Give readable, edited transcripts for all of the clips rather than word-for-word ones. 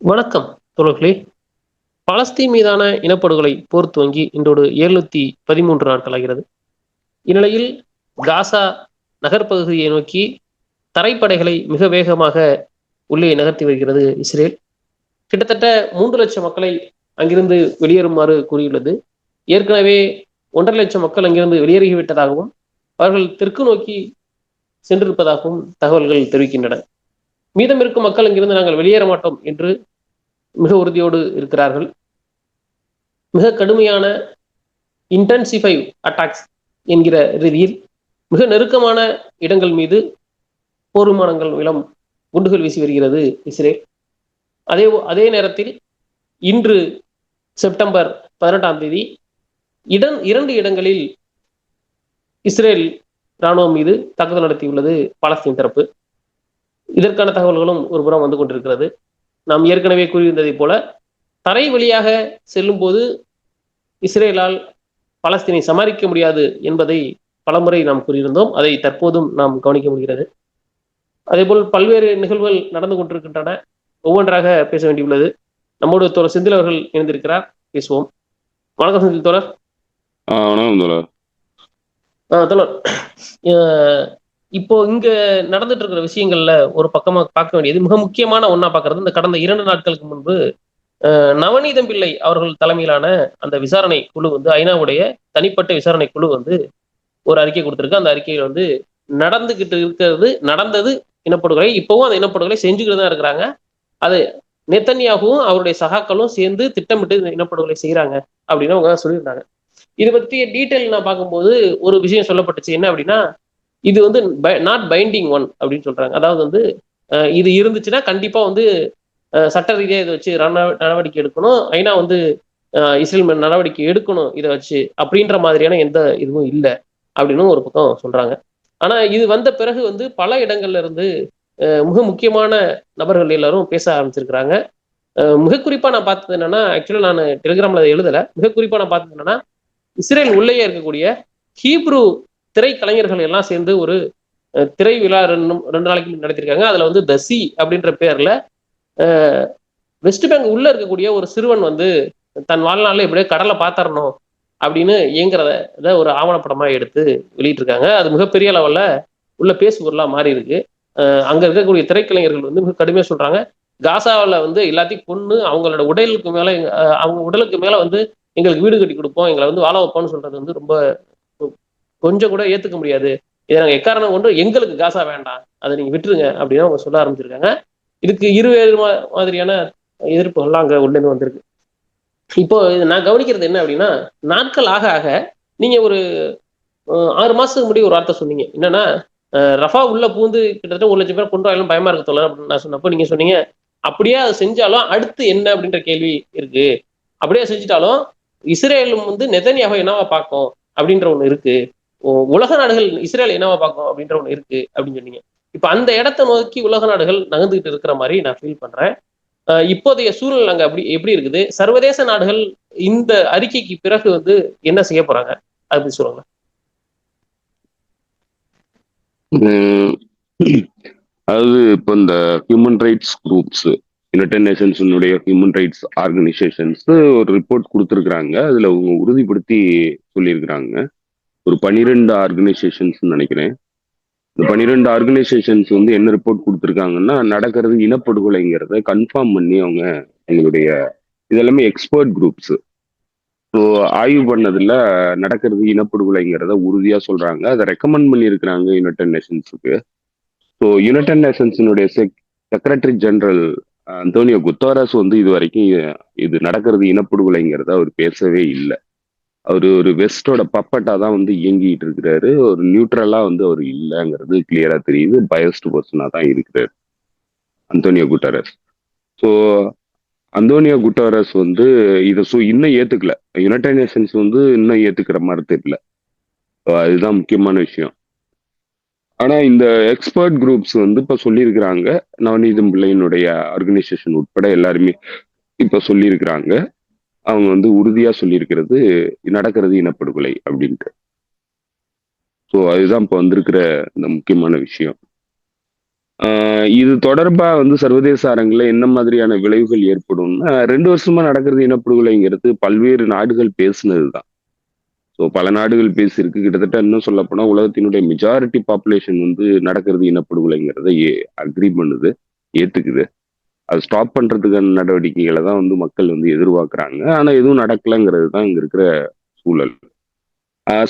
வணக்கம் தோழர்களே. பலஸ்தீன் மீதான இனப்படுகொலை போர் துவங்கி இன்றோடு 713 நாட்கள் ஆகிறது. இந்நிலையில் காசா நகர்ப்பகுதியை நோக்கி தரைப்படைகளை மிக வேகமாக உள்ளே நகர்த்தி வருகிறது இஸ்ரேல். கிட்டத்தட்ட 3 லட்சம் மக்களை அங்கிருந்து வெளியேறுமாறு கூறியுள்ளது. ஏற்கனவே 1.5 லட்சம் மக்கள் அங்கிருந்து வெளியேறிவிட்டதாகவும் அவர்கள் தெற்கு நோக்கி சென்றிருப்பதாகவும் தகவல்கள் தெரிவிக்கின்றன. மீதம் இருக்கும் மக்கள் அங்கிருந்து நாங்கள் வெளியேற மாட்டோம் என்று மிக உறுதியோடு இருக்கிறார்கள். மிக கடுமையான இன்டென்சிஃபைவ் அட்டாக்ஸ் என்கிற ரீதியில் மிக நெருக்கமான இடங்கள் மீது போர் விமானங்கள் மூலம் குண்டுகள் வீசி வருகிறது இஸ்ரேல். அதே நேரத்தில் இன்று செப்டம்பர் 18ஆம் தேதி 2 இடங்களில் இஸ்ரேல் ராணுவம் மீது தாக்குதல் நடத்தியுள்ளது பாலஸ்தீன் தரப்பு. இதற்கான தகவல்களும் ஒரு புறம் வந்து கொண்டிருக்கிறது. நாம் ஏற்கனவே கூறியிருந்ததை போல தரை வழியாக செல்லும் போது இஸ்ரேலால் பாலஸ்தீனை சமாளிக்க முடியாது என்பதை பலமுறை நாம் கூறியிருந்தோம். அதை தற்போதும் நாம் கவனிக்க முடிகிறது. அதேபோல் பல்வேறு நிகழ்வுகள் நடந்து கொண்டிருக்கின்றன. ஒவ்வொன்றாக பேச வேண்டியுள்ளது. நம்மோடு தோழர் செந்தில் அவர்கள் இணைந்திருக்கிறார். பேசுவோம். வணக்கம் செந்தில் தோழர். வணக்கம் தோழர். தோழர், இப்போ இங்க நடந்துட்டு இருக்கிற விஷயங்கள்ல ஒரு பக்கமா பார்க்க வேண்டியது மிக முக்கியமான ஒன்னா பார்க்கறது, இந்த கடந்த 2 நாட்களுக்கு முன்பு நவநீதம் பிள்ளை அவர்கள் தலைமையிலான அந்த விசாரணை குழு வந்து ஐநாவுடைய தனிப்பட்ட விசாரணை குழு வந்து ஒரு அறிக்கை கொடுத்திருக்கு. அந்த அறிக்கையில் வந்து நடந்தது இனப்படுகொலை, இப்பவும் அந்த இனப்படுகொலை செஞ்சுக்கிட்டு தான் இருக்கிறாங்க. அது நெத்தன்யாகவும் அவருடைய சகாக்களும் சேர்ந்து திட்டமிட்டு இனப்படுகொலை செய்யறாங்க அப்படின்னு அவங்க சொல்லியிருந்தாங்க. இது பற்றிய டீட்டெயில் நான் பார்க்கும்போது ஒரு விஷயம் சொல்லப்பட்டுச்சு. என்ன அப்படின்னா, இது வந்து நாட் பைண்டிங் ஒன் அப்படின்னு சொல்றாங்க. அதாவது வந்து இது இருந்துச்சுன்னா கண்டிப்பா வந்து சட்ட ரீதியா இதை வச்சு நடவடிக்கை எடுக்கணும், ஐநா வந்து இஸ்ரேல் மேல் நடவடிக்கை எடுக்கணும் இதை வச்சு, அப்படின்ற மாதிரியான எந்த இதுவும் இல்லை அப்படின்னு ஒரு பக்கம் சொல்றாங்க. ஆனா இது வந்த பிறகு வந்து பல இடங்கள்ல இருந்து மிக முக்கியமான நபர்கள் எல்லாரும் பேச ஆரம்பிச்சிருக்கிறாங்க. மிக குறிப்பா நான் பார்த்தது என்னன்னா, ஆக்சுவலா நான் டெலிகிராம்ல அதை எழுதல, மிக குறிப்பா நான் பார்த்தது என்னன்னா, இஸ்ரேல் உள்ளேயே இருக்கக்கூடிய ஹீப்ரு திரைக்கலைஞர்கள் எல்லாம் சேர்ந்து ஒரு திரை விழா 2 நாளைக்கு நடத்திருக்காங்க. அதுல வந்து த சி அப்படின்ற பேர்ல வெஸ்ட் பேங்க் உள்ள இருக்கக்கூடிய ஒரு சிறுவன் வந்து தன் வாழ்நாளில் எப்படியோ கடலை பாத்தரணும் அப்படின்னு இயங்குறத ஒரு ஆவணப்படமா எடுத்து வெளியிட்டு இருக்காங்க. அது மிகப்பெரிய லெவல்ல உள்ள பேசு பொருளா மாறி இருக்கு. அங்க இருக்கக்கூடிய திரைக்கலைஞர்கள் வந்து மிக கடுமையா சொல்றாங்க, காசாவில் வந்து எல்லாத்தையும் கொன்னு அவங்களோட உடலுக்கு மேல அவங்க உடலுக்கு மேல வந்து எங்களுக்கு வீடு கட்டி கொடுப்போம், எங்களை வந்து வாழ வைப்போம்னு சொல்றது வந்து ரொம்ப கொஞ்சம் கூட ஏத்துக்க முடியாது. இதை நாங்கள் எக்காரணம் கொண்டு எங்களுக்கு காசா வேண்டாம், அதை நீங்க விட்டுருங்க அப்படின்னு அவங்க சொல்ல ஆரம்பிச்சிருக்காங்க. இதுக்கு இருவேறு மாதிரியான எதிர்ப்புகள்லாம் அங்க உள்ள வந்திருக்கு. இப்போ நான் கவனிக்கிறது என்ன அப்படின்னா, நாட்கள் ஆக ஆக நீங்க ஒரு 6 மாசத்துக்கு முன்னாடி ஒரு வார்த்தை சொன்னீங்க. என்னன்னா, ரஃபா உள்ள பூந்து கிட்டத்தட்ட 1 லட்சம் பேர் கொண்டு வரலாம் பயமா இருக்கு தோழர் அப்படின்னு நான் சொன்னப்போ நீங்க சொன்னீங்க, அப்படியே அதை செஞ்சாலும் அடுத்து என்ன அப்படின்ற கேள்வி இருக்கு. அப்படியே செஞ்சுட்டாலும் இஸ்ரேலும் வந்து நெதன்யாவை என்னவா பார்க்கும் அப்படின்ற ஒண்ணு இருக்கு, உலக நாடுகள் இஸ்ரேல் என்னவா பார்க்கும் அப்படின்ற ஒண்ணு இருக்கு அப்படின்னு சொன்னீங்க. இப்ப அந்த இடத்தை நோக்கி உலக நாடுகள் நகர்ந்துகிட்டு இருக்கிற மாதிரி நான் ஃபீல் பண்றேன். இப்போதைய சூழல் அங்க எப்படி இருக்குது? சர்வதேச நாடுகள் இந்த அறிக்கைக்கு பிறகு வந்து என்ன செய்ய போறாங்க அப்படி சொல்லுங்க. அதாவது இப்போ இந்த ஹியூமன் ரைட்ஸ் குரூப்ஸ், யுனைடெட் நேஷன்ஸினுடைய ஹியூமன் ரைட்ஸ் ஆர்கனைசேஷன்ஸ் ஒரு ரிப்போர்ட் கொடுத்துருக்குறாங்க. அதுல அவங்க உறுதிப்படுத்தி சொல்லியிருக்கிறாங்க. ஒரு 12 ஆர்கனைசேஷன்ஸ் நினைக்கிறேன். இந்த 12 ஆர்கனைசேஷன்ஸ் வந்து என்ன ரிப்போர்ட் கொடுத்துருக்காங்கன்னா, நடக்கிறது இனப்படுகொலைங்கிறத கன்ஃபார்ம் பண்ணி அவங்க எங்களுடைய இதெல்லாமே எக்ஸ்பர்ட் குரூப்ஸ் ஸோ ஆய்வு பண்ணதுல நடக்கிறது இனப்படுகொலைங்கிறத உறுதியா சொல்றாங்க. அதை ரெக்கமெண்ட் பண்ணியிருக்கிறாங்க யுனைடெட் நேஷன்ஸுக்கு. ஸோ யுனைடெட் நேஷன்ஸினுடைய செக்ரட்டரி ஜெனரல் அந்தோனியோ குத்தரஸ் வந்து இது வரைக்கும் இது நடக்கிறது இனப்படுகொலைங்கிறத அவர் பேசவே இல்லை. அவர் ஒரு வெஸ்டோட பப்பட்டா தான் வந்து இயங்கிட்டு இருக்கிறாரு. ஒரு நியூட்ரலா வந்து அவர் இல்லைங்கிறது கிளியரா தெரியுது. பயஸ்டு பர்சனா தான் இருக்கிறாரு Antonio Guterres. So Antonio Guterres வந்து இதை இன்னும் ஏத்துக்கல. யுனைடெட் நேஷன்ஸ் வந்து இன்னும் ஏத்துக்கிற மாதிரி தெரியல. அதுதான் முக்கியமான விஷயம். ஆனா இந்த எக்ஸ்பர்ட் குரூப்ஸ் வந்து இப்ப சொல்லியிருக்கிறாங்க, நவநீதம் பிள்ளையினுடைய ஆர்கனைசேஷன் உட்பட எல்லாருமே இப்ப சொல்லியிருக்கிறாங்க, அவங்க வந்து உறுதியா சொல்லியிருக்கிறது நடக்கிறது இனப்படுகொலை அப்படின்ட்டு. ஸோ அதுதான் இப்போ வந்திருக்கிற இந்த முக்கியமான விஷயம். இது தொடர்பா வந்து சர்வதேச அரங்குல என்ன மாதிரியான விளைவுகள் ஏற்படும்னா 2 வருஷமா நடக்கிறது இனப்படுகொலைங்கிறது பல்வேறு நாடுகள் பேசுனதுதான். ஸோ பல நாடுகள் பேசியிருக்கு. கிட்டத்தட்ட இன்னும் சொல்லப்போனா உலகத்தினுடைய மெஜாரிட்டி பாப்புலேஷன் வந்து நடக்கிறது இனப்படுகொலைங்கிறத அக்ரி பண்ணுது, ஏத்துக்குது. அது ஸ்டாப் பண்றதுக்கான நடவடிக்கைகளை தான் வந்து மக்கள் வந்து எதிர்பார்க்குறாங்க. ஆனா எதுவும் நடக்கலைங்கிறது தான் இங்க இருக்கிற சூழல்.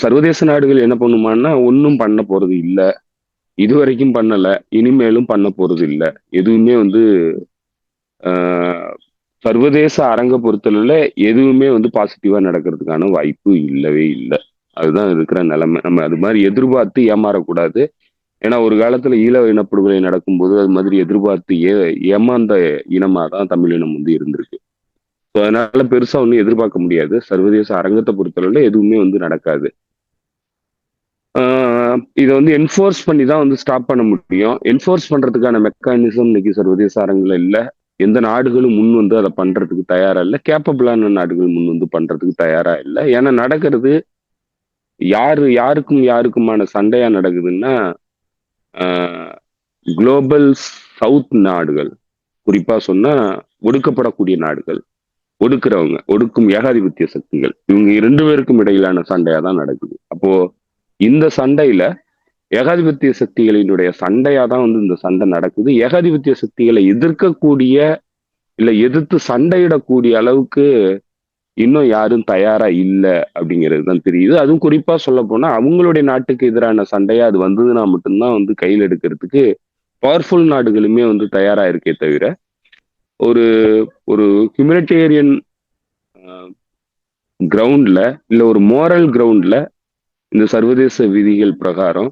சர்வதேச நாடுகள் என்ன பண்ணுமான்னா ஒன்றும் பண்ண போறது இல்ல. இதுவரைக்கும் பண்ணல. இனிமேலும் பண்ண போறது இல்ல. எதுவுமே வந்து ஆஹ், சர்வதேச அரங்க பொறுத்தளவுல எதுவுமே வந்து பாசிட்டிவா நடக்கிறதுக்கான வாய்ப்பு இல்லவே இல்லை. அதுதான் இருக்கிற நிலைமை. நம்ம அது மாதிரி எதிர்பார்த்து ஏமாறக்கூடாது. ஏன்னா ஒரு காலத்துல ஈழ இனப்படுகொலை நடக்கும்போது அது மாதிரி எதிர்பார்த்து ஏமாந்த இனமா தான் தமிழ் இனம் வந்து இருந்திருக்கு. ஸோ அதனால பெருசா ஒன்றும் எதிர்பார்க்க முடியாது. சர்வதேச அரங்கத்தை பொறுத்தளவுல எதுவுமே வந்து நடக்காது. இதை வந்து என்ஃபோர்ஸ் பண்ணி தான் வந்து ஸ்டாப் பண்ண முடியும். என்ஃபோர்ஸ் பண்றதுக்கான மெக்கானிசம் இன்னைக்கு சர்வதேச அரங்குல இல்ல. எந்த நாடுகளும் முன் வந்து அதை பண்றதுக்கு தயாரா இல்லை. கேப்பபிளான நாடுகள் முன் வந்து பண்றதுக்கு தயாரா இல்லை. ஏன்னா நடக்கிறது யாருக்கும் யாருக்குமான சண்டையா நடக்குதுன்னா குளோபல் சவுத் நாடுகள், குறிப்பா சொன்னா ஒடுக்கப்படக்கூடிய நாடுகள், ஒடுக்கும் ஏகாதிபத்திய சக்திகள், இவங்க 2 பேருக்கும் இடையிலான சண்டையா தான் நடக்குது. அப்போ இந்த சண்டையில ஏகாதிபத்திய சக்திகளினுடைய சண்டையா தான் வந்து இந்த சண்டை நடக்குது. ஏகாதிபத்திய சக்திகளை எதிர்க்கக்கூடிய இல்ல எதிர்த்து சண்டையிடக்கூடிய அளவுக்கு இன்னும் யாரும் தயாரா இல்ல அப்படிங்கிறது தான் தெரியுது. அதுவும் குறிப்பா சொல்ல போனா அவங்களுடைய நாட்டுக்கு எதிரான சண்டையா அது வந்ததுன்னா மட்டும்தான் வந்து கையில் எடுக்கிறதுக்கு பவர்ஃபுல் நாடுகளுமே வந்து தயாரா இருக்கே தவிர ஒரு ஒரு ஹியூமனிடேரியன் கிரவுண்ட்ல இல்ல ஒரு மோரல் கிரவுண்ட்ல இந்த சர்வதேச விதிகள் பிரகாரம்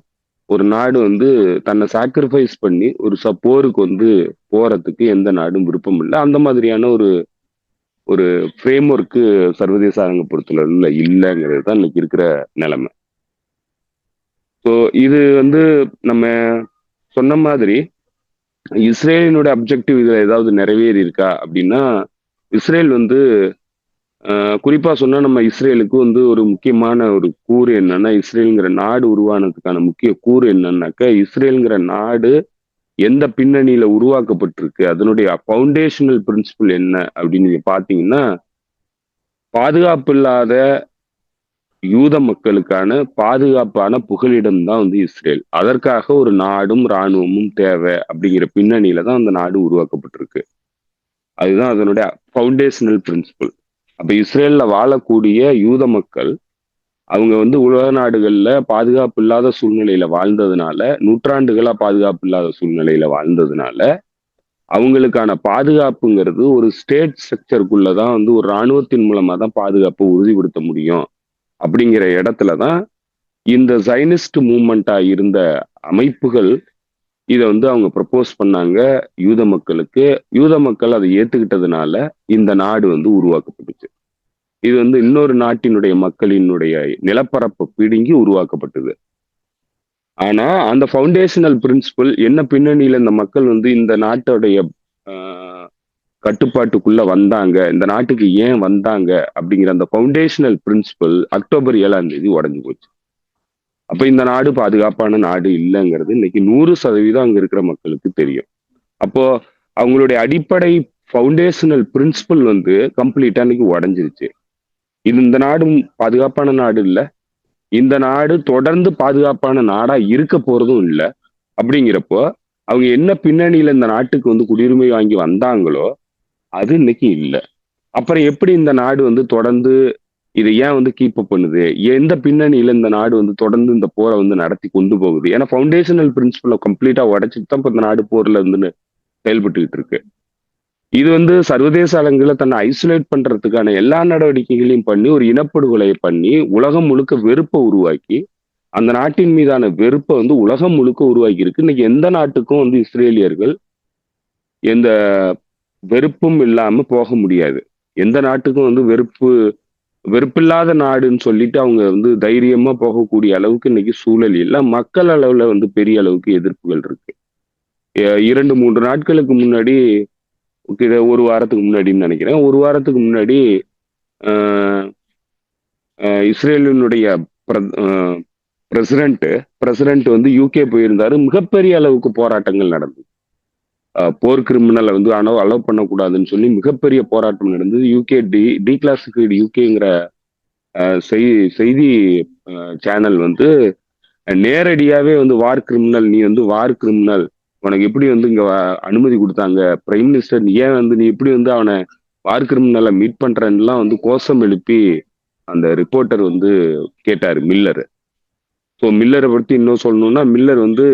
ஒரு நாடு வந்து தன்னை சாக்ரிஃபைஸ் பண்ணி ஒரு போருக்கு வந்து போறதுக்கு எந்த நாடும் விருப்பம் இல்லை. அந்த மாதிரியான ஒரு ஒரு ஃப்ரேம் ஒர்க்கு சர்வதேச அரங்க பொறுத்தளவுல இல்லைங்கிறது தான் இன்னைக்கு இருக்கிற நிலைமை. ஸோ இது வந்து நம்ம சொன்ன மாதிரி இஸ்ரேலினுடைய அப்ஜெக்டிவ் இதுல ஏதாவது நிறைவேறி இருக்கா அப்படின்னா இஸ்ரேல் வந்து குறிப்பா சொன்னா நம்ம இஸ்ரேலுக்கு வந்து ஒரு முக்கியமான ஒரு கூறு என்னன்னா இஸ்ரேலுங்கிற நாடு உருவானதுக்கான முக்கிய கூறு என்னன்னாக்கா இஸ்ரேலுங்கிற நாடு எந்த பின்னணியில உருவாக்கப்பட்டிருக்கு, அதனுடைய ஃபவுண்டேஷனல் பிரின்சிபிள் என்ன அப்படின்னு நீங்க பாத்தீங்கன்னா பாதுகாப்பு இல்லாத யூத மக்களுக்கான பாதுகாப்பான புகலிடம் தான் வந்து இஸ்ரேல். அதற்காக ஒரு நாடும் இராணுவமும் தேவை அப்படிங்கிற பின்னணியில தான் அந்த நாடு உருவாக்கப்பட்டிருக்கு. அதுதான் அதனுடைய ஃபவுண்டேஷனல் பிரின்சிபிள். அப்ப இஸ்ரேல்ல வாழக்கூடிய யூத மக்கள் அவங்க வந்து உலக நாடுகள்ல பாதுகாப்பு இல்லாத சூழ்நிலையில வாழ்ந்ததுனால, நூற்றாண்டுகளா பாதுகாப்பு இல்லாத சூழ்நிலையில வாழ்ந்ததுனால அவங்களுக்கான பாதுகாப்புங்கிறது ஒரு ஸ்டேட் ஸ்ட்ரக்சருக்குள்ளதான் வந்து ஒரு இராணுவத்தின் மூலமா தான் பாதுகாப்பை உறுதிப்படுத்த முடியும் அப்படிங்கிற இடத்துலதான் இந்த ஜைனிஸ்ட் மூவ்மெண்டா இருந்த அமைப்புகள் இதை வந்து அவங்க ப்ரப்போஸ் பண்ணாங்க யூத மக்களுக்கு. யூத மக்கள் அதை ஏத்துக்கிட்டதுனால இந்த நாடு வந்து உருவாக்கப்பட்டுச்சு. இது வந்து இன்னொரு நாட்டினுடைய மக்களினுடைய நிலப்பரப்பை பிடுங்கி உருவாக்கப்பட்டது. ஆனா அந்த ஃபவுண்டேஷனல் பிரின்சிபல் என்ன பின்னணியில இந்த மக்கள் வந்து இந்த நாட்டுடைய கட்டுப்பாட்டுக்குள்ள வந்தாங்க, இந்த நாட்டுக்கு ஏன் வந்தாங்க அப்படிங்கிற அந்த ஃபவுண்டேஷனல் பிரின்சிபல் அக்டோபர் 7ஆம் தேதி உடஞ்சு போச்சு. அப்ப இந்த நாடு பாதுகாப்பான நாடு இல்லைங்கிறது இன்னைக்கு 100% அங்க இருக்கிற மக்களுக்கு தெரியும். அப்போ அவங்களுடைய அடிப்படை ஃபவுண்டேஷனல் பிரின்சிபல் வந்து கம்ப்ளீட்டா இன்னைக்கு உடஞ்சிருச்சு. இது இந்த நாடும் பாதுகாப்பான நாடு இல்லை, இந்த நாடு தொடர்ந்து பாதுகாப்பான நாடா இருக்க போறதும் இல்லை. அப்படிங்கிறப்போ அவங்க என்ன பின்னணியில இந்த நாட்டுக்கு வந்து குடியுரிமை வாங்கி வந்தாங்களோ அது இன்னைக்கு இல்லை. அப்புறம் எப்படி இந்த நாடு வந்து தொடர்ந்து இதை ஏன் வந்து கீப் அப் பண்ணுது, எந்த பின்னணியில இந்த நாடு வந்து தொடர்ந்து இந்த போரை வந்து நடத்தி கொண்டு போகுது? ஏன்னா ஃபவுண்டேஷனல் பிரின்சிபலை கம்ப்ளீட்டா உடைச்சிட்டு தான் இப்ப இந்த நாடு போர்ல வந்து செயல்பட்டுக்கிட்டு இருக்கு. இது வந்து சர்வதேச அளங்குல தன்னை ஐசோலேட் பண்றதுக்கான எல்லா நடவடிக்கைகளையும் பண்ணி ஒரு இனப்படுகொலையை பண்ணி உலகம் முழுக்க வெறுப்பை உருவாக்கி அந்த நாட்டின் மீதான வெறுப்பை வந்து உலகம் முழுக்க உருவாக்கி இருக்கு. இன்னைக்கு எந்த நாட்டுக்கும் வந்து இஸ்ரேலியர்கள் எந்த வெறுப்பும் இல்லாம போக முடியாது. எந்த நாட்டுக்கும் வந்து வெறுப்பில்லாத நாடுன்னு சொல்லிட்டு அவங்க வந்து தைரியமா போகக்கூடிய அளவுக்கு இன்னைக்கு சூழல் இல்லை. மக்கள் அளவுல வந்து பெரிய அளவுக்கு எதிர்ப்புகள் இருக்கு. 2-3 நாட்களுக்கு முன்னாடி, ஒரு வாரத்துக்கு முன்னாடின்னு நினைக்கிறேன், ஒரு வாரத்துக்கு முன்னாடி இஸ்ரேலினுடைய பிரசிடென்ட் வந்து யூகே போயிருந்தாரு. மிகப்பெரிய அளவுக்கு போராட்டங்கள் நடந்தது. போர் கிரிமினலை வந்து அலோவ் பண்ணக்கூடாதுன்னு சொல்லி மிகப்பெரிய போராட்டம் நடந்தது. யூகே டிகிளாசிஃபைடு யூகேங்கிற செய்தி சேனல் வந்து நேரடியாவே வந்து வார் கிரிமினல், நீ வந்து வார் கிரிமினல், உனக்கு எப்படி வந்து இங்க அனுமதி கொடுத்தாங்க பிரைம் மினிஸ்டர், நீ ஏன் வந்து நீ எப்படி வந்து அவனை வார் கிரிமினலை மீட் பண்றன்னுலாம் வந்து கோஷம் எழுப்பி அந்த ரிப்போர்ட்டர் வந்து கேட்டாரு மில்லர். ஸோ மில்லரை பத்தி இன்னும் சொல்லணும்னா, மில்லர் வந்து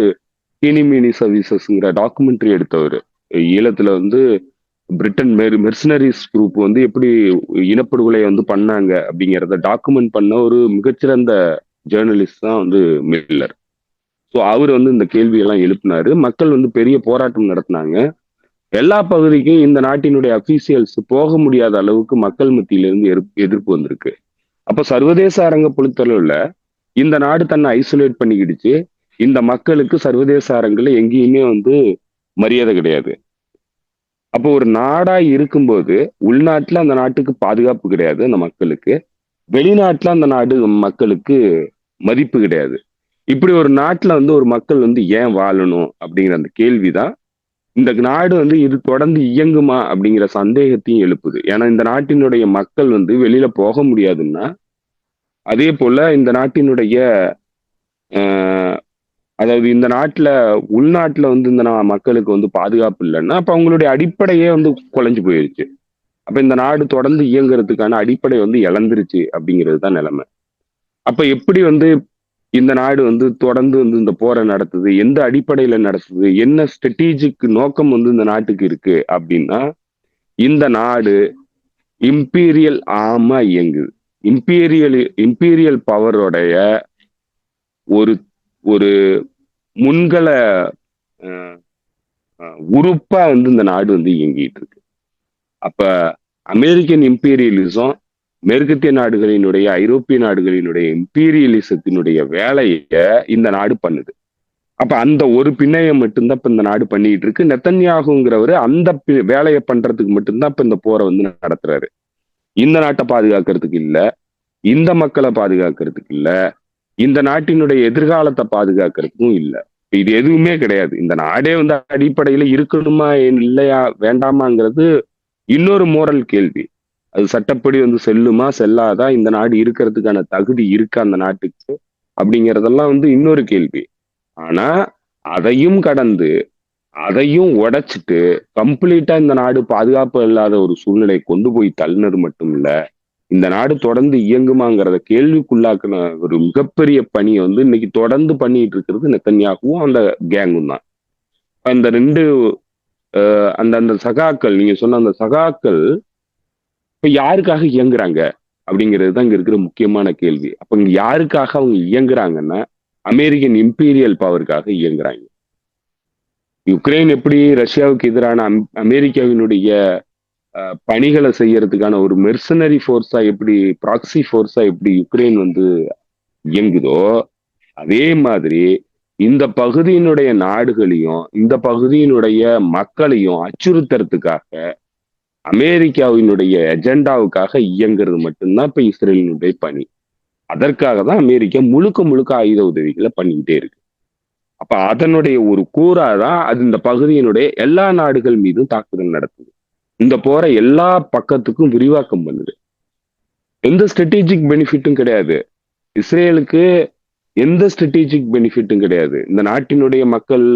கீனிமீனி சர்வீசஸ்ங்கிற டாக்குமெண்ட்ரி எடுத்தவர். ஈழத்துல வந்து பிரிட்டன் மெர்சனரிஸ் குரூப் வந்து எப்படி இனப்படுகொலை வந்து பண்ணாங்க அப்படிங்கிறத டாக்குமெண்ட் பண்ண ஒரு மிகச்சிறந்த ஜேர்னலிஸ்ட் தான் வந்து மில்லர். ஸோ அவர் வந்து இந்த கேள்வியெல்லாம் எழுப்பினாரு. மக்கள் வந்து பெரிய போராட்டம் நடத்தினாங்க. எல்லா பகுதிக்கும் இந்த நாட்டினுடைய அபிஷியல்ஸ் போக முடியாத அளவுக்கு மக்கள் மத்தியிலிருந்து எதிர்ப்பு வந்திருக்கு. அப்ப சர்வதேச அரங்க பொறுத்தளவுல இந்த நாடு தன்னை ஐசோலேட் பண்ணிக்கிடுச்சு. இந்த மக்களுக்கு சர்வதேச அரங்குல எங்கேயுமே வந்து மரியாதை கிடையாது. அப்போ ஒரு நாடா இருக்கும்போது உள்நாட்டுல அந்த நாட்டுக்கு பாதுகாப்பு கிடையாது அந்த மக்களுக்கு, வெளிநாட்டுல அந்த நாடு மக்களுக்கு மதிப்பு கிடையாது. இப்படி ஒரு நாட்டுல வந்து ஒரு மக்கள் வந்து ஏன் வாழணும் அப்படிங்கிற அந்த கேள்விதான் இந்த நாடு வந்து இது தொடர்ந்து இயங்குமா அப்படிங்கிற சந்தேகத்தையும் எழுப்புது. ஏன்னா இந்த நாட்டினுடைய மக்கள் வந்து வெளியில போக முடியாதுன்னா, அதே போல இந்த நாட்டினுடைய அதாவது இந்த நாட்டுல உள்நாட்டுல வந்து இந்த மக்களுக்கு வந்து பாதுகாப்பு இல்லைன்னா அப்ப அவங்களுடைய அடிப்படையே வந்து குலைஞ்சு போயிருச்சு. அப்ப இந்த நாடு தொடர்ந்து இயங்குறதுக்கான அடிப்படை வந்து இழந்துருச்சு அப்படிங்கிறது தான் நிலைமை. அப்ப எப்படி வந்து இந்த நாடு வந்து தொடர்ந்து வந்து இந்த போரை நடத்துது, எந்த அடிப்படையில நடத்துது, என்ன ஸ்ட்ராட்டஜிக் நோக்கம் வந்து இந்த நாட்டுக்கு இருக்கு அப்படின்னா, இந்த நாடு இம்பீரியல் ஆமா இயங்குது. இம்பீரியல் பவரோடைய ஒரு ஒரு முன்கள உறுப்பா வந்து இந்த நாடு வந்து இயங்கிட்டு இருக்கு. அப்ப அமெரிக்கன் இம்பீரியலிசம் மேற்கத்திய நாடுகளினுடைய ஐரோப்பிய நாடுகளினுடைய இம்பீரியலிசத்தினுடைய வேலையை இந்த நாடு பண்ணுது. அப்ப அந்த ஒரு பிணையை மட்டும்தான் இப்ப இந்த நாடு பண்ணிட்டு இருக்கு. நெத்தன்யாகுங்கிறவரு அந்த வேலையை பண்றதுக்கு மட்டும்தான் இப்ப இந்த போரை வந்து நடத்துறாரு. இந்த நாட்டை பாதுகாக்கிறதுக்கு இல்ல, இந்த மக்களை பாதுகாக்கிறதுக்கு இல்ல, இந்த நாட்டினுடைய எதிர்காலத்தை பாதுகாக்கிறதுக்கும் இல்ல. இது எதுவுமே கிடையாது. இந்த நாடே வந்து அடிப்படையில இருக்கணுமா இல்லையா வேண்டாமாங்கிறது இன்னொரு மோரல் கேள்வி. அது சட்டப்படி வந்து செல்லுமா செல்லாதா, இந்த நாடு இருக்கிறதுக்கான தகுதி இருக்கா அந்த நாட்டுக்கு அப்படிங்கிறதெல்லாம் வந்து இன்னொரு கேள்வி. ஆனா அதையும் கடந்து அதையும் உடைச்சிட்டு கம்ப்ளீட்டா இந்த நாடு பாதுகாப்பு இல்லாத ஒரு சூழ்நிலை கொண்டு போய் தள்ளினது மட்டும் இல்ல, இந்த நாடு தொடர்ந்து இயங்குமாங்கிறத கேள்விக்குள்ளாக்குன ஒரு மிகப்பெரிய பணியை வந்து இன்னைக்கு தொடர்ந்து பண்ணிட்டு இருக்கிறது நெத்தன்யாகுவும் அந்த கேங்கும் தான். அந்த ரெண்டு அந்த சகாக்கள், நீங்க சொன்ன அந்த சகாக்கள் இப்ப யாருக்காக இயங்குறாங்க அப்படிங்கிறது தான் இங்க இருக்கிற முக்கியமான கேள்வி. அப்ப இங்க யாருக்காக அவங்க இயங்குறாங்கன்னா அமெரிக்கன் இம்பீரியல் பவருக்காக இயங்குறாங்க. யுக்ரைன் எப்படி ரஷ்யாவுக்கு எதிரான அமெரிக்காவினுடைய பணிகளை செய்யறதுக்கான ஒரு மெர்சனரி ஃபோர்ஸா, எப்படி ப்ராக்சி ஃபோர்ஸா எப்படி யுக்ரைன் வந்து இயங்குதோ, அதே மாதிரி இந்த பகுதியினுடைய நாடுகளையும் இந்த பகுதியினுடைய மக்களையும் அச்சுறுத்துறதுக்காக அமெரிக்காவினுடைய எஜெண்டாவுக்காக இயங்குறது மட்டும்தான் இப்ப இஸ்ரேலினுடைய பணி. அதற்காக தான் அமெரிக்கா முழுக்க முழுக்க ஆயுத உதவிகளை பண்ணிக்கிட்டே இருக்கு. அப்ப அதனுடைய ஒரு கூறாதான் அது இந்த பகுதியினுடைய எல்லா நாடுகள் மீதும் தாக்குதல் நடத்துது. இந்த போரை எல்லா பக்கத்துக்கும் விரிவாக்கம் பண்ணுது. எந்த ஸ்ட்ராட்டஜிக் பெனிஃபிட்டும் கிடையாது இஸ்ரேலுக்கு, எந்த ஸ்ட்ராட்டஜிக் பெனிஃபிட்டும் கிடையாது. இந்த நாட்டினுடைய மக்கள்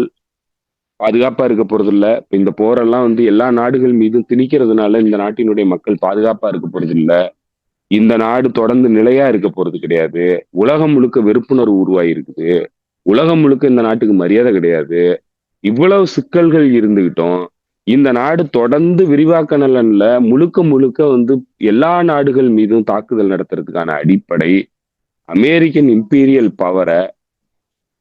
பாதுகாப்பா இருக்க போறது இல்ல. இந்த போரெல்லாம் வந்து எல்லா நாடுகள் மீதும் திணிக்கிறதுனால இந்த நாட்டினுடைய மக்கள் பாதுகாப்பா இருக்க போறது இல்ல. இந்த நாடு தொடர்ந்து நிலையா இருக்க போறது கிடையாது. உலகம் முழுக்க வெறுப்புணர்வு உருவாகி இருக்குது. உலகம் முழுக்க இந்த நாட்டுக்கு மரியாதை கிடையாது. இவ்வளவு சிக்கல்கள் இருந்துகிட்டோம் இந்த நாடு தொடர்ந்து விரிவாக்க நலன்ல முழுக்க முழுக்க வந்து எல்லா நாடுகள் மீதும் தாக்குதல் நடத்துறதுக்கான அடிப்படை அமெரிக்கன் இம்பீரியல் பவரை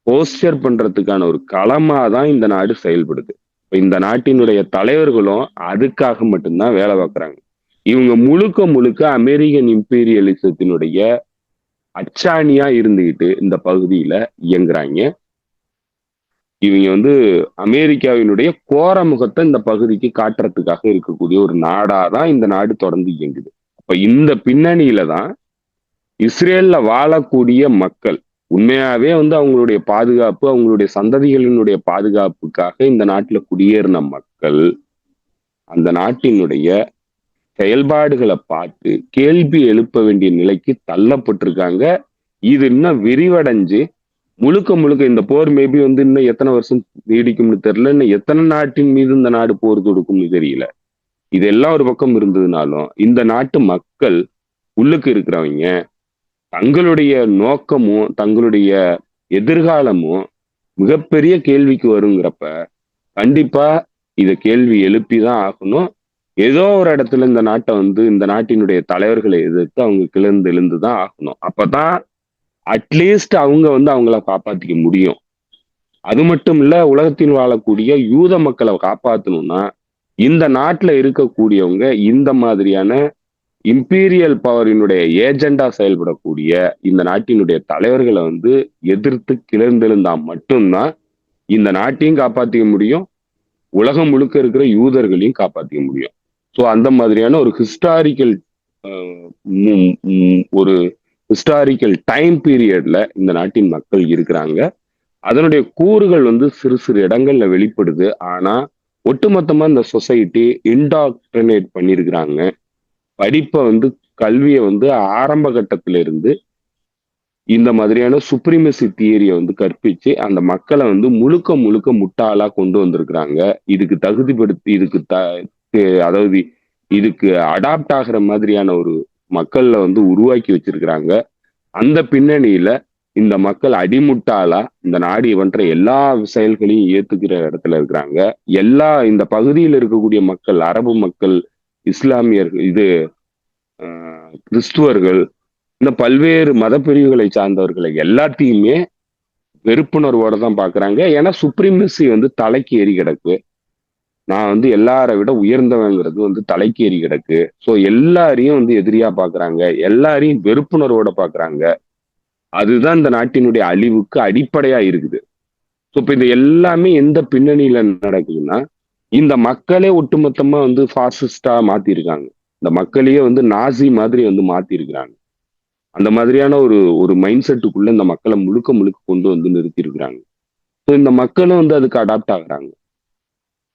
போஸ்டர் பண்றதுக்கான ஒரு களமா தான் இந்த நாடு செயல்படுது. இந்த நாட்டினுடைய தலைவர்களும் அதுக்காக மட்டும்தான் வேலை பார்க்குறாங்க. இவங்க முழுக்க முழுக்க அமெரிக்கன் இம்பீரியலிசத்தினுடைய அச்சாணியா இருந்துகிட்டு இந்த பகுதியில இயங்குறாங்க. இவங்க வந்து அமெரிக்காவினுடைய கோர முகத்தை இந்த பகுதிக்கு காட்டுறதுக்காக இருக்கக்கூடிய ஒரு நாடாதான் இந்த நாடு தொடர்ந்து இயங்குது. அப்ப இந்த பின்னணியில தான் இஸ்ரேல்ல வாழக்கூடிய மக்கள், உண்மையாவே வந்து அவங்களுடைய பாதுகாப்பு, அவங்களுடைய சந்ததிகளினுடைய பாதுகாப்புக்காக இந்த நாட்டுல குடியேறின மக்கள் அந்த நாட்டினுடைய செயல்பாடுகளை பார்த்து கேள்வி எழுப்ப வேண்டிய நிலைக்கு தள்ளப்பட்டிருக்காங்க. இது இன்னும் விரிவடைஞ்சு முழுக்க முழுக்க இந்த போர் மேபி வந்து இன்னும் எத்தனை வருஷம் நீடிக்கும்னு தெரியல. இன்னும் எத்தனை நாட்டின் மீது இந்த நாடு போர் தொடுக்கும்னு தெரியல. இதெல்லாம் ஒரு பக்கம் இருந்ததுனாலும் இந்த நாட்டு மக்கள் உள்ளுக்கு இருக்கிறவங்க தங்களுடைய நோக்கமும் தங்களுடைய எதிர்காலமும் மிகப்பெரிய கேள்விக்கு வருங்கிறப்ப கண்டிப்பா இத கேள்வி எழுப்பிதான் ஆகணும். ஏதோ ஒரு இடத்துல இந்த நாட்டை வந்து இந்த நாட்டினுடைய தலைவர்களை எதிர்த்து அவங்க கிளர்ந்து எழுந்துதான் ஆகணும். அப்பதான் அட்லீஸ்ட் அவங்க வந்து அவங்கள காப்பாத்திக்க முடியும். அது மட்டும் இல்ல, உலகத்தில் வாழக்கூடிய யூத மக்களை காப்பாத்தணும்னா இந்த நாட்டுல இருக்கக்கூடியவங்க இந்த மாதிரியான இம்பீரியல் பவரினுடைய ஏஜெண்டா செயல்படக்கூடிய இந்த நாட்டினுடைய தலைவர்களை வந்து எதிர்த்து கிளர்ந்தெழுந்தா மட்டும்தான் இந்த நாட்டையும் காப்பாத்திக்க முடியும், உலகம் முழுக்க இருக்கிற யூதர்களையும் காப்பாத்திக்க முடியும். ஸோ அந்த மாதிரியான ஒரு ஒரு ஹிஸ்டாரிக்கல் டைம் பீரியட்ல இந்த நாட்டின் மக்கள் இருக்கிறாங்க. அதனுடைய கூறுகள் வந்து சிறு சிறு இடங்கள்ல வெளிப்படுது. ஆனா ஒட்டுமொத்தமா இந்த சொசைட்டி இன்டாக்ட்ரினேட் பண்ணியிருக்கிறாங்க. படிப்பை வந்து கல்வியை வந்து ஆரம்ப கட்டத்துல இருந்து இந்த மாதிரியான சுப்ரீமசி தியரியை வந்து கற்பிச்சு அந்த மக்களை வந்து முழுக்க முழுக்க முட்டாளா கொண்டு வந்திருக்கிறாங்க. இதுக்கு தகுதிப்படுத்தி அதாவது இதுக்கு அடாப்ட் ஆகிற மாதிரியான ஒரு மக்கள்ல வந்து உருவாக்கி வச்சிருக்கிறாங்க. அந்த பின்னணியில இந்த மக்கள் அடிமுட்டாளா இந்த நாடு இவன்ற எல்லா செயல்களையும் ஏத்துக்கிற இடத்துல இருக்கிறாங்க. இந்த பகுதியில் இருக்கக்கூடிய மக்கள், அரபு மக்கள், இஸ்லாமியர்கள், கிறிஸ்துவர்கள், இந்த பல்வேறு மத பிரிவுகளை சார்ந்தவர்களை எல்லாத்தையுமே வெறுப்புணர்வோட தான் பாக்குறாங்க. ஏன்னா சுப்ரீமசி வந்து தலைக்கு ஏறி கிடக்கு. நான் வந்து எல்லாரை விட உயர்ந்தவங்கிறது வந்து தலைக்கு ஏறி கிடக்கு. ஸோ எல்லாரையும் வந்து எதிரியா பாக்குறாங்க, எல்லாரையும் வெறுப்புணர்வோட பாக்குறாங்க. அதுதான் இந்த நாட்டினுடைய அழிவுக்கு அடிப்படையா இருக்குது. ஸோ இப்ப இது எல்லாமே எந்த பின்னணியில நடக்குதுன்னா, இந்த மக்களே ஒட்டுமொத்தமா வந்து பாசிஸ்டா மாத்திருக்காங்க. இந்த மக்களையே வந்து நாசி மாதிரி வந்து மாத்திருக்கிறாங்க. அந்த மாதிரியான ஒரு மைண்ட் செட்டுக்குள்ள இந்த மக்களை முழுக்க முழுக்க கொண்டு வந்து நிறுத்தி இருக்கிறாங்க. ஸோ இந்த மக்களும் வந்து அதுக்கு அடாப்ட் ஆகுறாங்க.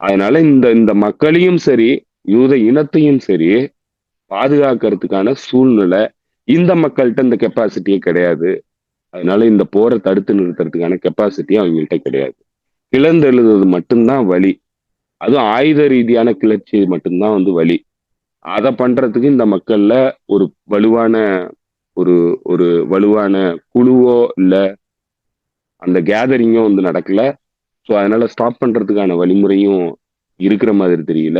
அதனால இந்த மக்களையும் சரி, யூத இனத்தையும் சரி பாதுகாக்கிறதுக்கான சூழ்நிலை இந்த மக்கள்கிட்ட இந்த கெப்பாசிட்டியே கிடையாது. அதனால இந்த போரை தடுத்து நிறுத்துறதுக்கான கெப்பாசிட்டியும் அவங்கள்ட்ட கிடையாது. கிளர்ந்து எழுதுவது மட்டும்தான் வழி. அதுவும் ஆயுத ரீதியான கிளர்ச்சி மட்டும்தான் வந்து வழி. அதை பண்றதுக்கு இந்த மக்கள்ல ஒரு வலுவான ஒரு வலுவான குழுவோ இல்ல அந்த கேதரிங்கோ வந்து நடக்கல. ஸோ அதனால ஸ்டாப் பண்றதுக்கான வழிமுறையும் இருக்கிற மாதிரி தெரியல.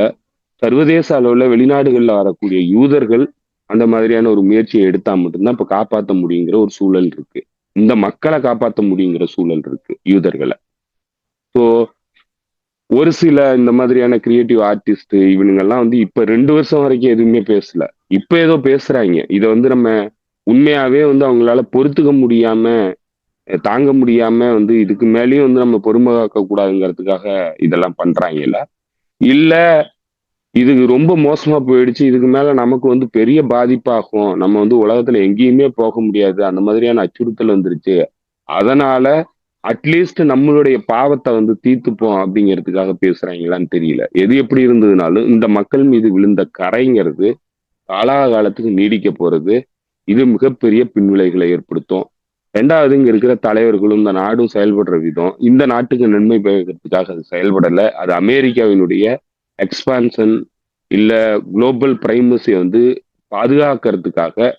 சர்வதேச அளவுல வெளிநாடுகள்ல வரக்கூடிய யூதர்கள் அந்த மாதிரியான ஒரு முயற்சியை எடுத்தா மட்டும்தான் இப்ப காப்பாற்ற முடியுங்கிற ஒரு சூழல் இருக்கு. இந்த மக்களை காப்பாற்ற முடியுங்கிற சூழல் இருக்கு யூதர்களை. ஸோ ஒரு சில இந்த மாதிரியான கிரியேட்டிவ் ஆர்டிஸ்ட் இவனுங்கெல்லாம் வந்து இப்ப 2 வருஷம் வரைக்கும் எதுவுமே பேசல. இப்ப ஏதோ பேசுறாங்க. இதை வந்து நம்ம உண்மையாவே வந்து அவங்களால பொறுத்துக்க முடியாம, தாங்க முடியாம வந்து இதுக்கு மேலேயும் வந்து நம்ம பொறுமை காக்க கூடாதுங்கிறதுக்காக இதெல்லாம் பண்றாங்கல்ல. இல்ல இதுக்கு ரொம்ப மோசமா போயிடுச்சு, இதுக்கு மேல நமக்கு வந்து பெரிய பாதிப்பாகும், நம்ம வந்து உலகத்துல எங்கேயுமே போக முடியாது, அந்த மாதிரியான அச்சுறுத்தல் வந்துருச்சு, அதனால அட்லீஸ்ட் நம்மளுடைய பாவத்தை வந்து தீர்த்துப்போம் அப்படிங்கிறதுக்காக பேசுறாங்களான்னு தெரியல. எது எப்படி இருந்ததுனாலும் இந்த மக்கள் மீது விழுந்த கரைங்கிறது காலாகாலத்துக்கு நீடிக்க போறது. இது மிகப்பெரிய பின்விளைகளை ஏற்படுத்தும். ரெண்டாவது, இங்க இருக்கிற தலைவர்களும் இந்த நாடும் செயல்படுற விதம் இந்த நாட்டுக்கு நன்மை பயக்கிறதுக்காக அது செயல்படல. அது அமெரிக்காவினுடைய எக்ஸ்பான்சன் இல்ல குளோபல் பிரைமசியை வந்து பாதுகாக்கிறதுக்காக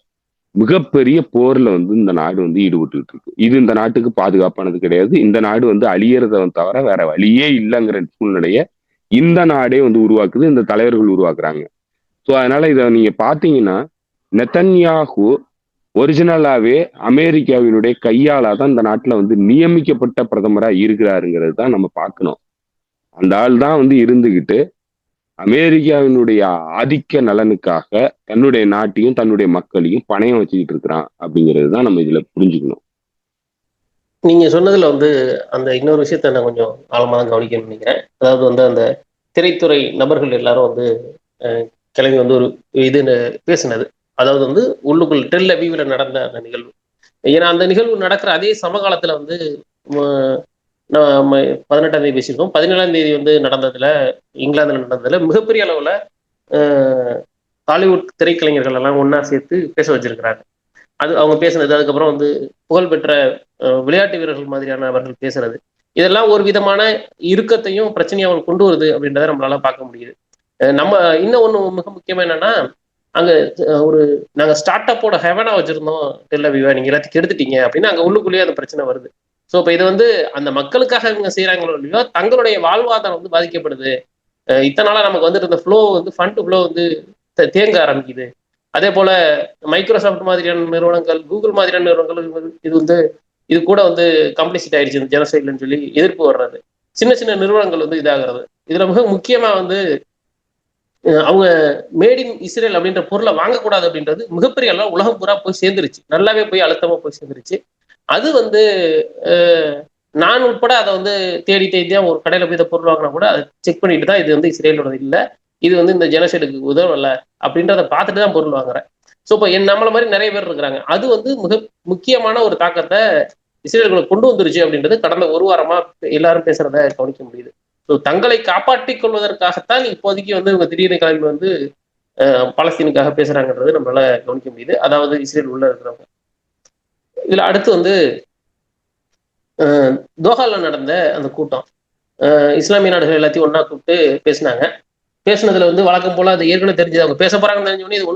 மிகப்பெரிய போர்ல வந்து இந்த நாடு வந்து ஈடுபட்டு இருக்கு. இது இந்த நாட்டுக்கு பாதுகாப்பானது கிடையாது. இந்த நாடு வந்து அழியறத தவிர வேற வழியே இல்லைங்கிற சூழ்நிலைய இந்த நாடே வந்து உருவாக்குது, இந்த தலைவர்கள் உருவாக்குறாங்க. ஸோ அதனால இதை நீங்க பாத்தீங்கன்னா நெத்தன்யாகு ஒரிஜினலாவே அமெரிக்காவினுடைய கையாளா தான் இந்த நாட்டுல வந்து நியமிக்கப்பட்ட பிரதமரா இருக்கிறாருங்கிறது தான் நம்ம பார்க்கணும். அந்த ஆள் தான் வந்து இருந்துகிட்டு அமெரிக்காவினுடைய ஆதிக்க நலனுக்காக தன்னுடைய நாட்டையும் தன்னுடைய மக்களையும் பணையம் வச்சுக்கிட்டு இருக்கிறான் அப்படிங்கிறது தான் நம்ம இதுல புரிஞ்சுக்கணும். நீங்க சொன்னதுல வந்து அந்த இன்னொரு விஷயத்த நான் கொஞ்சம் ஆழமாக கவனிக்கணும்னு நினைக்கிறேன். அதாவது வந்து அந்த திரைத்துறை நபர்கள் எல்லாரும் வந்து கிளம்பி வந்து ஒரு இது பேசினது, அதாவது வந்து உள்ளுக்குள் டெல் அவிவ்ல நடந்த அந்த நிகழ்வு. ஏன்னா அந்த நிகழ்வு நடக்கிற அதே சமகாலத்துல வந்து நம்ம 18ஆம் தேதி பேசியிருக்கோம். 17ஆம் தேதி வந்து நடந்ததுல, இங்கிலாந்துல நடந்ததுல மிகப்பெரிய அளவுல ஹாலிவுட் திரைக்கலைஞர்கள் எல்லாம் ஒன்னா சேர்த்து பேச வச்சிருக்கிறாங்க. அது அவங்க பேசுனது, அதுக்கப்புறம் வந்து புகழ்பெற்ற விளையாட்டு வீரர்கள் மாதிரியான அவர்கள் பேசுறது, இதெல்லாம் ஒரு விதமான இறுக்கத்தையும் பிரச்சனையும் அவங்க கொண்டு வருது அப்படின்றத நம்மளால பார்க்க முடியுது. நம்ம இன்னும் ஒண்ணு மிக முக்கியமா என்னன்னா, அங்க ஒரு நாங்க ஸ்டார்ட் அப்போட ஹெவனா வச்சிருந்தோம் டெல்லவிவா, நீங்க எல்லாத்தையும் கெடுத்துட்டீங்க அப்படின்னு அங்க உள்ளுக்குள்ளேயே அந்த பிரச்சனை வருது. ஸோ இப்போ இது வந்து அந்த மக்களுக்காக இவங்க செய்யறாங்களோ இல்லையோ, தங்களுடைய வாழ்வாதாரம் வந்து பாதிக்கப்படுது. இத்தனை நாளா நமக்கு வந்துட்டு இந்த ஃப்ளோ வந்து ஃபண்ட் ஃப்ளோ வந்து தேங்க ஆரம்பிக்குது. அதே போல மைக்ரோசாஃப்ட் மாதிரியான நிறுவனங்கள், கூகுள் மாதிரியான நிறுவனங்கள் இது வந்து இது கூட வந்து கம்ப்ளிசிட் ஆயிடுச்சு இந்த ஜெனசைட்லன்னு சொல்லி எதிர்ப்பு வர்றது. சின்ன சின்ன நிறுவனங்கள் வந்து இதாகிறது. இதுல மிக முக்கியமா வந்து அவங்க மேட் இன் இஸ்ரேல் அப்படின்ற பொருளை வாங்கக்கூடாது அப்படின்றது மிகப்பெரிய அளவு உலகம் பூரா போய் சேர்ந்துருச்சு. நல்லாவே போய் அழுத்தமா போய் சேர்ந்துருச்சு. அது வந்து நான் உட்பட அதை வந்து தேடி தேடி தான் ஒரு கடையில போய் இதை பொருள் வாங்கினா கூட அதை செக் பண்ணிட்டு தான் இது வந்து இஸ்ரேலோட இல்லை, இது வந்து இந்த ஜெனசைடுக்கு உதவல அப்படின்றத பார்த்துட்டு தான் பொருள் வாங்குறேன். ஸோ இப்போ நம்மள மாதிரி நிறைய பேர் இருக்கிறாங்க. அது வந்து மிக முக்கியமான ஒரு தாக்கத்தை இஸ்ரேல்களை கொண்டு வந்துருச்சு அப்படின்றது கடந்த ஒரு வாரமா எல்லாரும் பேசுறத கவனிக்க முடியுது. ஸோ தங்களை காப்பாற்றிக் கொள்வதற்காகத்தான் இப்போதைக்கு வந்து இவங்க திடீர்னு கிளம்பி வந்து பாலஸ்தீனுக்காக பேசுறாங்கன்றது நம்மளால கவனிக்க முடியுது. அதாவது இஸ்ரேல் உள்ள இருக்கிறவங்க. இதுல அடுத்து வந்து தோஹால நடந்த அந்த கூட்டம், இஸ்லாமிய நாடுகள் எல்லாத்தையும் ஒன்னா கூப்பிட்டு பேசினாங்க. பேசுனதுல வந்து வழக்கம் போல அது ஏற்கனவே தெரிஞ்சது, அவங்க பேச போறாங்கன்னு தெரிஞ்சோடனே இது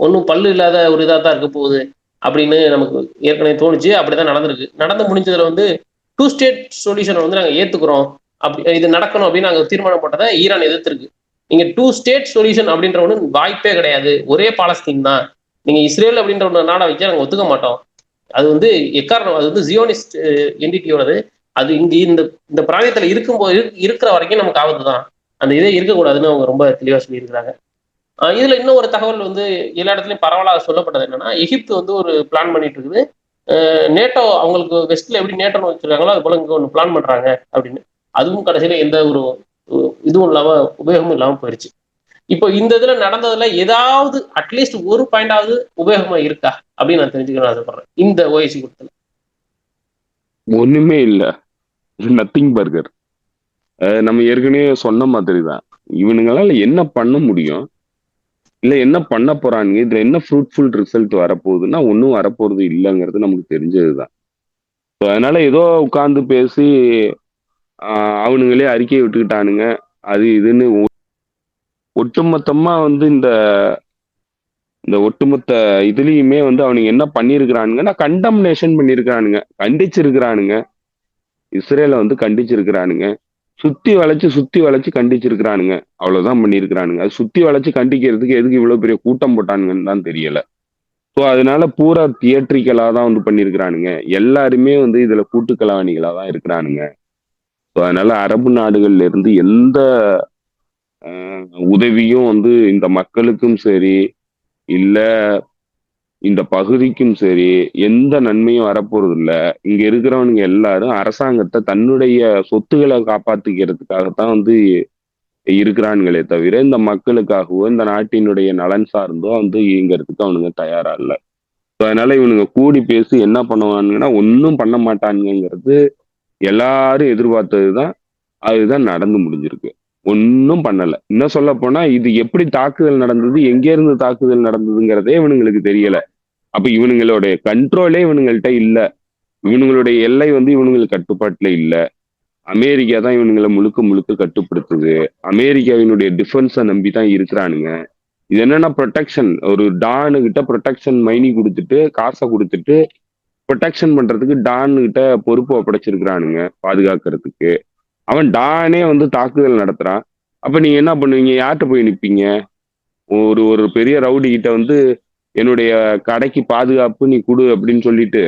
ஒன்றும் பல்லு இல்லாத ஒரு இதாக தான் இருக்க போகுது அப்படின்னு நமக்கு ஏற்கனவே தோணுச்சு. அப்படிதான் நடந்திருக்கு. நடந்து முடிஞ்சதுல வந்து 2 ஸ்டேட் சொல்யூஷனை வந்து நாங்கள் ஏத்துக்கிறோம், அப்படி இது நடக்கணும் அப்படின்னு நாங்கள் தீர்மானம் போட்டதை ஈரான் எதிர்த்திருக்கு. நீங்க 2 ஸ்டேட் சொல்யூஷன் அப்படின்ற ஒன்று வாய்ப்பே கிடையாது, ஒரே பாலஸ்தீன் தான், நீங்க இஸ்ரேல் அப்படின்ற ஒரு நாடை வச்சு நாங்கள் ஒத்துக்க மாட்டோம், அது வந்து எக்காரணம், அது வந்து ஜியோனிஸ்ட் என்டிட்டியோடது, அது இங்க இந்த இந்த பிராந்தியத்துல இருக்கும்போது இருக்கிற வரைக்கும் நமக்கு ஆபத்து தான், அந்த இதே இருக்கக்கூடாதுன்னு அவங்க ரொம்ப தெளிவா சொல்லியிருக்கிறாங்க. இதுல இன்னும் ஒரு தகவல் வந்து எல்லா இடத்துலயும் பரவலாக சொல்லப்பட்டது என்னன்னா, எகிப்து வந்து ஒரு பிளான் பண்ணிட்டு இருக்குது. நேட்டோ அவங்களுக்கு வெஸ்ட்ல எப்படி நேட்டோன்னு வச்சிருக்காங்களோ அது போல இங்க ஒன்று பிளான் பண்றாங்க அப்படின்னு. அதுவும் கடைசியில எந்த ஒரு இதுவும் இல்லாம உபயோகமும் இல்லாம போயிடுச்சு. இப்போ இந்த இதுல நடந்ததுல ஏதாவது அட்லீஸ்ட் ஒரு பாயிண்டாவது உபயோகமா இருக்கா அப்படின்னு நான் தெரிஞ்சுக்கணும் ஆசைப்படுறேன் இந்த ஓஎஸ்சி கொடுத்தல. ஒண்ணுமே இல்ல, நத்திங் பர்கர். நம்ம ஏற்கனவே சொன்ன மாதிரி தான், இவனுங்களால என்ன பண்ண முடியும், இல்ல என்ன பண்ண போறானுங்க, இதுல என்ன ஃப்ரூட்ஃபுல் ரிசல்ட் வரப்போகுதுன்னா ஒன்றும் வரப்போறது இல்லைங்கிறது நமக்கு தெரிஞ்சதுதான். அதனால ஏதோ உட்கார்ந்து பேசி அவனுங்களே அறிக்கையை விட்டுக்கிட்டானுங்க, அது இதுன்னு ஒட்டுமொத்தமா வந்து இந்த இந்த ஒட்டுமொத்த இதுலயுமே வந்து அவனுங்க என்ன பண்ணிருக்கிறானுங்கன்னா கண்டம்னேஷன் பண்ணிருக்கிறானுங்க, கண்டிச்சிருக்கிறானுங்க. இஸ்ரேலை வந்து கண்டிச்சிருக்கிறானுங்க, சுத்தி வளைச்சு கண்டிச்சிருக்கிறானுங்க. அவ்வளவுதான் பண்ணிருக்கிறானுங்க. அது சுத்தி வளைச்சு கண்டிக்கிறதுக்கு எதுக்கு இவ்வளவு பெரிய கூட்டம் போட்டானுங்கன்னு தான் தெரியல. ஸோ அதனால பூரா தியேட்ரிக்கலா தான் வந்து பண்ணிருக்கிறானுங்க. எல்லாருமே வந்து இதுல கூட்டுக்கலவாணிகளா தான் இருக்கிறானுங்க. ஸோ அதனால அரபு நாடுகள்ல இருந்து எந்த உதவியும் வந்து இந்த மக்களுக்கும் சரி, இல்ல இந்த பகுதிக்கும் சரி, எந்த நன்மையும் வரப்போறது இல்ல. இங்க இருக்கிறவனுங்க எல்லாரும் அரசாங்கத்தை தன்னுடைய சொத்துக்களை காப்பாத்திக்கிறதுக்காகத்தான் வந்து இருக்கிறானுங்களே தவிர, இந்த மக்களுக்காகவோ இந்த நாட்டினுடைய நலன் சார்ந்தோ வந்து இயங்கிறதுக்கு அவனுங்க தயாரா இல்ல. அதனால இவனுங்க கூடி பேசி என்ன பண்ணுவானுங்கன்னா ஒன்னும் பண்ண மாட்டானுங்கிறது எல்லாரும் எதிர்பார்த்ததுதான். அதுதான் நடந்து முடிஞ்சிருக்கு. ஒன்னும் பண்ணல. இன்னும் சொல்ல போனா இது எப்படி தாக்குதல் நடந்தது, எங்க இருந்து தாக்குதல் நடந்ததுங்கிறதே இவனுங்களுக்கு தெரியல. அப்ப இவனுங்களுடைய கண்ட்ரோலே இவனுங்கள்ட்ட இல்ல. இவனுங்களுடைய எல்லை வந்து இவனுங்களுக்கு கட்டுப்பாட்டுல இல்ல. அமெரிக்கா தான் இவனுங்களை முழுக்க முழுக்க கட்டுப்படுத்துது. அமெரிக்காவினுடைய டிஃபென்ஸை நம்பி தான் இருக்கிறானுங்க. இது என்னன்னா ப்ரொடெக்ஷன், ஒரு டானு கிட்ட ப்ரொடெக்ஷன் மைனி கொடுத்துட்டு காசை கொடுத்துட்டு ப்ரொடெக்ஷன் பண்றதுக்கு டானு கிட்ட பொறுப்பு ஒப்படைச்சிருக்கிறானுங்க பாதுகாக்கிறதுக்கு. அவன் டானே வந்து தாக்குதல் நடத்துறான். அப்ப நீங்க என்ன பண்ணுவீங்க, யார்கிட்ட போய் நிப்பீங்க? ஒரு ஒரு பெரிய ரவுடி கிட்ட வந்து என்னுடைய கடைக்கு பாதுகாப்பு நீ கொடு அப்படின்னு சொல்லிட்டு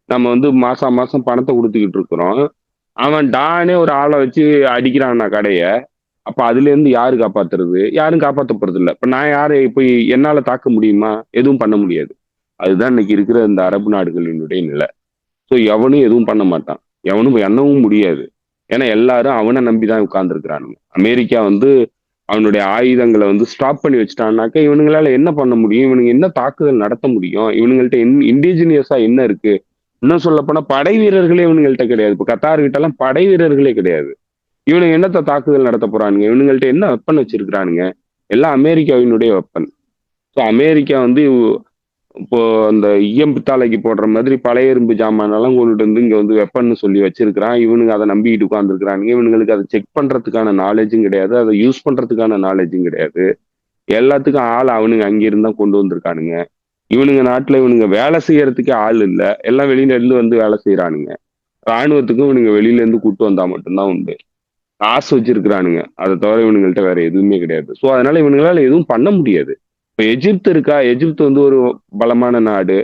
நம்ம வந்து மாசம் மாசம் பணத்தை கொடுத்துக்கிட்டு இருக்கிறோம். அவன் டானே ஒரு ஆளை வச்சு அடிக்கிறான்னா கடைய, அப்ப அதுல இருந்து யாரு காப்பாத்துறது? யாரும் காப்பாத்த போறது இல்ல. இப்ப நான் யாரை போய் என்னால தாக்க முடியுமா? எதுவும் பண்ண முடியாது. அதுதான் இன்னைக்கு இருக்கிற இந்த அரபு நாடுகளினுடைய நிலை. ஸோ எவனும் எதுவும் பண்ண மாட்டான், எவனும் எண்ணவும் முடியாது. ஏன்னா எல்லாரும் அவனை நம்பிதான் உட்கார்ந்து இருக்கிறானுங்க. அமெரிக்கா வந்து அவனுடைய ஆயுதங்களை வந்து ஸ்டாப் பண்ணி வச்சுட்டான்னாக்க இவனுங்களால என்ன பண்ண முடியும்? இவனுங்க என்ன தாக்குதல் நடத்த முடியும்? இவனுங்கள்ட்ட இண்டிஜினியஸா என்ன இருக்கு? இன்னும் சொல்ல போனா படை வீரர்களே இவனுங்கள்ட்ட கிடையாது. இப்ப கத்தார் கிட்ட எல்லாம் படை வீரர்களே கிடையாது. இவனுங்க என்னத்த தாக்குதல் நடத்த போறானுங்க? இவனுங்கள்ட்ட என்ன வெப்பன் வச்சிருக்கிறானுங்க? எல்லாம் அமெரிக்காவினுடைய வெப்பன். ஸோ அமெரிக்கா வந்து இப்போ அந்த ஈயம் பித்தாளைக்கு போடுற மாதிரி பழைய இரும்பு ஜாமானெல்லாம் கொண்டுட்டு வந்து இங்க வந்து வெப்பன்னு சொல்லி வச்சிருக்கிறான். இவனுங்க அதை நம்பிக்கிட்டு உட்காந்துருக்கிறானுங்க. இவனுங்களுக்கு அதை செக் பண்றதுக்கான நாலேஜும் கிடையாது, அதை யூஸ் பண்றதுக்கான நாலேஜும் கிடையாது. எல்லாத்துக்கும் ஆள் அவனுங்க அங்கிருந்து தான் கொண்டு வந்திருக்கானுங்க. இவனுங்க நாட்டுல இவனுங்க வேலை செய்யறதுக்கே ஆள் இல்ல. எல்லாம் வெளியில இருந்து வந்து வேலை செய்யறானுங்க. ராணுவத்துக்கும் இவனுங்க வெளியில இருந்து கூட்டு வந்தா மட்டும்தான் உண்டு. காசு வச்சிருக்கிறானுங்க. அதை தவிர இவனுங்கள்ட்ட வேற எதுவுமே கிடையாது. ஸோ அதனால இவனுங்களால எதுவும் பண்ண முடியாது. இப்ப எகிப்து இருக்கா, எகிப்து வந்து ஒரு பலமான நாடு,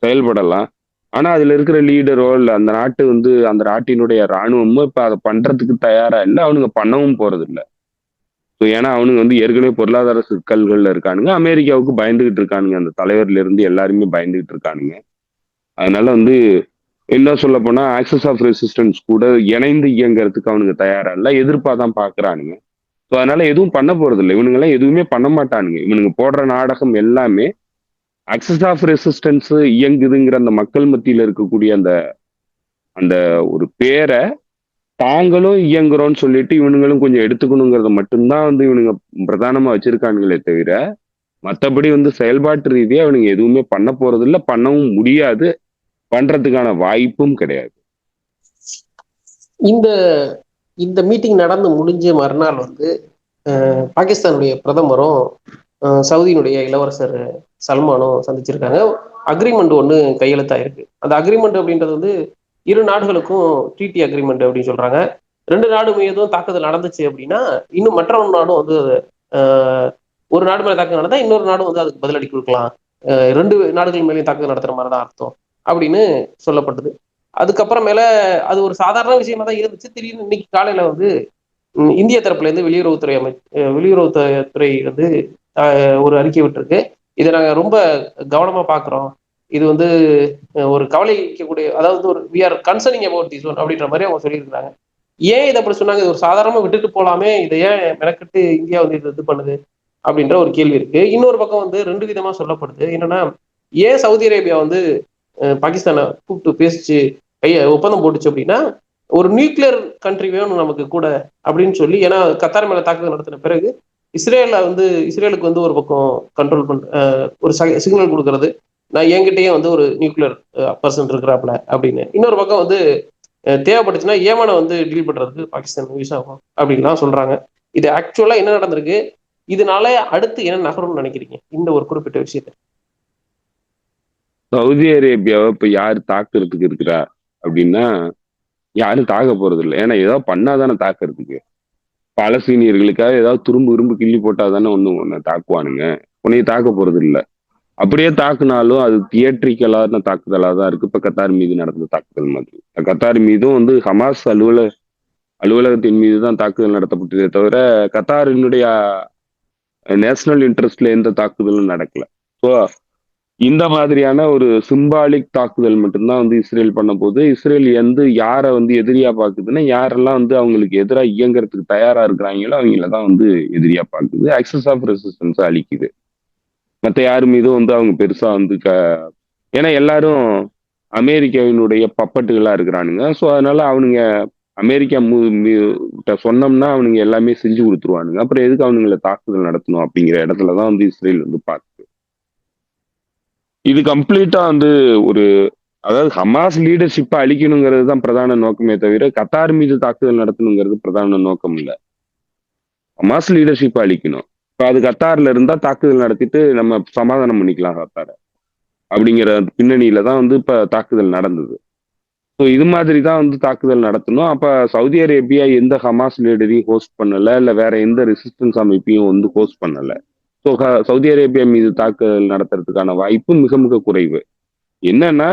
செயல்படலாம். ஆனா அதுல இருக்கிற லீடரோ இல்ல அந்த நாட்டு வந்து அந்த நாட்டினுடைய ராணுவமோ இப்ப அதை பண்றதுக்கு தயாரா இல்ல. அவனுங்க பண்ணவும் போறது இல்ல. ஸோ ஏன்னா அவனுங்க வந்து ஏற்கனவே பொருளாதார சிக்கல்கள்ல இருக்கானுங்க. அமெரிக்காவுக்கு பயந்துகிட்டு இருக்கானுங்க. அந்த தலைவர்ல இருந்து எல்லாருமே பயந்துகிட்டு இருக்கானுங்க. அதனால வந்து என்ன சொல்ல போனா ஆக்சஸ் ஆஃப் ரெசிஸ்டன்ஸ் கூட இணைந்து இயங்குறதுக்கு அவனுங்க தயாரா இல்ல. எதிர்ப்பா தான் பாக்குறானுங்க. ஸோ அதனால எதுவும் பண்ண போறது இல்லை. இவனுங்க எல்லாம் எதுவுமே பண்ண மாட்டானுங்க. இவனுங்க போடுற நாடகம் எல்லாமே ஆக்சஸ் ஆஃப் ரெசிஸ்டன்ஸ் இயங்குதுங்கிற அந்த மக்கள் மத்தியில இருக்கக்கூடிய அந்த அந்த ஒரு பேரை தாங்களும் இயங்குறோம்னு சொல்லிட்டு இவனுங்களும் கொஞ்சம் எடுத்துக்கணுங்கிறத மட்டும்தான் வந்து இவனுங்க பிரதானமா வச்சிருக்கானுங்களே தவிர மற்றபடி வந்து செயல்பாட்டு ரீதியா இவனுங்க எதுவுமே பண்ண போறது இல்லை, பண்ணவும் முடியாது, பண்றதுக்கான வாய்ப்பும் கிடையாது. இந்த இந்த மீட்டிங் நடந்து முடிஞ்ச மறுநாள் வந்து பாகிஸ்தானுடைய பிரதமரும் சவுதியினுடைய இளவரசர் சல்மானும் சந்திச்சிருக்காங்க. அக்ரிமெண்ட் ஒன்று கையெழுத்தாயிருக்கு. அந்த அக்ரிமெண்ட் அப்படின்றது வந்து இரு நாடுகளுக்கும் ட்ரீட்டி அக்ரிமெண்ட் அப்படின்னு சொல்றாங்க. ரெண்டு நாடு மீதும் தாக்குதல் நடந்துச்சு அப்படின்னா இன்னும் மற்ற நாடும் வந்து ஒரு நாடு மேல தாக்குதல் நடந்தா இன்னொரு நாடும் வந்து அதுக்கு பதிலடி கொடுக்கலாம். ரெண்டு நாடுகள் மேலேயும் தாக்குதல் நடத்துற மாதிரி தான் அர்த்தம் அப்படின்னு சொல்லப்பட்டது. அதுக்கப்புறமேல அது ஒரு சாதாரண விஷயமா தான் இருந்துச்சு. திடீர்னு இன்னைக்கு காலையில வந்து இந்திய தரப்புல இருந்து வெளியுறவுத்துறை வந்து ஒரு அறிக்கை விட்டுருக்கு. இதை நாங்க ரொம்ப கவனமா பாக்குறோம். இது வந்து ஒரு கவலைக்கக்கூடிய, அதாவது ஒரு we are concerning about this one அப்படின்ற மாதிரி அவங்க சொல்லியிருக்காங்க. ஏன் இதை அப்படி சொன்னாங்க? இது ஒரு சாதாரணமா விட்டுட்டு போலாமே, இதை ஏன் மெனக்கிட்டு இந்தியா வந்து இது பண்ணுது அப்படின்ற ஒரு கேள்வி இருக்கு. இன்னொரு பக்கம் வந்து ரெண்டு விதமா சொல்லப்படுது. என்னன்னா, ஏன் சவுதி அரேபியா வந்து பாகிஸ்தானை கூப்பிட்டு பேசிச்சு, ஒப்பந்தம் போட்டுச்சு அப்படின்னா, ஒரு நியூக்ளியர் கண்ட்ரி வேணும் நமக்கு கூட அப்படின்னு சொல்லி. ஏன்னா கத்தார் மேல தாக்குதல் நடத்தின பிறகு இஸ்ரேலுக்கு வந்து ஒரு பக்கம் கண்ட்ரோல் ஒரு சிக்னல் கொடுக்கறது, நான் என்கிட்டயே வந்து ஒரு நியூக்ளியர் பர்சன் இருக்கிறாப்ல அப்படின்னு. இன்னொரு பக்கம் வந்து தேவைப்பட்டுச்சுன்னா ஏமனை வந்து டீல் பண்றதுக்கு பாகிஸ்தான் யூஸ் ஆகும் அப்படின்லாம் சொல்றாங்க. இது ஆக்சுவலா என்ன நடந்திருக்கு? இதனால அடுத்து என்ன நகரும்னு நினைக்கிறீங்க இந்த ஒரு குறிப்பிட்ட விஷயத்த? சவுதி அரேபியாவை இப்ப யாரு தாக்குறதுக்கு இருக்கிறா அப்படின்னா யாரும் தாக்க போறது இல்லை. ஏன்னா ஏதாவது பண்ணாதானே தாக்குறதுக்கு. பாலஸ்தீனியர்களுக்காக ஏதாவது துரும்பு கிள்ளி போட்டாதானே ஒண்ணு தாக்குவானுங்க. உன்னைய தாக்க போறது இல்லை. அப்படியே தாக்குனாலும் அது தியேட்ரிக்கலான தாக்குதலா தான் இருக்கு. இப்ப கத்தார் மீது நடந்த தாக்குதல் மாதிரி. கத்தார் மீதும் வந்து ஹமாஸ் அலுவலகத்தின் மீது தான் தாக்குதல் நடத்தப்பட்டதே தவிர கத்தாரினுடைய நேஷனல் இன்ட்ரெஸ்ட்ல எந்த தாக்குதலும் நடக்கல. ஸோ இந்த மாதிரியான ஒரு சிம்பாலிக் தாக்குதல் மட்டும்தான் வந்து இஸ்ரேல் பண்ண போது. இஸ்ரேல் யாரை வந்து எதிரியா பாக்குதுன்னா யாரெல்லாம் வந்து அவங்களுக்கு எதிராக இயங்குறதுக்கு தயாரா இருக்கிறாங்களோ அவங்களதான் வந்து எதிரியா பாக்குது. ஆக்சஸ் ஆஃப் ரெசிஸ்டன்ஸ் அளிக்குது. மற்ற யாரு மீதும் வந்து அவங்க பெருசா வந்து ஏன்னா எல்லாரும் அமெரிக்காவினுடைய பப்பட்டுகளா இருக்கிறானுங்க. ஸோ அதனால அவனுங்க அமெரிக்கா சொன்னோம்னா அவனுங்க எல்லாமே செஞ்சு கொடுத்துருவானுங்க. அப்புறம் எதுக்கு அவனுங்களை தாக்குதல் நடத்தணும் அப்படிங்கிற இடத்துலதான் வந்து இஸ்ரேல் வந்து பார்க்குது. இது கம்ப்ளீட்டா வந்து ஒரு, அதாவது ஹமாஸ் லீடர்ஷிப்பை அழிக்கணுங்கிறது தான் பிரதான நோக்கமே தவிர கத்தார் மீது தாக்குதல் நடத்தணுங்கிறது பிரதான நோக்கம் இல்லை. ஹமாஸ் லீடர்ஷிப்பை அழிக்கணும். இப்ப அது கத்தார்ல இருந்தா தாக்குதல் நடத்திட்டு நம்ம சமாதானம் பண்ணிக்கலாம் கத்தாரை அப்படிங்கிற பின்னணியில தான் வந்து இப்ப தாக்குதல் நடந்தது. ஸோ இது மாதிரி தான் வந்து தாக்குதல் நடத்தணும். அப்ப சவுதி அரேபியா எந்த ஹமாஸ் லீடரையும் ஹோஸ்ட் பண்ணல, இல்ல வேற எந்த ரெசிஸ்டன்ஸ் அமைப்பையும் வந்து ஹோஸ்ட் பண்ணல. ஸோ சவுதி அரேபியா மீது தாக்குதல் நடத்துறதுக்கான வாய்ப்பு மிக மிக குறைவு. என்னன்னா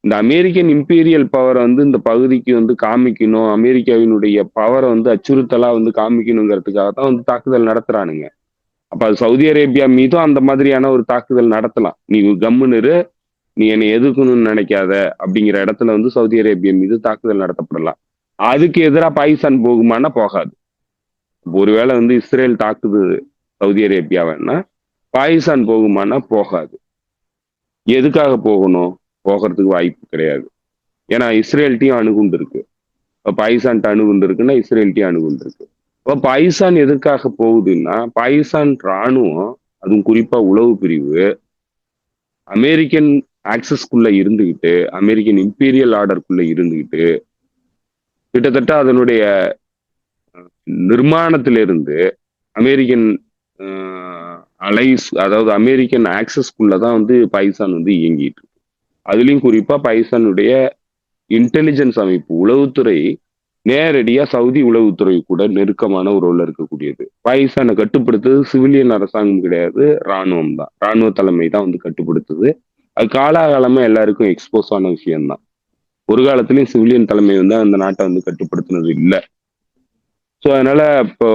இந்த அமெரிக்கன் இம்பீரியல் பவரை வந்து இந்த பகுதிக்கு வந்து காமிக்கணும், அமெரிக்காவினுடைய பவரை வந்து அச்சுறுத்தலா வந்து காமிக்கணுங்கிறதுக்காக தான் வந்து தாக்குதல் நடத்துறானுங்க. அப்ப அது சவுதி அரேபியா மீதும் அந்த மாதிரியான ஒரு தாக்குதல் நடத்தலாம். நீ கம்முன்னு நீ என்னை எதிர்க்கணும்னு நினைக்காத அப்படிங்கிற இடத்துல வந்து சவுதி அரேபியா மீது தாக்குதல் நடத்தப்படலாம். அதுக்கு எதிராக பாகிஸ்தான் போகுமானா போகாது. ஒருவேளை இஸ்ரேல் தாக்குது சவுதி அரேபியாவைன்னா பாகிஸ்தான் போகுமானா போகாது. எதுக்காக போகணும்? போகிறதுக்கு வாய்ப்பு கிடையாது. ஏன்னா இஸ்ரேல்ட்டையும் அணுகுண்டு இருக்கு. இப்போ பாகிஸ்தான் அணுகுண்டு இருக்குன்னா இஸ்ரேல்ட்டையும் அணுகுண்டு இருக்கு. இப்போ பாகிஸ்தான் எதுக்காக போகுதுன்னா, பாகிஸ்தான் ராணுவம், அதுவும் குறிப்பா உளவு பிரிவு, அமெரிக்கன் ஆக்சஸ்குள்ள இருந்துகிட்டு, அமெரிக்கன் இம்பீரியல் ஆர்டருக்குள்ள இருந்துகிட்டு, கிட்டத்தட்ட அதனுடைய நிர்மாணத்திலிருந்து அமெரிக்கன் அலைஸ், அதாவது அமெரிக்கன் ஆக்சஸ்குள்ளதான் பாகிஸ்தான் இயங்கிட்டு இருக்கு. அதுலயும் குறிப்பா பாகிஸ்தானுடைய இன்டெலிஜென்ஸ் அமைப்பு, உளவுத்துறை நேரடியா சவுதி உளவுத்துறை கூட நெருக்கமான உறவுல இருக்கக்கூடியது. பாகிஸ்தானை கட்டுப்படுத்துறது சிவிலியன் அரசாங்கம் கிடையாது, ராணுவம் தான். ராணுவ தலைமை தான் கட்டுப்படுத்துது. அது காலாகாலமா எல்லாருக்கும் எக்ஸ்போஸ் ஆன விஷயம்தான். ஒரு காலத்திலயும் சிவிலியன் தலைமை அந்த நாட்டை கட்டுப்படுத்தினது இல்லை. ஸோ அதனால இப்போ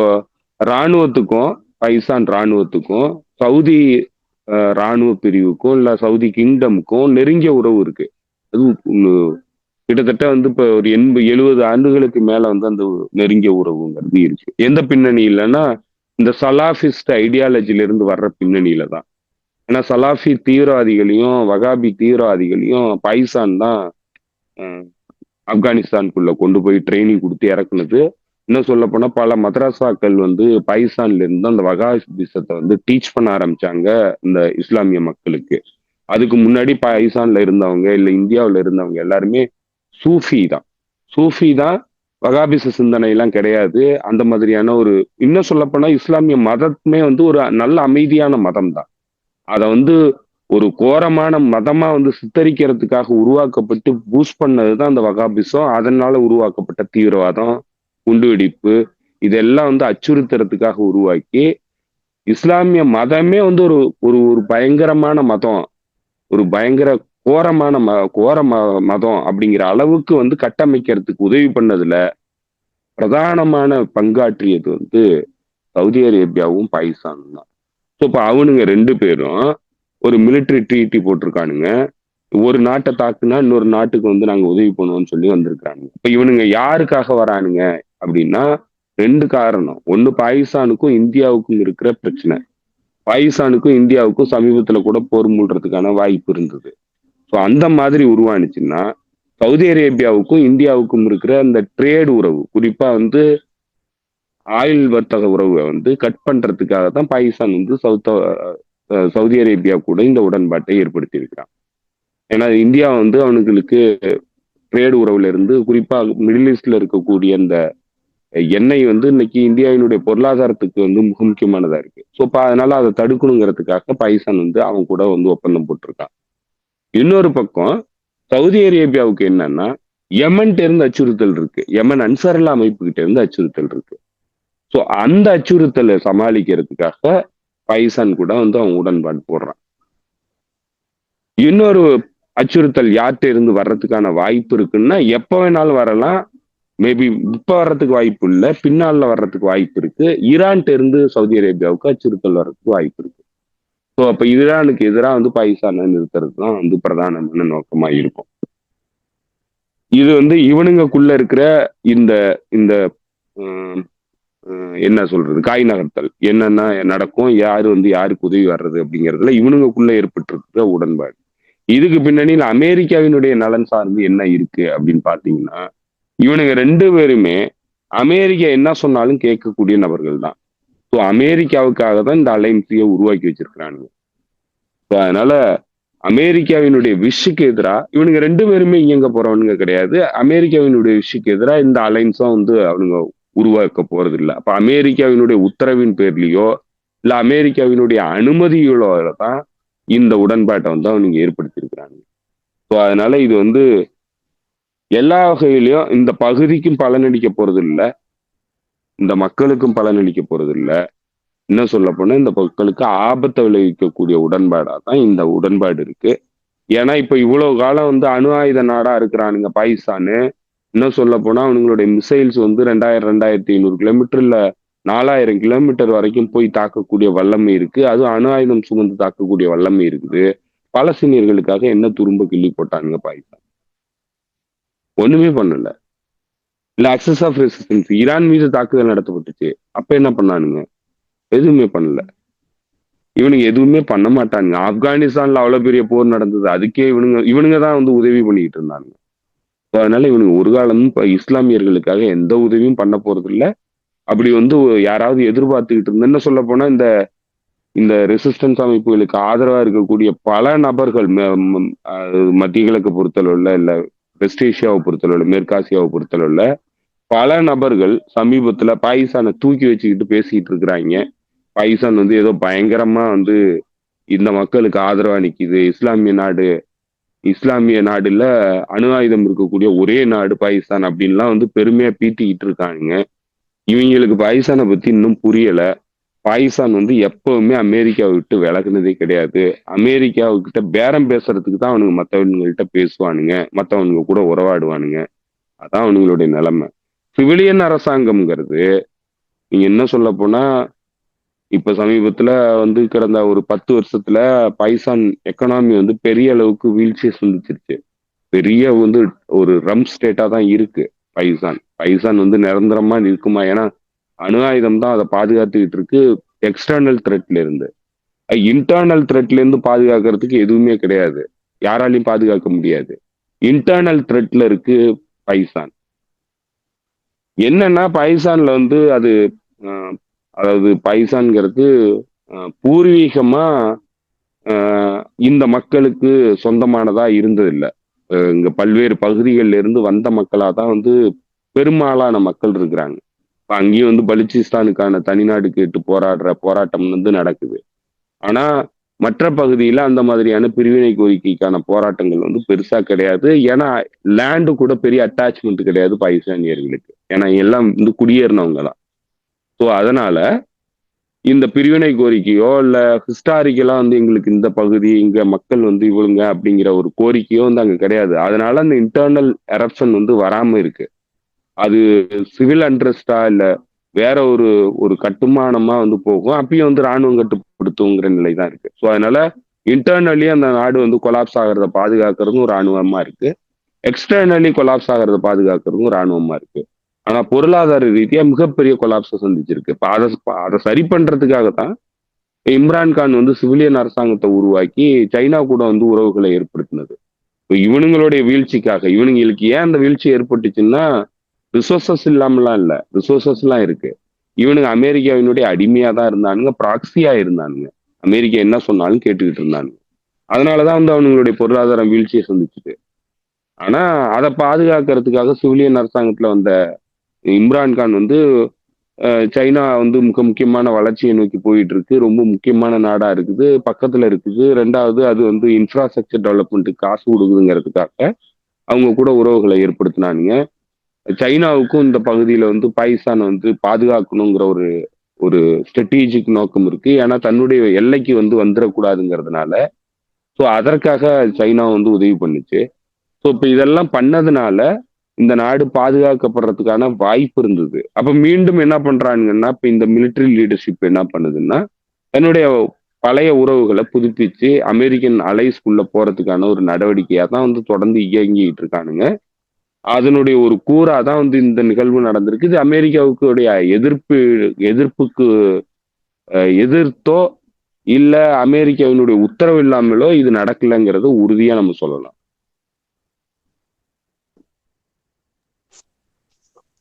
ராணுவத்துக்கும், பாகிஸ்தான் ராணுவத்துக்கும், சவுதி ராணுவ பிரிவுக்கும் இல்ல சவுதி கிங்டமுக்கும் நெருங்கிய உறவு இருக்கு. அது கிட்டத்தட்ட இப்போ ஒரு 80 ஆண்டுகளுக்கு மேல அந்த நெருங்கிய உறவுங்கிறது இருக்கு. எந்த பின்னணி இல்லைன்னா இந்த சலாஃபிஸ்ட் ஐடியாலஜில இருந்து வர்ற பின்னணியில தான். ஏன்னா சலாஃபி தீவிரவாதிகளையும் வகாபி தீவிரவாதிகளையும் பாகிஸ்தான் தான் ஆப்கானிஸ்தானுக்குள்ள கொண்டு போய் ட்ரைனிங் கொடுத்து இறக்குனது. இன்னும் சொல்ல போனா பல மதரசாக்கள் பாகிஸ்தான்ல இருந்து அந்த வகாபிசத்தை டீச் பண்ண ஆரம்பிச்சாங்க இந்த இஸ்லாமிய மக்களுக்கு. அதுக்கு முன்னாடி பாகிஸ்தான்ல இருந்தவங்க இல்ல இந்தியாவில இருந்தவங்க எல்லாருமே சூஃபி தான். வகாபிச சிந்தனை எல்லாம் கிடையாது. அந்த மாதிரியான ஒரு, இன்னும் சொல்ல போனா இஸ்லாமிய மதமே ஒரு நல்ல அமைதியான மதம் தான். அத ஒரு கோரமான மதமா சித்தரிக்கிறதுக்காக உருவாக்கப்பட்டு பூஸ்ட் பண்ணதுதான் அந்த வகாபிசம். அதனால உருவாக்கப்பட்ட தீவிரவாதம், குண்டுவெடிப்பு, இதெல்லாம் அச்சுறுத்துறதுக்காக உருவாக்கி இஸ்லாமிய மதமே ஒரு ஒரு பயங்கரமான மதம், ஒரு பயங்கர கோர மதம் அப்படிங்கிற அளவுக்கு கட்டமைக்கிறதுக்கு உதவி பண்ணதுல பிரதானமான பங்காற்றியது சவுதி அரேபியாவும் பாகிஸ்தானும் தான். ஸோ இப்போ அவனுங்க 2 பேரும் ஒரு மிலிட்டரி ட்ரீட்டி போட்டிருக்கானுங்க. ஒரு நாட்டை தாக்குனா இன்னொரு நாட்டுக்கு நாங்க உதவி பண்ணுவோம்னு சொல்லி வந்திருக்காங்க. இப்ப இவனுங்க யாருக்காக வரானுங்க அப்படின்னா 2 காரணம். ஒண்ணு, பாகிஸ்தானுக்கும் இந்தியாவுக்கும் இருக்கிற பிரச்சனை. பாகிஸ்தானுக்கும் இந்தியாவுக்கும் சமீபத்துல கூட போர் மூடுறதுக்கான வாய்ப்பு இருந்தது. ஸோ அந்த மாதிரி உருவானுச்சுன்னா சவுதி அரேபியாவுக்கும் இந்தியாவுக்கும் இருக்கிற அந்த ட்ரேட் உறவு, குறிப்பா ஆயில் வர்த்தக உறவை கட் பண்றதுக்காக தான் பாகிஸ்தான் சவுதி அரேபியா கூட இந்த உடன்பாட்டை ஏற்படுத்தி இருக்கிறான். ஏன்னா இந்தியா அவனுங்களுக்கு ட்ரேட் உறவுல இருந்து, குறிப்பா மிடில் ஈஸ்ட்ல இருக்கக்கூடிய அந்த எண்ணெய் இன்னைக்கு இந்தியாவினுடைய பொருளாதாரத்துக்கு மிக முக்கியமானதா இருக்கு. ஸோ அதனால அதை தடுக்கணுங்கிறதுக்காக பாகிஸ்தான் அவன் கூட ஒப்பந்தம் போட்டிருக்கான். இன்னொரு பக்கம் சவுதி அரேபியாவுக்கு என்னன்னா யமன்கிட்ட இருந்து அச்சுறுத்தல் இருக்கு, யமன் அன்சாருல்லா அமைப்பு கிட்ட இருந்து அச்சுறுத்தல் இருக்கு. ஸோ அந்த அச்சுறுத்தலை சமாளிக்கிறதுக்காக பாகிஸ்தான் கூட அவன் உடன்பாடு போடுறான். இன்னொரு அச்சுறுத்தல் யார்கிட்ட இருந்து வர்றதுக்கான வாய்ப்பு இருக்குன்னா, எப்ப வேணாலும் வரலாம். மேபி இப்ப வர்றதுக்கு வாய்ப்பு இல்லை, பின்னால வர்றதுக்கு வாய்ப்பு இருக்கு. ஈரான்கிட்ட இருந்து சவுதி அரேபியாவுக்கு அச்சுறுத்தல் வர்றதுக்கு வாய்ப்பு இருக்கு. ஸோ அப்ப ஈரானுக்கு எதிராக பாகிஸ்தானை நிறுத்துறது தான் பிரதானமான நோக்கமா இருக்கும். இது இவனுங்களுக்குள்ள இருக்கிற இந்த இந்த என்ன சொல்றது, காய் நகர்த்தல் என்னன்னா நடக்கும், யாரு யாருக்கு உதவி வர்றது அப்படிங்கிறதுல இவனுங்களுக்குள்ள ஏற்பட்டிருக்கிற உடன்பாடு. இதுக்கு பின்னணியில் அமெரிக்காவினுடைய நலன் சார்ந்து என்ன இருக்கு அப்படின்னு பாத்தீங்கன்னா, இவனுங்க 2 பேருமே அமெரிக்கா என்ன சொன்னாலும் கேட்கக்கூடிய நபர்கள் தான். ஸோ அமெரிக்காவுக்காக தான் இந்த அலைன்ஸையை உருவாக்கி வச்சிருக்கிறானுங்க. ஸோ அதனால அமெரிக்காவினுடைய விஷுக்கு எதிராக இவனுங்க 2 பேருமே இயங்க போறவனுங்க கிடையாது. அமெரிக்காவினுடைய விஷுக்கு எதிராக இந்த அலைன்ஸும் அவனுங்க உருவாக்க போறது இல்லை. அப்ப அமெரிக்காவினுடைய உத்தரவின் பேர்லயோ இல்ல அமெரிக்காவினுடைய அனுமதிகளோட தான் இந்த உடன்பாட்டை அவனுங்க ஏற்படுத்தி இருக்கிறாங்க. ஸோ அதனால இது எல்லா வகையிலையும் இந்த பகுதிக்கும் பலனளிக்க போறது இல்லை, இந்த மக்களுக்கும் பலனளிக்க போறது இல்லை. இன்னும் சொல்ல போனா இந்த மக்களுக்கு ஆபத்தை விளைவிக்கக்கூடிய உடன்பாடா தான் இந்த உடன்பாடு இருக்கு. ஏன்னா இப்ப இவ்வளவு காலம் அணு ஆயுத நாடா இருக்கிறானுங்க பாகிஸ்தானு. இன்னும் சொல்ல போனா அவனுங்களுடைய மிசைல்ஸ் 2500 கிலோமீட்டர் இல்ல 4000 கிலோமீட்டர் வரைக்கும் போய் தாக்கக்கூடிய வல்லமை இருக்கு. அதுவும் அணு ஆயுதம் சுமந்து தாக்கக்கூடிய வல்லமை இருக்குது. பாலஸ்தீனியர்களுக்காக என்ன துரும்ப கிள்ளி போட்டானுங்க பாகிஸ்தான்? ஒண்ணுமே பண்ணல. இல்ல அக்சஸ் ஆஃப் ரெசிஸ்டன்ஸ். ஈரான் மீது தாக்குதல் நடத்தப்பட்டுச்சு, அப்ப என்ன பண்ணானுங்க? எதுவுமே பண்ணல. இவனுங்க எதுவுமே பண்ண மாட்டானுங்க. ஆப்கானிஸ்தான்ல அவ்வளவு பெரிய போர் நடந்தது, அதுக்கே இவனுங்க தான் வந்து உதவி பண்ணிட்டு இருந்தானுங்க. அதனால இவனுங்க ஒரு காலமும் இப்ப இஸ்லாமியர்களுக்காக எந்த உதவியும் பண்ண போறது இல்ல. அப்படி வந்து யாராவது எதிர்பார்த்துக்கிட்டு இருந்தா, என்ன சொல்ல போனா இந்த இந்த ரெசிஸ்டன்ஸ் அமைப்புகளுக்கு ஆதரவா இருக்கக்கூடிய பல நபர்கள் மத்திய கிழக்கு பொறுத்தளவுல, இல்ல வெஸ்ட் ஏசியாவை பொறுத்தளவுல, மேற்காசியாவை பொறுத்தளவுல பல நபர்கள் சமீபத்துல பாகிஸ்தானை தூக்கி வச்சுக்கிட்டு பேசிட்டு இருக்கிறாங்க. பாகிஸ்தான் வந்து ஏதோ பயங்கரமா வந்து இந்த மக்களுக்கு ஆதரவா நிக்குது, இஸ்லாமிய நாடுல அணு ஆயுதம் இருக்கக்கூடிய ஒரே நாடு பாகிஸ்தான் அப்படின்லாம் வந்து பெருமையா பீத்திக்கிட்டு இருக்காங்க. இவங்களுக்கு பாகிஸ்தானை பத்தி இன்னும் புரியல. பாகிஸ்தான் வந்து எப்பவுமே அமெரிக்காவை விட்டு விலகுனதே கிடையாது. அமெரிக்காவுக்கிட்ட பேரம் பேசுறதுக்கு தான் அவனுங்க மற்றவங்கள்ட்ட பேசுவானுங்க, மற்றவனுங்க கூட உறவாடுவானுங்க. அதான் அவனுங்களுடைய நிலைமை. சிவிலியன் அரசாங்கம்ங்கிறது நீங்க என்ன சொல்ல போனா, இப்ப சமீபத்துல வந்து கடந்த ஒரு 10 வருஷத்துல பாகிஸ்தான் எக்கனாமி வந்து பெரிய அளவுக்கு வீழ்ச்சியை சந்திச்சிருச்சு. பெரிய வந்து ஒரு ரம் ஸ்டேட்டா தான் இருக்கு பாகிஸ்தான். பாகிஸ்தான் வந்து நிரந்தரமா இருக்குமா? ஏன்னா அணு ஆயுதம் தான் அதை பாதுகாத்துக்கிட்டு இருக்கு, எக்ஸ்டர்னல் த்ரெட்ல இருந்து. இன்டர்னல் த்ரெட்ல இருந்து பாதுகாக்கிறதுக்கு எதுவுமே கிடையாது, யாராலையும் பாதுகாக்க முடியாது. இன்டர்னல் த்ரெட்ல இருக்கு பாகிஸ்தான். என்னன்னா பாகிஸ்தான்ல வந்து அது அதாவது பாகிஸ்தான்ங்கிறது பூர்வீகமா இந்த மக்களுக்கு சொந்தமானதா இருந்ததில்லை. இங்க பல்வேறு பகுதிகளில் இருந்து வந்த மக்களா தான் வந்து பெரும்பாலான மக்கள் இருக்கிறாங்க. இப்ப அங்கேயும் வந்து பலுச்சிஸ்தானுக்கான தனிநாடு கேட்டு போராட்டம் வந்து நடக்குது. ஆனா மற்ற பகுதியில அந்த மாதிரியான பிரிவினை கோரிக்கைக்கான போராட்டங்கள் வந்து பெருசா கிடையாது. ஏன்னா லேண்டு கூட பெரிய அட்டாச்மெண்ட் கிடையாது பாகிஸ்தானியர்களுக்கு. ஏன்னா எல்லாம் வந்து குடியேறினவங்க தான். ஸோ அதனால இந்த பிரிவினை கோரிக்கையோ இல்ல ஹிஸ்டாரிக்கலா வந்து எங்களுக்கு இந்த பகுதி இங்க மக்கள் வந்து இவங்க அப்படிங்கிற ஒரு கோரிக்கையோ வந்து அங்க கிடையாது. அதனால அந்த இன்டர்னல் எரப்ஷன் வந்து வராம இருக்கு. அது சிவில் அண்ட்ரஸ்டா இல்ல வேற ஒரு ஒரு கட்டுமானமா வந்து போகும், அப்பயும் வந்து ராணுவம் கட்டுப்படுத்துங்கிற நிலை தான் இருக்கு. ஸோ அதனால இன்டர்னலி அந்த நாடு வந்து கொலாப்ஸ் ஆகிறத பாதுகாக்கிறதும் ராணுவமா இருக்கு, எக்ஸ்டர்னலி கொலாப்ஸ் ஆகிறத பாதுகாக்கிறதும் ராணுவமா இருக்கு. ஆனா பொருளாதார ரீதியா மிகப்பெரிய கொலாப்ஸை சந்திச்சிருக்கு. இப்ப அதை சரி பண்றதுக்காகத்தான் இம்ரான்கான் வந்து சிவிலியன் அரசாங்கத்தை உருவாக்கி சைனா கூட வந்து உறவுகளை ஏற்படுத்தினது. இவனுங்களுடைய வீழ்ச்சிக்காக. இவனுங்களுக்கு ஏன் அந்த வீழ்ச்சி ஏற்பட்டுச்சுன்னா ரிசோர்சஸ் இல்லாமலாம் இல்ல, ரிசோர்சஸ் எல்லாம் இருக்கு. இவனுங்க அமெரிக்காவினுடைய அடிமையா தான் இருந்தானுங்க, ப்ராக்சியா இருந்தானுங்க. அமெரிக்கா என்ன சொன்னாலும் கேட்டுக்கிட்டு இருந்தானுங்க. அதனாலதான் வந்து அவனுங்களுடைய பொருளாதாரம் வீழ்ச்சியை சந்திச்சுட்டு. ஆனா அதை பாதுகாக்கிறதுக்காக சிவிலியன் அரசாங்கத்துல வந்த இம்ரான்கான் வந்து சைனா வந்து மிக முக்கியமான வளர்ச்சியை நோக்கி போயிட்டு இருக்கு, ரொம்ப முக்கியமான நாடா இருக்குது, பக்கத்துல இருக்குது. ரெண்டாவது அது வந்து இன்ஃப்ராஸ்ட்ரக்சர் டெவலப்மெண்ட்டுக்கு காசு கொடுக்குதுங்கிறதுக்காக அவங்க கூட உறவுகளை ஏற்படுத்தினானுங்க. சைனாவுக்கும் இந்த பகுதியில வந்து பாகிஸ்தான் வந்து பாதுகாக்கணுங்கிற ஒரு ஒரு ஸ்ட்ராட்டஜிக் நோக்கம் இருக்கு. ஏன்னா தன்னுடைய எல்லைக்கு வந்து வந்துடக்கூடாதுங்கிறதுனால. ஸோ அதற்காக சைனா வந்து உதவி பண்ணுச்சு. ஸோ இப்ப இதெல்லாம் பண்ணதுனால இந்த நாடு பாதுகாக்கப்படுறதுக்கான வாய்ப்பு இருந்தது. அப்ப மீண்டும் என்ன பண்றாங்கன்னா, இப்ப இந்த மிலிட்டரி லீடர்ஷிப் என்ன பண்ணுதுன்னா, தன்னுடைய பழைய உறவுகளை புதுப்பிச்சு அமெரிக்கன் அலைஸ்குள்ள போறதுக்கான ஒரு நடவடிக்கையா தான் வந்து தொடர்ந்து இயங்கிட்டு இருக்கானுங்க. அதனுடைய ஒரு கூறா தான் வந்து இந்த நிகழ்வு நடந்திருக்கு. இது அமெரிக்காவுக்கு எதிர்ப்புக்கு எதிர்த்தோ இல்ல அமெரிக்காவினுடைய உத்தரவு இல்லாமலோ இது நடக்கலைங்கிறது உறுதியா நம்ம சொல்லலாம்.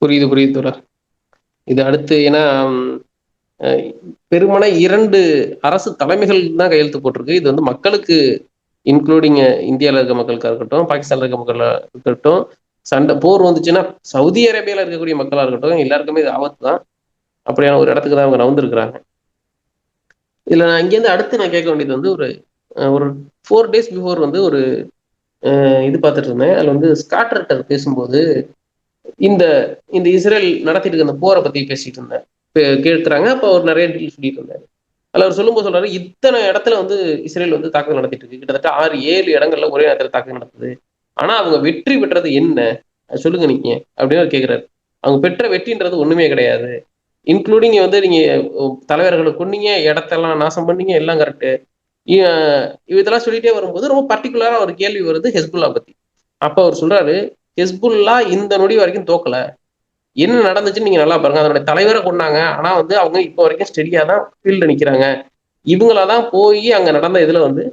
புரியுது தோழர். இது அடுத்து ஏன்னா பெருமன 2 அரசு தலைமைகள் தான் கையெழுத்து போட்டிருக்கு. இது வந்து மக்களுக்கு இன்க்ளூடிங் இந்தியாவில் இருக்க மக்களுக்காக இருக்கட்டும், பாகிஸ்தான்ல இருக்க மக்களா இருக்கட்டும், சண்டை போர் வந்துச்சுன்னா சவுதி அரேபியாவில் இருக்கக்கூடிய மக்களா இருக்கட்டும், எல்லாருக்குமே இது ஆபத்து தான். அப்படியான ஒரு இடத்துக்கு தான் அவங்க நவுந்திருக்கிறாங்க. இதுல நான் இங்கேருந்து அடுத்து நான் கேட்க வேண்டியது வந்து ஒரு 4 days பிஃபோர் வந்து ஒரு இது பார்த்துட்டு இருந்தேன். அதுல வந்து ஸ்காட்ரட்டர் பேசும்போது இந்த இந்த இஸ்ரேல் நடத்திட்டு இருக்க இந்த போரை பத்தி பேசிட்டு இருந்தேன், கேட்கிறாங்க. அப்ப அவர் நிறைய டீல் சொல்லிட்டு இருந்தாரு. அதுல அவர் சொல்லும்போது சொல்றாரு, இத்தனை இடத்துல வந்து இஸ்ரேல் வந்து தாக்குதல் நடத்திட்டு இருக்கு, கிட்டத்தட்ட 6-7 இடங்கள்ல ஒரே நேரத்தில் தாக்குதல் நடத்துது. ஆனா அவங்க வெற்றி பெற்றது என்ன சொல்லுங்க நீங்க அப்படின்னு அவர் கேட்கிறாரு. அவங்க பெற்ற வெற்றின்றது ஒண்ணுமே கிடையாது. இன்க்ளூடிங் வந்து நீங்க தலைவர்களை கொன்னீங்க, இடத்தெல்லாம் நாசம் பண்ணீங்க, எல்லாம் கரெக்டு. இதெல்லாம் சொல்லிட்டே வரும்போது ரொம்ப பர்டிகுலரா ஒரு கேள்வி வருது ஹெஸ்புல்லா பத்தி. அப்ப அவர் சொல்றாரு, ஹெஸ்புல்லா இந்த நொடி வரைக்கும் தோக்கல, என்ன நடந்துச்சுன்னு நீங்க நல்லா பாருங்க. அதனுடைய தலைவரை கொண்டாங்க. ஆனா வந்து அவங்க இப்போ வரைக்கும் ஸ்டெடியா தான் ஃபீல்ட்ல நிக்கிறாங்க. இவங்களா தான் போய் அங்க நடந்த இதுல வந்து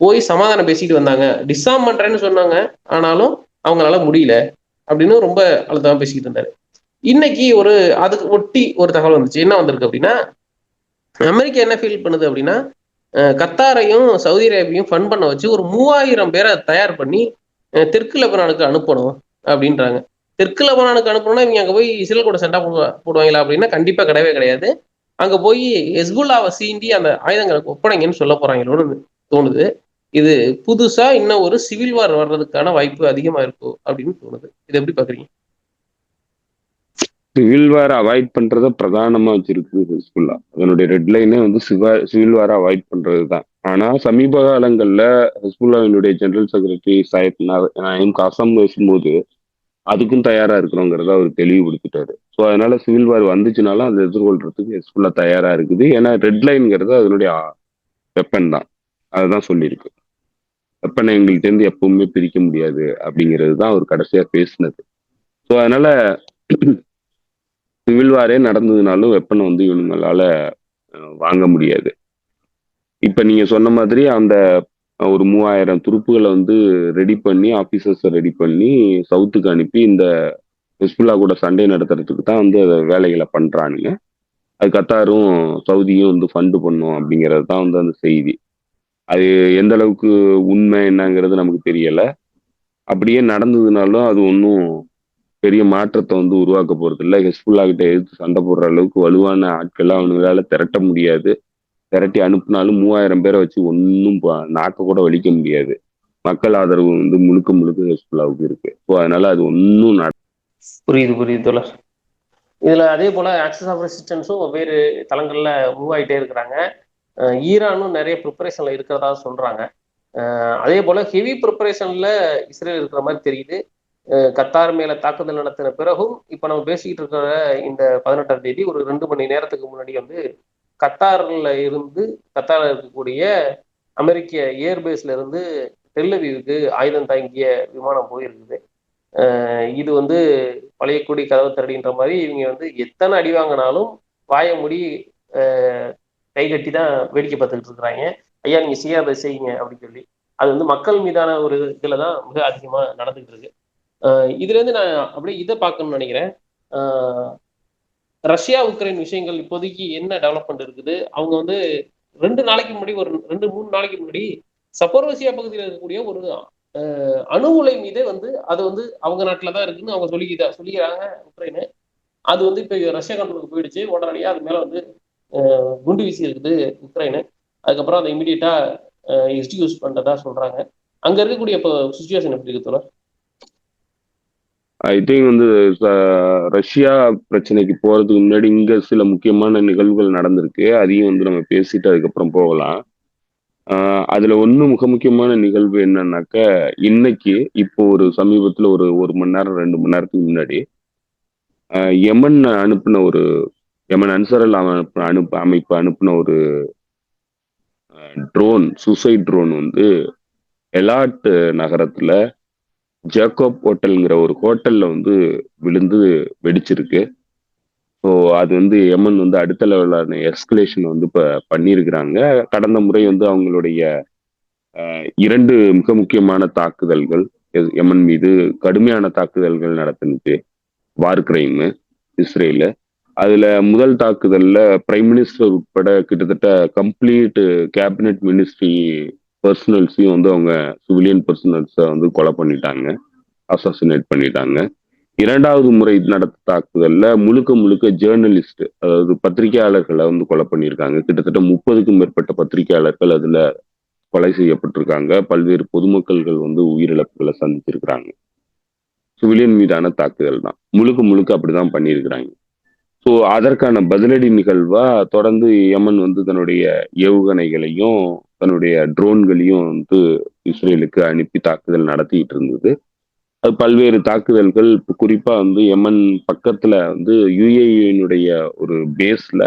போய் சமாதானம் பேசிட்டு வந்தாங்க. டிஸ்ஆர்ம் பண்றேன்னு சொன்னாங்க. ஆனாலும் அவங்களால முடியல அப்படின்னு ரொம்ப அழுத்தமா பேசிக்கிட்டு இருந்தாரு. இன்னைக்கு ஒரு அதுக்கு ஒட்டி ஒரு தகவல் வந்துச்சு. என்ன வந்திருக்கு அப்படின்னா, அமெரிக்கா என்ன ஃபீல் பண்ணுது அப்படின்னா, கத்தாரையும் சவுதி அரேபியும் ஃபண்ட் பண்ண வச்சு ஒரு 3000 பேரை தயார் பண்ணி தெற்கு லெபனானுக்கு அனுப்பணும் அப்படின்றாங்க. தெற்கு லெபனானுக்கு அனுப்பணும்னா இவங்க அங்க போய் இஸ்ரேல் கூட சண்டை போடுவாங்களா அப்படின்னா கண்டிப்பா கிடையவே கிடையாது. அங்க போய் ஹெஸ்புல்லாவை சீண்டி அந்த ஆயுதங்களை ஒப்படைங்கன்னு சொல்ல போறாங்களோன்னு தோணுது. இது புதுசா இன்னும் ஒரு சிவில் வார் வர்றதுக்கான வாய்ப்பு அதிகமா இருக்கும் அப்படின்னு தோணுது. இது எப்படி பாக்குறீங்க? சிவில் வார அவாய்ட் பண்றத பிரதானமா வச்சிருக்கு ஹிஸ்புல்லா. அதனுடைய ரெட் லைனே வந்து சிவில் வார அவாய்ட் பண்றது தான். ஆனா சமீப காலங்கள்ல ஹிஸ்புல்லாவினுடைய ஜெனரல் செக்ரட்டரி சையத் நயீம் காசம் பேசும்போது அதுக்கும் தயாரா இருக்கிறோங்கிறத அவர் தெளிவுபடுத்திட்டாரு. ஸோ அதனால சிவில் வார் வந்துச்சுனாலும் அதை எதிர்கொள்றதுக்கு ஹிஸ்புல்லா தயாரா இருக்குது. ஏன்னா ரெட் லைன்ங்கிறது அதனுடைய வெப்பன் தான். அதுதான் சொல்லியிருக்கு. வெப்பனை எங்கள்கிட்ட இருந்து எப்பவுமே பிரிக்க முடியாது அப்படிங்கிறது தான் அவர் கடைசியா பேசினது. ஸோ அதனால சிவில் வாரே நடந்ததுனாலும் வெப்பனை வந்து இவங்களால வாங்க முடியாது. இப்ப நீங்க சொன்ன மாதிரி அந்த ஒரு 3000 துருப்புகளை வந்து ரெடி பண்ணி ஆபீசர்ஸை ரெடி பண்ணி சவுத்துக்கு அனுப்பி இந்த ஹிஸ்புல்லா கூட சண்டை நடத்துறதுக்கு தான் வந்து அதை வேலைகளை பண்றானுங்க. அது கத்தாரும் சவுதியும் வந்து ஃபண்டு பண்ணும் அப்படிங்கிறது தான் வந்து அந்த செய்தி. அது எந்த அளவுக்கு உண்மை என்னங்கிறது நமக்கு தெரியல. அப்படியே நடந்ததுனாலும் அது ஒன்றும் பெரிய மாற்றத்தை வந்து உருவாக்க போறது இல்லை. ஹிஸ்புல்லா கிட்ட எதிர்த்து சண்டை போடுற அளவுக்கு வலுவான ஆட்கள்லாம் அவனுங்களால திரட்ட முடியாது. திரட்டி அனுப்புனாலும் 3000 பேரை வச்சு ஒன்றும் நாக்க கூட வலிக்க முடியாது. மக்கள் ஆதரவு வந்து முழுக்க முழுக்க ஹிஸ்புல்லாவுக்கு இருக்கு. ஸோ அதனால அது ஒன்றும் புரியுது புரியுது தோழர். இதுல அதே போல ஆக்சஸ் ஆஃப் ரெசிஸ்டன்ஸும் வெவ்வேறு தளங்கள்ல மூவ் ஆகிட்டே இருக்கிறாங்க. ஈரானும் நிறைய ப்ரிப்பரேஷன்ல இருக்கிறதா சொல்றாங்க. அதே போல ஹெவி ப்ரிப்பரேஷன்ல இஸ்ரேல் இருக்கிற மாதிரி தெரியுது. கத்தார் மேல தாக்குதல் நடத்தின பிறகும் இப்ப நம்ம பேசிக்கிட்டு இருக்கிற இந்த 18ஆம் தேதி ஒரு 2 மணி நேரத்துக்கு முன்னாடி வந்து கத்தார்ல இருந்து கத்தார்ல இருக்கக்கூடிய அமெரிக்க ஏர்பேஸ்ல இருந்து டெல்லவிவுக்கு ஆயுதம் தாங்கிய விமானம் போயிருக்குது. இது வந்து பழைய கொடி கதவு திரடின்ற மாதிரி இவங்க வந்து எத்தனை அடி வாங்கினாலும் வாய மூடி கை கட்டி தான் வேடிக்கை பார்த்துக்கிட்டு இருக்கிறாங்க. ஐயா நீங்க செய்யாத செய்யுங்க அப்படின்னு சொல்லி அது வந்து மக்கள் மீதான ஒரு இதுல தான் மிக அதிகமா நடந்துகிட்டு இருக்கு. இதுல இருந்து நான் அப்படியே இதை பார்க்கணும்னு நினைக்கிறேன். ரஷ்யா உக்ரைன் விஷயங்கள் இப்போதைக்கு என்ன டெவலப்மெண்ட் இருக்குது. அவங்க வந்து 2 நாளைக்கு முன்னாடி ஒரு 2-3 நாளைக்கு முன்னாடி சப்போரோசியா பகுதியில் இருக்கக்கூடிய ஒரு அணு உலை மீதே வந்து அது வந்து அவங்க நாட்டில தான் இருக்குன்னு அவங்க சொல்லிக்கிறாங்க உக்ரைனு. அது வந்து இப்போ ரஷ்யா கண்ட்ரோலுக்கு போயிடுச்சு. உடனடியாக அது மேல வந்து குண்டு வீசி இருக்குது உக்ரைனு. அதுக்கப்புறம் அதை இமீடியட்டா எக்ஸ்டியூஸ் பண்றதா சொல்றாங்க. அங்க இருக்கக்கூடிய இப்போ சுச்சுவேஷன் எப்படி இருக்கு தோழர்? ஐ திங்க் வந்து ரஷ்யா பிரச்சனைக்கு போறதுக்கு முன்னாடி இங்க சில முக்கியமான நிகழ்வுகள் நடந்திருக்கு. அதையும் வந்து நம்ம பேசிட்டு அதுக்கப்புறம் போகலாம். அதுல ஒண்ணு முக்கியமான நிகழ்வு என்னன்னாக்க, இன்னைக்கு இப்போ ஒரு சமீபத்துல ஒரு மணி நேரம் 2 மணி நேரத்துக்கு முன்னாடி யமன் அனுப்பின ஒரு யமன் அன்சாரல் அமைப்பு அனுப்பின ஒரு ட்ரோன் சூசைட் ட்ரோன் வந்து எலாட் நகரத்துல ஜேக்கப் ஹோட்டல்ங்கிற ஒரு ஹோட்டல்ல வந்து விழுந்து வெடிச்சிருக்கு. ஸோ அது வந்து யமன் வந்து அடுத்த லெவலான எஸ்கலேஷன் வந்து இப்போ பண்ணியிருக்கிறாங்க. கடந்த முறை வந்து அவங்களுடைய 2 மிக முக்கியமான தாக்குதல்கள் யமன் மீது கடுமையான தாக்குதல்கள் நடத்துனுச்சு. வார் கிரைம் இஸ்ரேல. அதுல முதல் தாக்குதல்ல பிரைம் மினிஸ்டர் உட்பட கிட்டத்தட்ட கம்ப்ளீட் கேபினட் மினிஸ்ட்ரி பர்சனல்ஸையும் வந்து அவங்க சிவிலியன் பர்சனல்ஸை வந்து கொலை பண்ணிட்டாங்க, அசாசினேட் பண்ணிட்டாங்க. 2வது முறை நடத்த தாக்குதல்ல முழுக்க முழுக்க ஜேர்னலிஸ்ட், அதாவது பத்திரிகையாளர்களை வந்து கொலை பண்ணியிருக்காங்க. கிட்டத்தட்ட 30க்கும் மேற்பட்ட பத்திரிகையாளர்கள் அதுல கொலை செய்யப்பட்டிருக்காங்க. பல்வேறு பொதுமக்கள்கள் வந்து உயிரிழப்புகளை சந்திச்சிருக்கிறாங்க. சிவிலியன் மீதான தாக்குதல் தான் முழுக்க முழுக்க அப்படிதான் பண்ணியிருக்கிறாங்க. ஸோ அதற்கான பதிலடி நிகழ்வா தொடர்ந்து யமன் வந்து தன்னுடைய ஏவுகணைகளையும் தன்னுடைய ட்ரோன்களையும் வந்து இஸ்ரேலுக்கு அனுப்பி தாக்குதல் நடத்திட்டு இருந்தது. அது பல்வேறு தாக்குதல்கள் குறிப்பா வந்து யமன் பக்கத்துல வந்து யுஏஇனுடைய ஒரு பேஸ்ல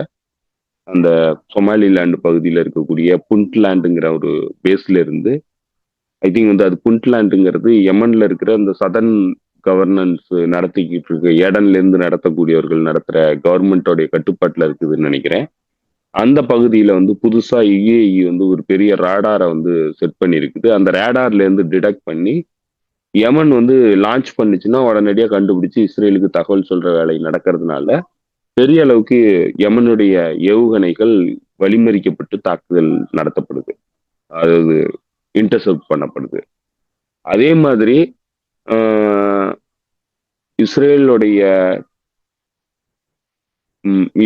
அந்த சொமாலிலாந்து பகுதியில் இருக்கக்கூடிய புண்ட்லாண்டுங்கிற ஒரு பேஸ்ல இருந்து ஐ திங்க் வந்து அது புண்ட்லாண்டுங்கிறது யமன்ல இருக்கிற அந்த சதர்ன் கவர்னன்ஸ் நடத்திக்கிட்டு இருக்கு, ஏடன்ல இருந்து நடத்தக்கூடியவர்கள் நடத்துற கவர்மெண்டோடைய கட்டுப்பாட்டுல இருக்குதுன்னு நினைக்கிறேன். அந்த பகுதியில வந்து புதுசா யுஏஇ வந்து ஒரு பெரிய ரேடாரை வந்து செட் பண்ணியிருக்குது. அந்த ரேடார்ல இருந்து டிடெக்ட் பண்ணி யமன் வந்து லான்ச் பண்ணுச்சுன்னா உடனடியா கண்டுபிடிச்சு இஸ்ரேலுக்கு தகவல் சொல்ற வேலை நடக்கிறதுனால பெரிய அளவுக்கு யமனுடைய ஏவுகணைகள் வழிமறிக்கப்பட்டு தாக்குதல் நடத்தப்படுது. அதாவது இன்டர்செப்ட் பண்ணப்படுது. அதே மாதிரி இஸ்ரேலுடைய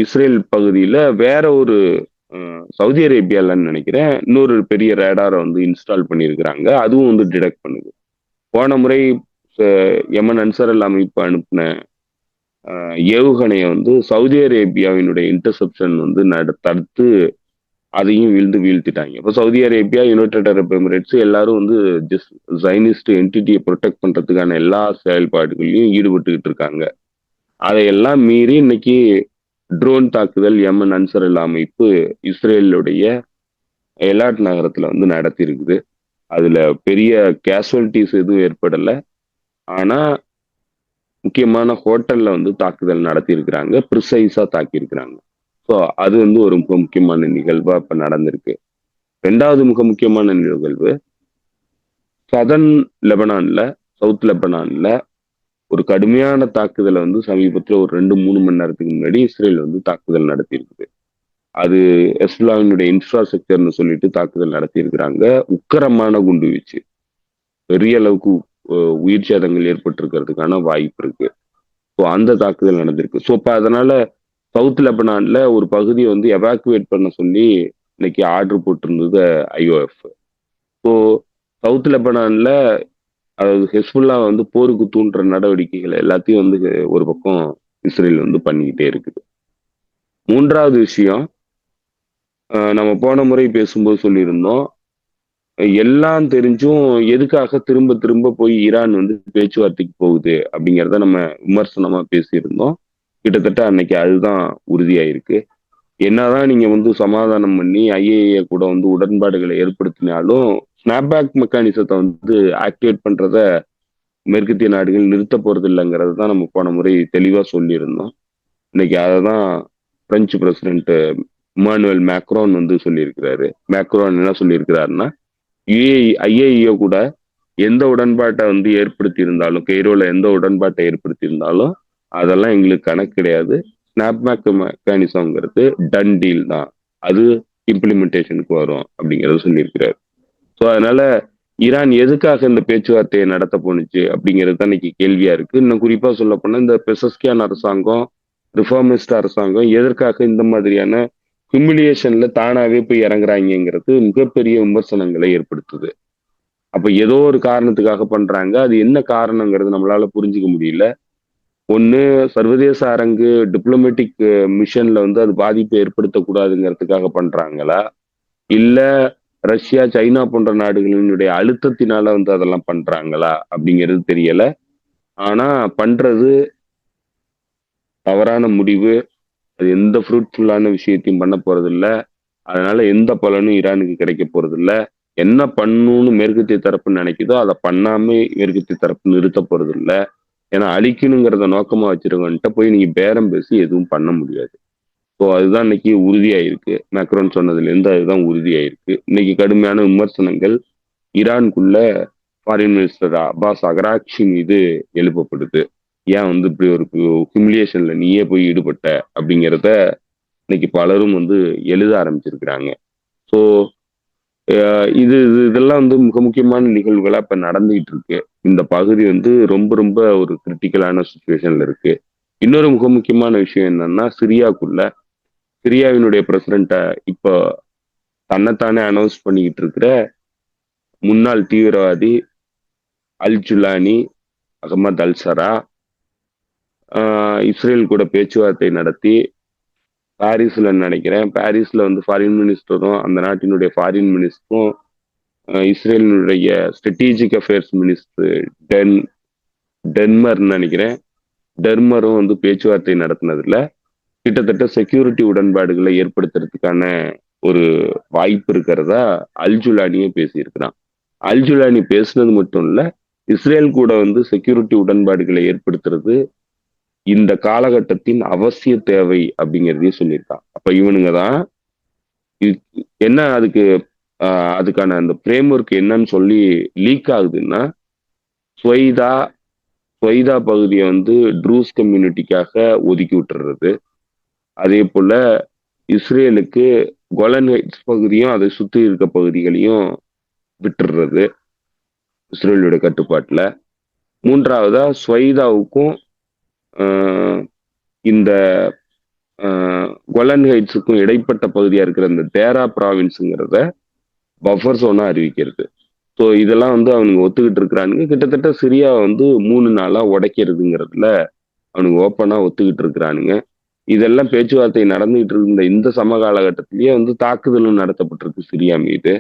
இஸ்ரேல் பகுதியில வேற ஒரு சவுதி அரேபியாலன்னு நினைக்கிறேன் இன்னொரு பெரிய ரேடாரை வந்து இன்ஸ்டால் பண்ணியிருக்கிறாங்க. அதுவும் வந்து டிடெக்ட் பண்ணுது. போன முறை யமன் அன்சார் அமைப்பு அனுப்பின ஏவுகணையை வந்து சவுதி அரேபியாவினுடைய இன்டர்செப்ஷன் வந்து தடுத்து அதையும் வீழ்த்திட்டாங்க. இப்போ Saudi Arabia, United Arab Emirates எல்லாரும் வந்து ஜைனிஸ்ட் என்டிட்டியை ப்ரொடெக்ட் பண்றதுக்கான எல்லா செயல்பாடுகளையும் ஈடுபட்டுக்கிட்டு இருக்காங்க. அதையெல்லாம் மீறி இன்னைக்கு ட்ரோன் தாக்குதல் யமன் அன்சார் அமைப்பு இஸ்ரேலுடைய எலாட் நகரத்துல வந்து நடத்தி இருக்குது. அதுல பெரிய கேசுவலிட்டிஸ் எதுவும் ஏற்படல. ஆனா முக்கியமான ஹோட்டல்ல வந்து தாக்குதல் நடத்தி இருக்கிறாங்க, ப்ரிசைஸா தாக்கி இருக்கிறாங்க. ஸோ அது வந்து ஒரு மிக முக்கியமான நிகழ்வா இப்ப நடந்திருக்கு. ரெண்டாவது மிக முக்கியமான நிகழ்வு சதன் லெபனான்ல, சவுத் லெபனான்ல ஒரு கடுமையான தாக்குதலை வந்து சமீபத்தில் ஒரு 2-3 மணி நேரத்துக்கு முன்னாடி இஸ்ரேல் வந்து தாக்குதல் நடத்தி இருக்குது. அது ஹெஸ்புல்லாவினுடைய இன்ஃப்ராஸ்ட்ரக்சர்னு சொல்லிட்டு தாக்குதல் நடத்தி இருக்கிறாங்க. உக்கரமான குண்டு வீச்சு, பெரிய அளவுக்கு உயிர் சேதங்கள் ஏற்பட்டிருக்கிறதுக்கான வாய்ப்பு இருக்கு. ஸோ அந்த தாக்குதல் நடந்திருக்கு. ஸோ இப்போ அதனால சவுத் லெபனான்ல ஒரு பகுதியை வந்து எவாக்குவேட் பண்ண சொல்லி இன்னைக்கு ஆர்டர் போட்டிருந்தது ஐஓஎஃப். ஸோ சவுத் லெபனான்ல அதாவது ஹெஸ்புல்லா வந்து போருக்கு தூண்டுற நடவடிக்கைகள் எல்லாத்தையும் வந்து ஒரு பக்கம் இஸ்ரேல் வந்து பண்ணிக்கிட்டே இருக்குது. மூன்றாவது விஷயம், நம்ம போன முறை பேசும்போது சொல்லியிருந்தோம், எல்லாம் தெரிஞ்சும் எதுக்காக திரும்ப திரும்ப போய் ஈரான் வந்து பேச்சுவார்த்தைக்கு போகுது அப்படிங்கிறத நம்ம விமர்சனமா பேசியிருந்தோம். கிட்டத்தட்ட அன்னைக்கு அதுதான் உறுதியாயிருக்கு. என்னதான் நீங்க வந்து சமாதானம் பண்ணி ஐஏஏ கூட வந்து உடன்பாடுகளை ஏற்படுத்தினாலும் ஸ்னாப்பேக் மெக்கானிசத்தை வந்து ஆக்டிவேட் பண்றத மேற்கத்திய நாடுகள் நிறுத்த போறது இல்லைங்கிறது தான் நம்ம போன முறை தெளிவா சொல்லியிருந்தோம். இன்னைக்கு அதை தான் பிரெஞ்சு பிரசிடென்ட் இமானுவேல் மேக்ரோன் வந்து சொல்லியிருக்கிறாரு. மேக்ரோன் என்ன சொல்லியிருக்கிறாருன்னா, ஐஏஇ கூட எந்த உடன்பாட்டை வந்து ஏற்படுத்தி இருந்தாலும், கெய்ரோல எந்த உடன்பாட்டை ஏற்படுத்தி இருந்தாலும் அதெல்லாம் எங்களுக்கு கணக்கு கிடையாது. ஸ்னாப்மேக் மெக்கானிசம்ங்கிறது டன் டீல் தான், அது இம்ப்ளிமெண்டேஷனுக்கு வரும் அப்படிங்கறத சொல்லியிருக்கிறாரு. ஸோ அதனால ஈரான் எதுக்காக இந்த பேச்சுவார்த்தையை நடத்த போனுச்சு அப்படிங்கிறது தான் இன்னைக்கு கேள்வியா இருக்கு. இன்னும் குறிப்பா சொல்ல போனா இந்த பெசஸ்கியான் அரசாங்கம், ரிஃபார்மிஸ்ட் அரசாங்கம் எதற்காக இந்த மாதிரியான ஹியூமிலியேஷன்ல தானாவே போய் இறங்குறாங்கிறது மிகப்பெரிய விமர்சனங்களை ஏற்படுத்துது. அப்ப ஏதோ ஒரு காரணத்துக்காக பண்றாங்க. அது என்ன காரணங்கிறது நம்மளால புரிஞ்சுக்க முடியல. ஒண்ணு சர்வதேச அரங்கு டிப்ளமேட்டிக் மிஷன்ல வந்து அது பாதிப்பை ஏற்படுத்தக்கூடாதுங்கிறதுக்காக பண்றாங்களா, இல்ல ரஷ்யா சைனா போன்ற நாடுகளினுடைய அழுத்தத்தினால வந்து அதெல்லாம் பண்றாங்களா அப்படிங்கிறது தெரியல. ஆனா பண்றது தவறான முடிவு. அது எந்த ஃப்ரூட்ஃபுல்லான விஷயத்தையும் பண்ண போறது இல்ல. அதனால எந்த பலனும் ஈரானுக்கு கிடைக்க போறது இல்ல. என்ன பண்ணணும்னு மேற்கத்திய தரப்பு நினைக்குதோ அதை பண்ணாம மேற்கத்திய தரப்பு நிறுத்த போறது இல்ல. ஏன்னா அழிக்கணுங்கிறத நோக்கமா வச்சிருக்கவன்ட்ட போய் நீங்க பேரம் பேசி எதுவும் பண்ண முடியாது. ஸோ அதுதான் இன்னைக்கு உறுதியாயிருக்கு. மேக்ரோன் சொன்னதுல இருந்து அதுதான் உறுதியாயிருக்கு. இன்னைக்கு கடுமையான விமர்சனங்கள் ஈரானுக்குள்ள ஃபாரின் மினிஸ்டர் அப்பாஸ் அகராக்சி மீது எழுப்பப்படுது. ஏன் வந்து இப்படி ஒரு ஹியூமிலியேஷன்ல நீயே போய் ஈடுபட்ட அப்படிங்கிறத இன்னைக்கு பலரும் வந்து எழுத ஆரம்பிச்சிருக்கிறாங்க. ஸோ இதெல்லாம் வந்து மிக முக்கியமான நிகழ்வுகளா இப்ப நடந்துகிட்டு இருக்கு. இந்த பகுதி வந்து ரொம்ப ரொம்ப ஒரு கிரிட்டிக்கலான சுச்சுவேஷன்ல இருக்கு. இன்னொரு மிக முக்கியமான விஷயம் என்னன்னா, சிரியாவினுடைய பிரசிடென்ட இப்போ தன்னைத்தானே அனௌன்ஸ் பண்ணிக்கிட்டு இருக்கிற முன்னாள் தீவிரவாதி அல் ஜுலானி அகமது அல் சரா இஸ்ரேல் கூட பேச்சுவார்த்தை நடத்தி பாரிஸ்ல நினைக்கிறேன், பாரிஸ்ல வந்து ஃபாரின் மினிஸ்டரும் அந்த நாட்டினுடைய ஃபாரின் மினிஸ்டரும் இஸ்ரேலினுடைய ஸ்ட்ராட்டஜிக் அஃபேர்ஸ் மினிஸ்டர் டென்மர்னு நினைக்கிறேன், டெர்மரும் வந்து பேச்சுவார்த்தை நடத்தினதுல கிட்டத்தட்ட செக்யூரிட்டி உடன்பாடுகளை ஏற்படுத்துறதுக்கான ஒரு வாய்ப்பு இருக்கிறதா அல் ஜுலானியே பேசியிருக்கிறான். அல் ஜுலானி பேசுனது மட்டும் இல்ல, இஸ்ரேல் கூட வந்து செக்யூரிட்டி உடன்பாடுகளை ஏற்படுத்துறது இந்த காலகட்டத்தின் அவசிய தேவை அப்படிங்கிறதையும் சொல்லியிருக்கான். அப்ப இவனுங்க தான் என்ன அதுக்கு அதுக்கான அந்த ஃப்ரேம் ஒர்க் என்னன்னு சொல்லி லீக் ஆகுதுன்னா, ஸ்வைதா ஸ்வைதா பகுதியை வந்து ட்ரூஸ் கம்யூனிட்டிக்காக ஒதுக்கி விட்டுறது. அதே போல இஸ்ரேலுக்கு கோலன் ஹைட்ஸ் பகுதியும் அதை சுற்றி இருக்க பகுதிகளையும் விட்டுறது இஸ்ரேலோட கட்டுப்பாட்டுல. மூன்றாவதா ஸ்வைதாவுக்கும் இந்த கோலன் ஹைட்ஸுக்கும் இடைப்பட்ட பகுதியா இருக்கிற இந்த தேரா ப்ராவின்ஸுங்கிறத பஃபர் சோனா அறிவிக்கிறது. ஸோ இதெல்லாம் வந்து அவனுங்க ஒத்துக்கிட்டு இருக்கிறானுங்க. கிட்டத்தட்ட சிரியா வந்து 3 நாளா உடைக்கிறதுங்கிறதுல அவனுங்க ஓப்பனா ஒத்துக்கிட்டு இருக்கிறானுங்க. இதெல்லாம் பேச்சுவார்த்தை நடந்துகிட்டு இருந்த இந்த சம காலகட்டத்திலேயே வந்து தாக்குதலும் நடத்தப்பட்டிருக்கு சிரியா மீது.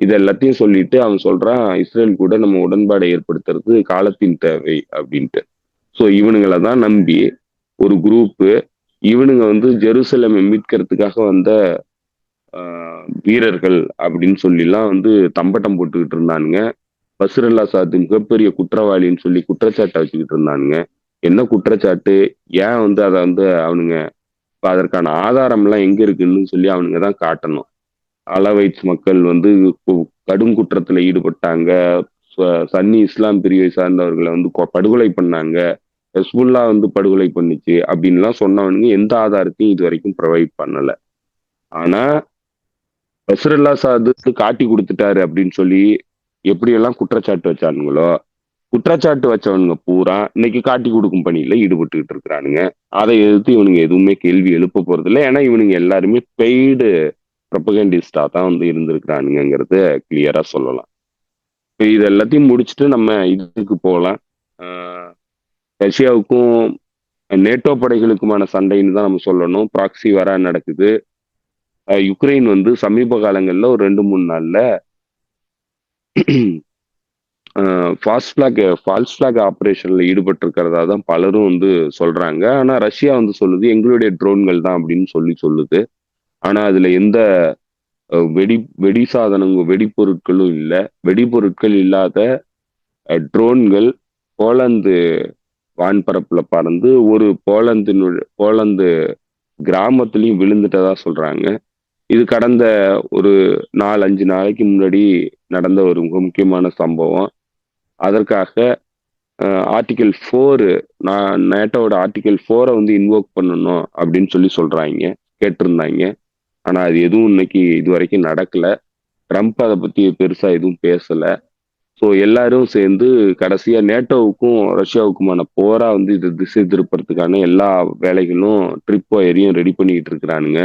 இது எல்லாத்தையும் சொல்லிட்டு அவன் சொல்றான், இஸ்ரேல் கூட நம்ம உடன்பாடை ஏற்படுத்துறது காலத்தின் தேவை அப்படின்ட்டு. ஸோ இவனுங்களை தான் நம்பி ஒரு குரூப்பு இவனுங்க வந்து ஜெருசலேமை மீட்கிறதுக்காக வந்த வீரர்கள் அப்படின்னு சொல்லிலாம் வந்து தம்பட்டம் போட்டுக்கிட்டு இருந்தானுங்க. பஷர் அல் ஆசாத் மிகப்பெரிய குற்றவாளின்னு சொல்லி குற்றச்சாட்டை வச்சுக்கிட்டு இருந்தானுங்க. என்ன குற்றச்சாட்டு, ஏன் வந்து அதை வந்து அவனுங்க அதற்கான ஆதாரம் எல்லாம் எங்க இருக்குன்னு சொல்லி அவனுங்க தான் காட்டணும். அலவைட்ஸ் மக்கள் வந்து கடும் குற்றத்துல ஈடுபட்டாங்க, சன்னி இஸ்லாம் பிரிவை சார்ந்தவர்களை வந்து படுகொலை பண்ணாங்க, ஹெஸ்புல்லா வந்து படுகொலை பண்ணுச்சு அப்படின்லாம் சொன்னவனுங்க எந்த ஆதாரத்தையும் இது வரைக்கும் ப்ரொவைட் பண்ணல. ஆனா பஷர் அல் ஆசாத் காட்டி கொடுத்துட்டாரு அப்படின்னு சொல்லி எப்படியெல்லாம் குற்றச்சாட்டு வச்சானுங்களோ, குற்றச்சாட்டு வச்சவனுங்க பூரா இன்னைக்கு காட்டி கொடுக்கும் பணியில ஈடுபட்டுக்கிட்டு இருக்கிறானுங்க. அதை எதிர்த்து இவனுங்க எதுவுமே கேள்வி எழுப்ப போறது இல்லை. ஏன்னா இவனுங்க எல்லாருமே பெய்டு ப்ரொபகண்டிஸ்டா தான் வந்து இருந்திருக்கிறானுங்கிறத கிளியரா சொல்லலாம். இது எல்லாத்தையும் முடிச்சுட்டு நம்ம இதுக்கு போகலாம். ரஷ்யாவுக்கும் நேட்டோ படைகளுக்குமான சண்டைன்னு தான் நம்ம சொல்லணும். ப்ராக்சி வர நடக்குது. யுக்ரைன் வந்து சமீப காலங்கள்ல ஒரு 2-3 நாள்ல ஃபால்ஸ் ஃபிளாக் ஆபரேஷன்ல ஈடுபட்டு இருக்கிறதா தான் பலரும் வந்து சொல்றாங்க. ஆனா ரஷ்யா வந்து சொல்லுது எங்களுடைய ட்ரோன்கள் தான் அப்படின்னு சொல்லுது. ஆனா அதுல எந்த வெடி சாதனங்கள் வெடிப்பொருட்களும் இல்லை. வெடிப்பொருட்கள் இல்லாத ட்ரோன்கள் போலந்து வான்பரப்புல பறந்து ஒரு போலந்து கிராமத்திலையும் விழுந்துட்டதா சொல்றாங்க. இது கடந்த ஒரு 4-5 நாளைக்கு முன்னாடி நடந்த ஒரு மிக முக்கியமான சம்பவம். அதற்காக ஆர்டிகல் 4 நேட்டோட ஆர்டிகல் 4 வந்து இன்வோக் பண்ணணும் அப்படின்னு சொல்றாங்க, கேட்டிருந்தாங்க. ஆனா அது எதுவும் இன்னைக்கு இது வரைக்கும் நடக்கல. ட்ரம்ப் அதை பத்தி பெருசா எதுவும் பேசல. ஸோ எல்லாரும் சேர்ந்து கடைசியா நேட்டோவுக்கும் ரஷ்யாவுக்குமான போரா வந்து இது திசை திருப்பறதுக்கான எல்லா வேலைகளும் ட்ரிப் ஒயரையும் ரெடி பண்ணிட்டு இருக்கிறானுங்க.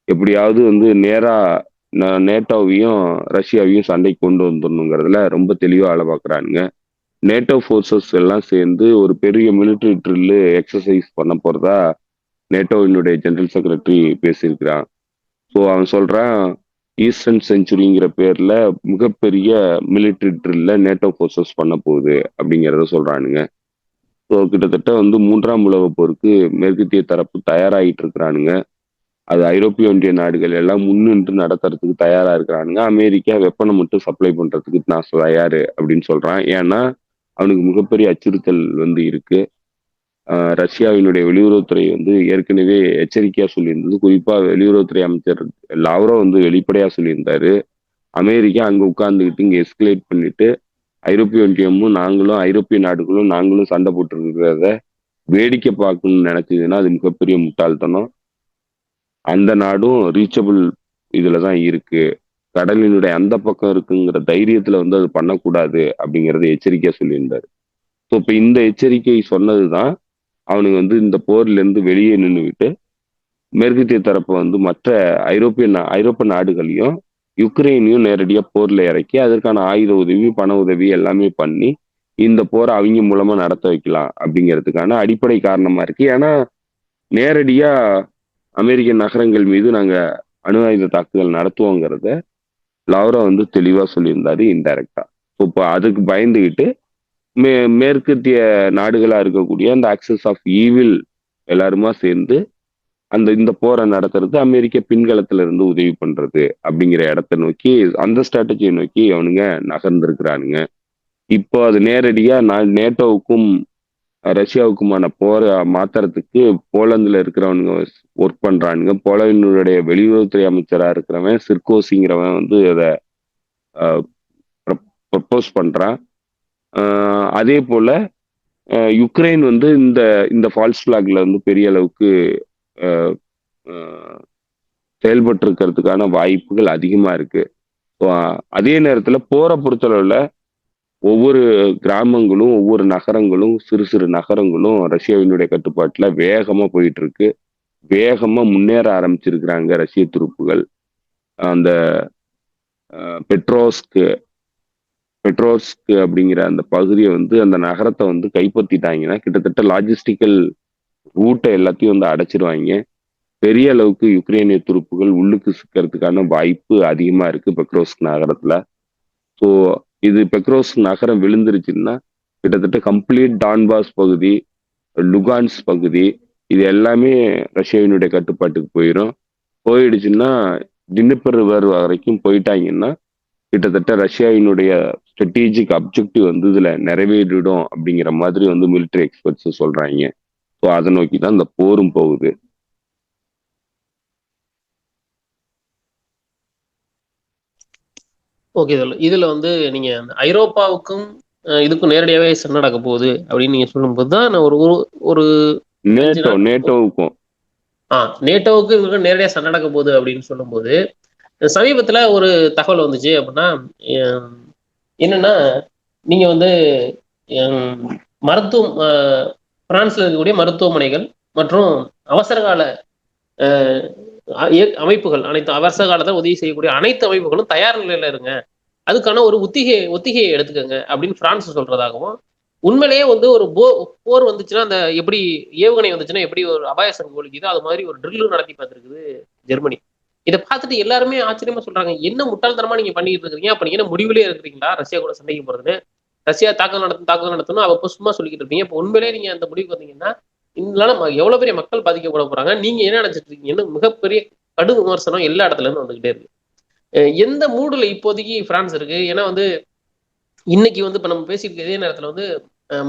எப்படியாவது வந்து நேரா நேட்டோவையும் ரஷ்யாவையும் சண்டைக்கு கொண்டு வந்துடணுங்கிறதுல ரொம்ப தெளிவா வேலை பார்க்குறானுங்க. நேட்டோ ஃபோர்ஸஸ் எல்லாம் சேர்ந்து ஒரு பெரிய மிலிட்ரி ட்ரில்லு எக்ஸசைஸ் பண்ண போறதா நேட்டோவினுடைய ஜெனரல் செக்ரட்டரி பேசியிருக்கிறான். ஸோ அவன் சொல்றான், ஈஸ்டர்ன் செஞ்சுரிங்கிற பேர்ல மிகப்பெரிய மிலிட்ரி ட்ரில்ல நேட்டோ ஃபோர்ஸஸ் பண்ண போகுது அப்படிங்கிறத சொல்றானுங்க. ஸோ கிட்டத்தட்ட வந்து 3ஆம் உலகப் போருக்கு மேற்கத்திய தரப்பு தயாராகிட்டு இருக்கிறானுங்க. அது ஐரோப்பிய ஒன்றிய நாடுகள் எல்லாம் முன்னின்று நடத்துறதுக்கு தயாரா இருக்கிறானுங்க. அமெரிக்கா வெப்பனை மட்டும் சப்ளை பண்றதுக்கு நான் தயாரு அப்படின்னு சொல்றான். ஏன்னா அவனுக்கு மிகப்பெரிய அச்சுறுத்தல் வந்து இருக்கு. ரஷ்யாவினுடைய வெளியுறவுத்துறை வந்து ஏற்கனவே எச்சரிக்கையா சொல்லியிருந்தது. குறிப்பா வெளியுறவுத்துறை அமைச்சர் லாவ்ரோ வந்து வெளிப்படையா சொல்லியிருந்தாரு, அமெரிக்கா அங்க உட்கார்ந்துக்கிட்டு இங்க எஸ்கலேட் பண்ணிட்டு ஐரோப்பிய ஒன்றியமும் நாங்களும் ஐரோப்பிய நாடுகளும் நாங்களும் சண்டை போட்டு இருக்கிறத வேடிக்கை பார்க்கணும்னு நினைச்சதுன்னா அது மிகப்பெரிய முட்டாள்தனம். அந்த நாடும் ரீச்சபிள் இதுலதான் இருக்கு, கடலினுடைய அந்த பக்கம் இருக்குங்கிற தைரியத்துல வந்து அது பண்ணக்கூடாது அப்படிங்கறத எச்சரிக்கையா சொல்லியிருந்தாரு. ஸோ இப்ப இந்த எச்சரிக்கை சொன்னதுதான் அவனுக்கு வந்து இந்த போர்ல இருந்து வெளியே நின்றுவிட்டு மேற்கத்திய தரப்பு வந்து மற்ற ஐரோப்பிய நாடுகளையும் யுக்ரைனையும் நேரடியா போர்ல இறக்கி அதற்கான ஆயுத உதவி பண உதவி எல்லாமே பண்ணி இந்த போரை அவங்க மூலமா நடத்த வைக்கலாம் அப்படிங்கிறதுக்கான அடிப்படை காரணமா இருக்கு. ஏன்னா நேரடியா அமெரிக்க நகரங்கள் மீது நாங்க அணு ஆயுத தாக்குதல் நடத்துவோங்கிறத லாவ்ரோ வந்து தெளிவா சொல்லியிருந்தாரு இன்டைரக்டா. இப்போ அதுக்கு பயந்துகிட்டு மேற்கத்திய நாடுகளா இருக்கக்கூடிய அந்த ஆக்சஸ் ஆஃப் ஈவில் எல்லாருமா சேர்ந்து இந்த போரை நடத்துறது, அமெரிக்க பின்களத்துல இருந்து உதவி பண்றது அப்படிங்கிற இடத்தை நோக்கி, அந்த ஸ்ட்ராட்டஜியை நோக்கி அவனுங்க நகர்ந்திருக்கிறானுங்க. இப்போ அது நேரடியா நேட்டோவுக்கும் ரஷ்யாவுக்குமான போரை மாத்துறதுக்கு போலந்துல இருக்கிறவனுங்க ஒர்க் பண்றானுங்க. போலந்துடைய வெளியுறவுத்துறை அமைச்சரா இருக்கிறவன் சிர்கோசிங்கிறவன் வந்து அதை ப்ரப்போஸ் பண்றான். அதே போல யுக்ரைன் வந்து இந்த இந்த ஃபால்ஸ் பிளாக்ல வந்து பெரிய அளவுக்கு அஹ், அஹ், செயல்பட்டு இருக்கிறதுக்கான வாய்ப்புகள் அதிகமா இருக்கு. அதே நேரத்துல போரை பொறுத்தளவுல ஒவ்வொரு கிராமங்களும் ஒவ்வொரு நகரங்களும் சிறு சிறு நகரங்களும் ரஷ்யாவினுடைய கட்டுப்பாட்டுல வேகமா போயிட்டு இருக்கு. வேகமா முன்னேற ஆரம்பிச்சிருக்கிறாங்க ரஷ்ய துருப்புகள். அந்த பெட்ரோஸ்க் பெட்ரோஸ்க் அப்படிங்கிற அந்த பகுதியை வந்து அந்த நகரத்தை வந்து கைப்பற்றிட்டாங்கன்னா கிட்டத்தட்ட லாஜிஸ்டிக்கல் ரூட்டை எல்லாத்தையும் வந்து அடைச்சிருவாங்க. பெரிய அளவுக்கு யுக்ரைனிய துருப்புகள் உள்ளுக்கு சிக்கிறதுக்கான வாய்ப்பு அதிகமா இருக்கு பெக்ரோஸ்க் நகரத்துல. ஸோ இது பெக்ரோஸ்க் நகரம் விழுந்துருச்சுன்னா கிட்டத்தட்ட கம்ப்ளீட் டான்பாஸ் பகுதி, லுகான்ஸ் பகுதி, இது எல்லாமே ரஷ்யாவினுடைய கட்டுப்பாட்டுக்கு போயிடும். போயிடுச்சுன்னா டினிப்பர் ரிவர் வரைக்கும் போயிட்டாங்கன்னா கிட்டத்தட்ட ரஷ்யாவினுடைய ஸ்ட்ராட்டஜிக் அப்ஜெக்டிவ் வந்து இதுல நிறைவேறிடும் அப்படிங்கிற மாதிரி வந்து மிலிட்டரி எக்ஸ்பர்ட்ஸ் சொல்றாங்க. ஸோ அதை நோக்கி தான் இந்த போரும் போகுது. ஓகே. இதுல வந்து நீங்க ஐரோப்பாவுக்கும் இதுக்கும் நேரடியாவே சண்டை நடக்க போகுது அப்படின்னு நீங்க சொல்லும்போது தான் நான் ஒரு ஒரு 5 நாள் நேட்டோவுக்கும் நேட்டோவுக்கு இவங்க நேரடியாக சண்டை நடக்க போகுது அப்படின்னு சொல்லும்போது சமீபத்துல ஒரு தகவல் வந்துச்சு அப்படின்னா என்னன்னா நீங்க வந்து மருத்துவம் பிரான்ஸ்ல இருக்கக்கூடிய மருத்துவமனைகள் மற்றும் அவசரகால அமைப்புகள் அனைத்து அவசர காலத்தில் உதவி செய்யக்கூடிய அனைத்து அமைப்புகளும் தயார் நிலையில இருங்க, அதுக்கான ஒரு ஒத்திகையை எடுத்துக்கங்க அப்படின்னு பிரான்ஸ் சொல்றதாகவும், உண்மையிலேயே வந்து ஒரு போர் வந்துச்சுன்னா அந்த எப்படி ஏவுகணை வந்துச்சுன்னா எப்படி ஒரு அபாயசம் ஒழிக்குதோ அது மாதிரி ஒரு ட்ரில்லு நடத்தி பார்த்துருக்குது ஜெர்மனி. இதை பார்த்துட்டு எல்லாருமே ஆச்சரியமா சொல்றாங்க, என்ன முட்டாள்தனமா நீங்க பண்ணிட்டு இருக்கீங்க, அப்ப நீங்க என்ன முடிவுலேயே இருக்கிறீங்களா ரஷ்யா கூட சண்டைக்கு போறதுன்னு? ரஷ்யா தாக்குதல் நடத்தணும் அவ சும்மா சொல்லிக்கிட்டு இருப்பீங்க, இப்போ உண்மையிலேயே நீங்க அந்த முடிவுக்கு வந்தீங்கன்னா இதனால எவ்வளவு பெரிய மக்கள் பாதிக்கப்பட போறாங்க, நீங்க என்ன நினைச்சிட்டு இருக்கீங்கன்னு மிகப்பெரிய கடும் விமர்சனம் எல்லா இடத்துல இருந்து வந்துகிட்டே இருக்கு. எந்த மூடுல இப்போதைக்கு பிரான்ஸ் இருக்கு? ஏன்னா வந்து இன்னைக்கு வந்து இப்ப நம்ம பேசிட்டு இதே நேரத்துல வந்து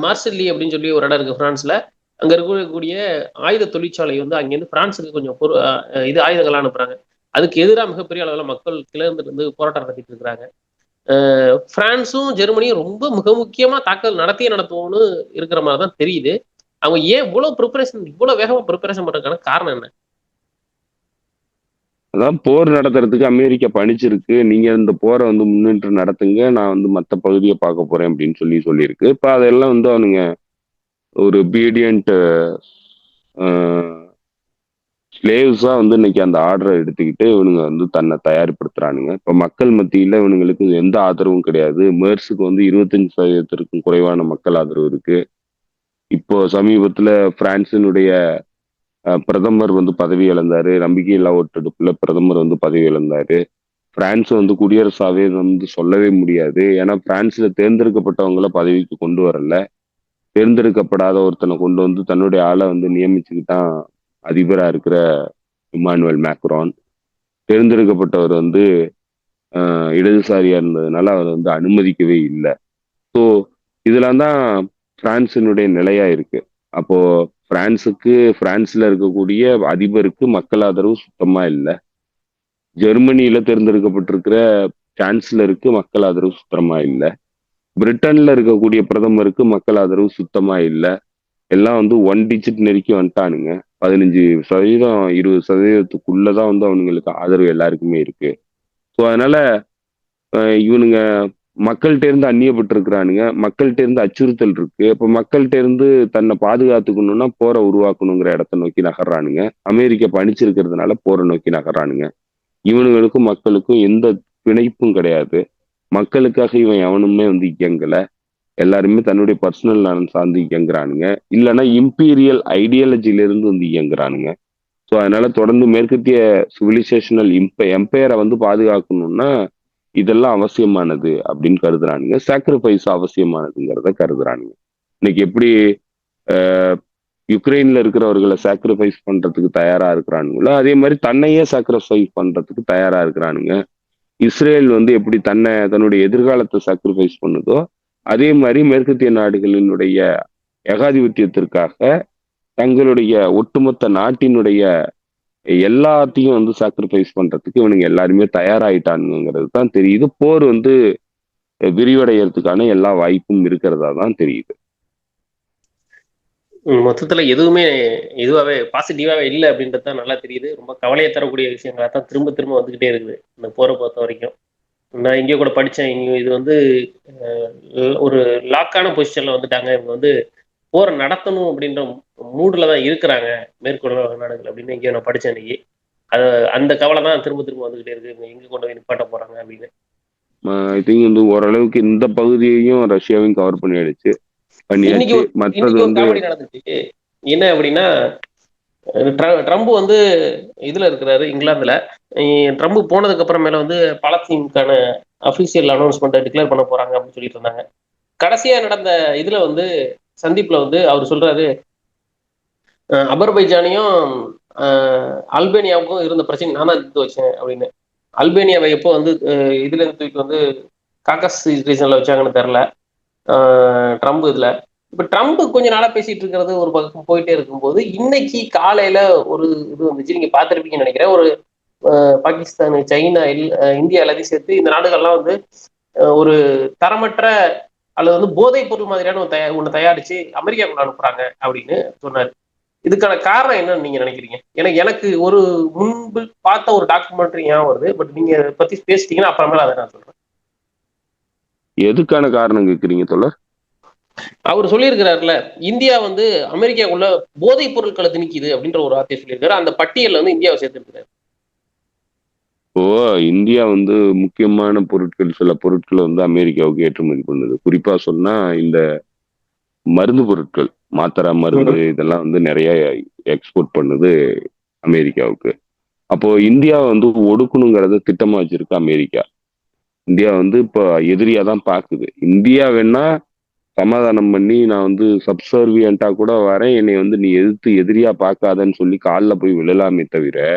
மார்செல்லி அப்படின்னு சொல்லி ஒரு இடம் இருக்கு பிரான்ஸ்ல. அங்க இருக்கக்கூடிய ஆயுத தொழிற்சாலை வந்து அங்கிருந்து பிரான்ஸுக்கு கொஞ்சம் இது ஆயுதங்கள் அனுப்புறாங்க. அதுக்கு எதிராக மிகப்பெரிய அளவில் மக்கள் கிளர்ந்துட்டு இருந்து போராட்டம் நடத்திட்டு இருக்கிறாங்க. பிரான்ஸும் ஜெர்மனியும் ரொம்ப மிக முக்கியமா தாக்குதல் நடத்துவோம்னு இருக்கிற மாதிரி தான் தெரியுது. அவங்க ஏன் இவ்வளவு வேகமா ப்ரிப்பரேஷன் பண்றதுக்கான காரணம் என்ன? அதான் போர் நடத்துறதுக்கு அமெரிக்கா பணிச்சிருக்கு. நீங்க இந்த போரை வந்து முன்னின்று நடத்துங்க, நான் வந்து மற்ற பகுதியை பார்க்க போறேன் அப்படின்னு சொல்லியிருக்கு. இப்ப அதெல்லாம் வந்து அவனுங்க ஒரு பீடியன்ட் ஸ்லேவ்ஸா வந்து இன்னைக்கு அந்த ஆர்டரை எடுத்துக்கிட்டு இவனுங்க வந்து தன்னை தயார்படுத்துறானுங்க. இப்ப மக்கள் மத்தியில இவனுங்களுக்கு எந்த ஆதரவும் கிடையாது. மேர்ஸுக்கு வந்து 25% குறைவான மக்கள் ஆதரவு இருக்கு. இப்போ சமீபத்துல பிரான்சினுடைய பிரதமர் வந்து பதவி இழந்தாரு. நம்பிக்கையில்லா ஓட்டெடுப்புல பிரதமர் வந்து பதவி இழந்தாரு. பிரான்ஸ் வந்து குடியரசாவே வந்து சொல்லவே முடியாது. ஏன்னா பிரான்ஸ்ல தேர்ந்தெடுக்கப்பட்டவங்கள பதவிக்கு கொண்டு வரல. தேர்ந்தெடுக்கப்படாத ஒருத்தனை கொண்டு வந்து தன்னுடைய ஆளை வந்து நியமிச்சுக்கிட்டான் அதிபரா இருக்கிற இமானுவேல் மேக்ரான். தேர்ந்தெடுக்கப்பட்டவர் வந்து இடதுசாரியா இருந்ததுனால அவர் வந்து அனுமதிக்கவே இல்லை. ஸோ இதெல்லாம் தான் பிரான்சினுடைய நிலையா இருக்கு. அப்போ பிரான்ஸ்ல இருக்கக்கூடிய அதிபருக்கு மக்கள் ஆதரவு சுத்தமா இல்லை. ஜெர்மனியில தேர்ந்தெடுக்கப்பட்டிருக்கிற சான்சலருக்கு மக்கள் ஆதரவு சுத்தமா இல்லை. பிரிட்டன்ல இருக்கக்கூடிய பிரதமருக்கு மக்கள் ஆதரவு சுத்தமா இல்லை. எல்லாம் வந்து 1 டிஜிட் நெருக்கி வந்துட்டானுங்க. 15%, 20%க்குள்ளதான் வந்து அவனுங்களுக்கு ஆதரவு எல்லாருக்குமே இருக்கு. ஸோ அதனால இவனுங்க மக்கள்கிட்ட இருந்து அந்நியப்பட்டு இருக்கிறானுங்க. மக்கள்கிட்ட இருந்து அச்சுறுத்தல் இருக்கு. இப்ப மக்கள்கிட்ட இருந்து தன்னை பாதுகாத்துக்கணும்னா போரை உருவாக்கணுங்கிற இடத்த நோக்கி நகர்றானுங்க. அமெரிக்கா பணிச்சிருக்கிறதுனால போரை நோக்கி நகர்றானுங்க. இவனுங்களுக்கும் மக்களுக்கும் எந்த பிணைப்பும் கிடையாது. மக்களுக்காக இவன் எவனுமே வந்து இயங்கல. எல்லாருமே தன்னுடைய பர்சனல் நலன் சார்ந்து இயங்குறானுங்க. இல்லைன்னா இம்பீரியல் ஐடியாலஜில இருந்து வந்து இயங்குறானுங்க. ஸோ அதனால தொடர்ந்து மேற்கத்திய சிவிலைசேஷனல் எம்பையரை வந்து பாதுகாக்கணும்னா இதெல்லாம் அவசியமானது அப்படின்னு கருதுறானுங்க. சாக்ரிஃபைஸ் அவசியமானதுங்கிறத கருதுறானுங்க. இன்னைக்கு எப்படி யுக்ரைன்ல இருக்கிறவர்களை சாக்ரிஃபைஸ் பண்றதுக்கு தயாரா இருக்கிறானுங்களோ அதே மாதிரி தன்னையே சாக்ரிஃபைஸ் பண்றதுக்கு தயாரா இருக்கிறானுங்க. இஸ்ரேல் வந்து எப்படி தன்னுடைய எதிர்காலத்தை சாக்ரிஃபைஸ் பண்ணுதோ அதே மாதிரி மேற்கத்திய நாடுகளினுடைய ஏகாதிபத்தியத்திற்காக தங்களுடைய ஒட்டுமொத்த நாட்டினுடைய எல்லாத்தையும் வந்து சாக்ரிஃபைஸ் பண்றதுக்கு இவனுங்க எல்லாருமே தயாராயிட்டானுங்கிறது தான் தெரியுது. போர் வந்து விரிவடையறதுக்கான எல்லா வாய்ப்பும் இருக்கிறதா தான் தெரியுது. மொத்தத்துல எதுவுமே இதுவாவே பாசிட்டிவாவே இல்லை அப்படின்றது தான் நல்லா தெரியுது. ரொம்ப கவலையை தரக்கூடிய விஷயங்களா தான் திரும்ப திரும்ப வந்துகிட்டே இருக்குது இந்த போரை பொறுத்த வரைக்கும். நான் இங்கே கூட படித்தேன், இங்கே இது வந்து ஒரு லாக்கான பொசிஷன்ல வந்துட்டாங்க. இவங்க வந்து போரை நடத்தணும் அப்படின்ற மூடுல தான் இருக்கிறாங்க மேற்கொள்ள நாடுகள் அப்படின்னு இங்கே நான் படித்தேன் இன்னைக்கு. அது அந்த கவலை தான் திரும்ப திரும்ப வந்துகிட்டே இருக்கு, இவங்க எங்க கொண்டு போய் நிப்பாட்ட போறாங்க அப்படின்னு. ஐ திங்க் வந்து ஓரளவுக்கு இந்த பகுதியையும் ரஷ்யாவையும் கவர் பண்ணிடுச்சு. இன்னைக்கு மற்றது ஒரு வந்து காமெடி நடந்துச்சு. என்ன அப்படின்னா, ட்ரம்ப் வந்து இதுல இருக்கிறாரு இங்கிலாந்துல. ட்ரம்ப் போனதுக்கு அப்புறமேல வந்து பாலஸ்தீனுக்கான அபிஷியல் அனௌன்ஸ்மெண்ட் டிக்ளேர் பண்ண போறாங்க அப்படின்னு சொல்லிட்டு இருந்தாங்க. கடைசியா நடந்த இதுல வந்து சந்திப்புல வந்து அவர் சொல்றாரு, அபர்பைஜானையும் அல்பேனியாவுக்கும் இருந்த பிரச்சனை நான் தான் தீர்த்து வச்சேன் அப்படின்னு. அல்பேனியாவை எப்போ வந்து இதுல இருந்து தூக்கி வந்து காக்கஸ் ரீசன்ல வச்சாங்கன்னு தெரியல ட்ரம்ப் இதுல. இப்ப ட்ரம்ப் கொஞ்ச நாளா பேசிட்டு இருக்கிறது ஒரு பக்கம் போயிட்டே இருக்கும்போது இன்னைக்கு காலையில ஒரு இது வந்துச்சு, நீங்க பார்த்திருப்பீங்கன்னு நினைக்கிறேன். ஒரு பாகிஸ்தான், சைனா, இந்தியா எல்லாத்தையும் சேர்த்து இந்த நாடுகள்லாம் வந்து ஒரு தரமற்ற அல்லது வந்து போதைப் பொருள் மாதிரியான ஒண்ணு தயாரிச்சு அமெரிக்காவுக்குள்ள அனுப்புறாங்க அப்படின்னு சொன்னாரு. இதுக்கான காரணம் என்னன்னு நீங்க நினைக்கிறீங்க? எனக்கு ஒரு முன்பு பார்த்த ஒரு டாக்குமெண்ட்ரி ஞாபகம் வருது. பட் நீங்க அதை பத்தி பேசிட்டீங்கன்னா அப்புறமேல அதை நான் சொல்றேன். எதுக்கான காரணம் கேட்குறீங்க தோழர்? அவர் சொல்லியிருக்கிறாருல, இந்தியா வந்து அமெரிக்காவுக்குள்ள போதைப் பொருட்களை திணிக்குது அப்படின்ற ஒரு வார்த்தையை சொல்லியிருக்காரு. அந்த பட்டியல்ல வந்து இந்தியாவை சேர்த்திருக்கிறாரு. இப்போ இந்தியா வந்து முக்கியமான பொருட்கள், சில பொருட்களை வந்து அமெரிக்காவுக்கு ஏற்றுமதி பண்ணுது. குறிப்பா சொன்னா இந்த மருந்து பொருட்கள், மாத்திரை மருந்து இதெல்லாம் வந்து நிறைய எக்ஸ்போர்ட் பண்ணுது அமெரிக்காவுக்கு. அப்போ இந்தியா வந்து ஒடுக்கணுங்கிறத திட்டமா வச்சிருக்கு அமெரிக்கா. இந்தியா வந்து இப்போ எதிரியா தான் பாக்குது. இந்தியா வேணா சமாதானம் பண்ணி நான் வந்து சப்சர்வியண்டா கூட வரேன், என்னை வந்து நீ எதிர்த்து எதிரியா பார்க்காதன்னு சொல்லி காலில் போய் விழலாமே தவிர,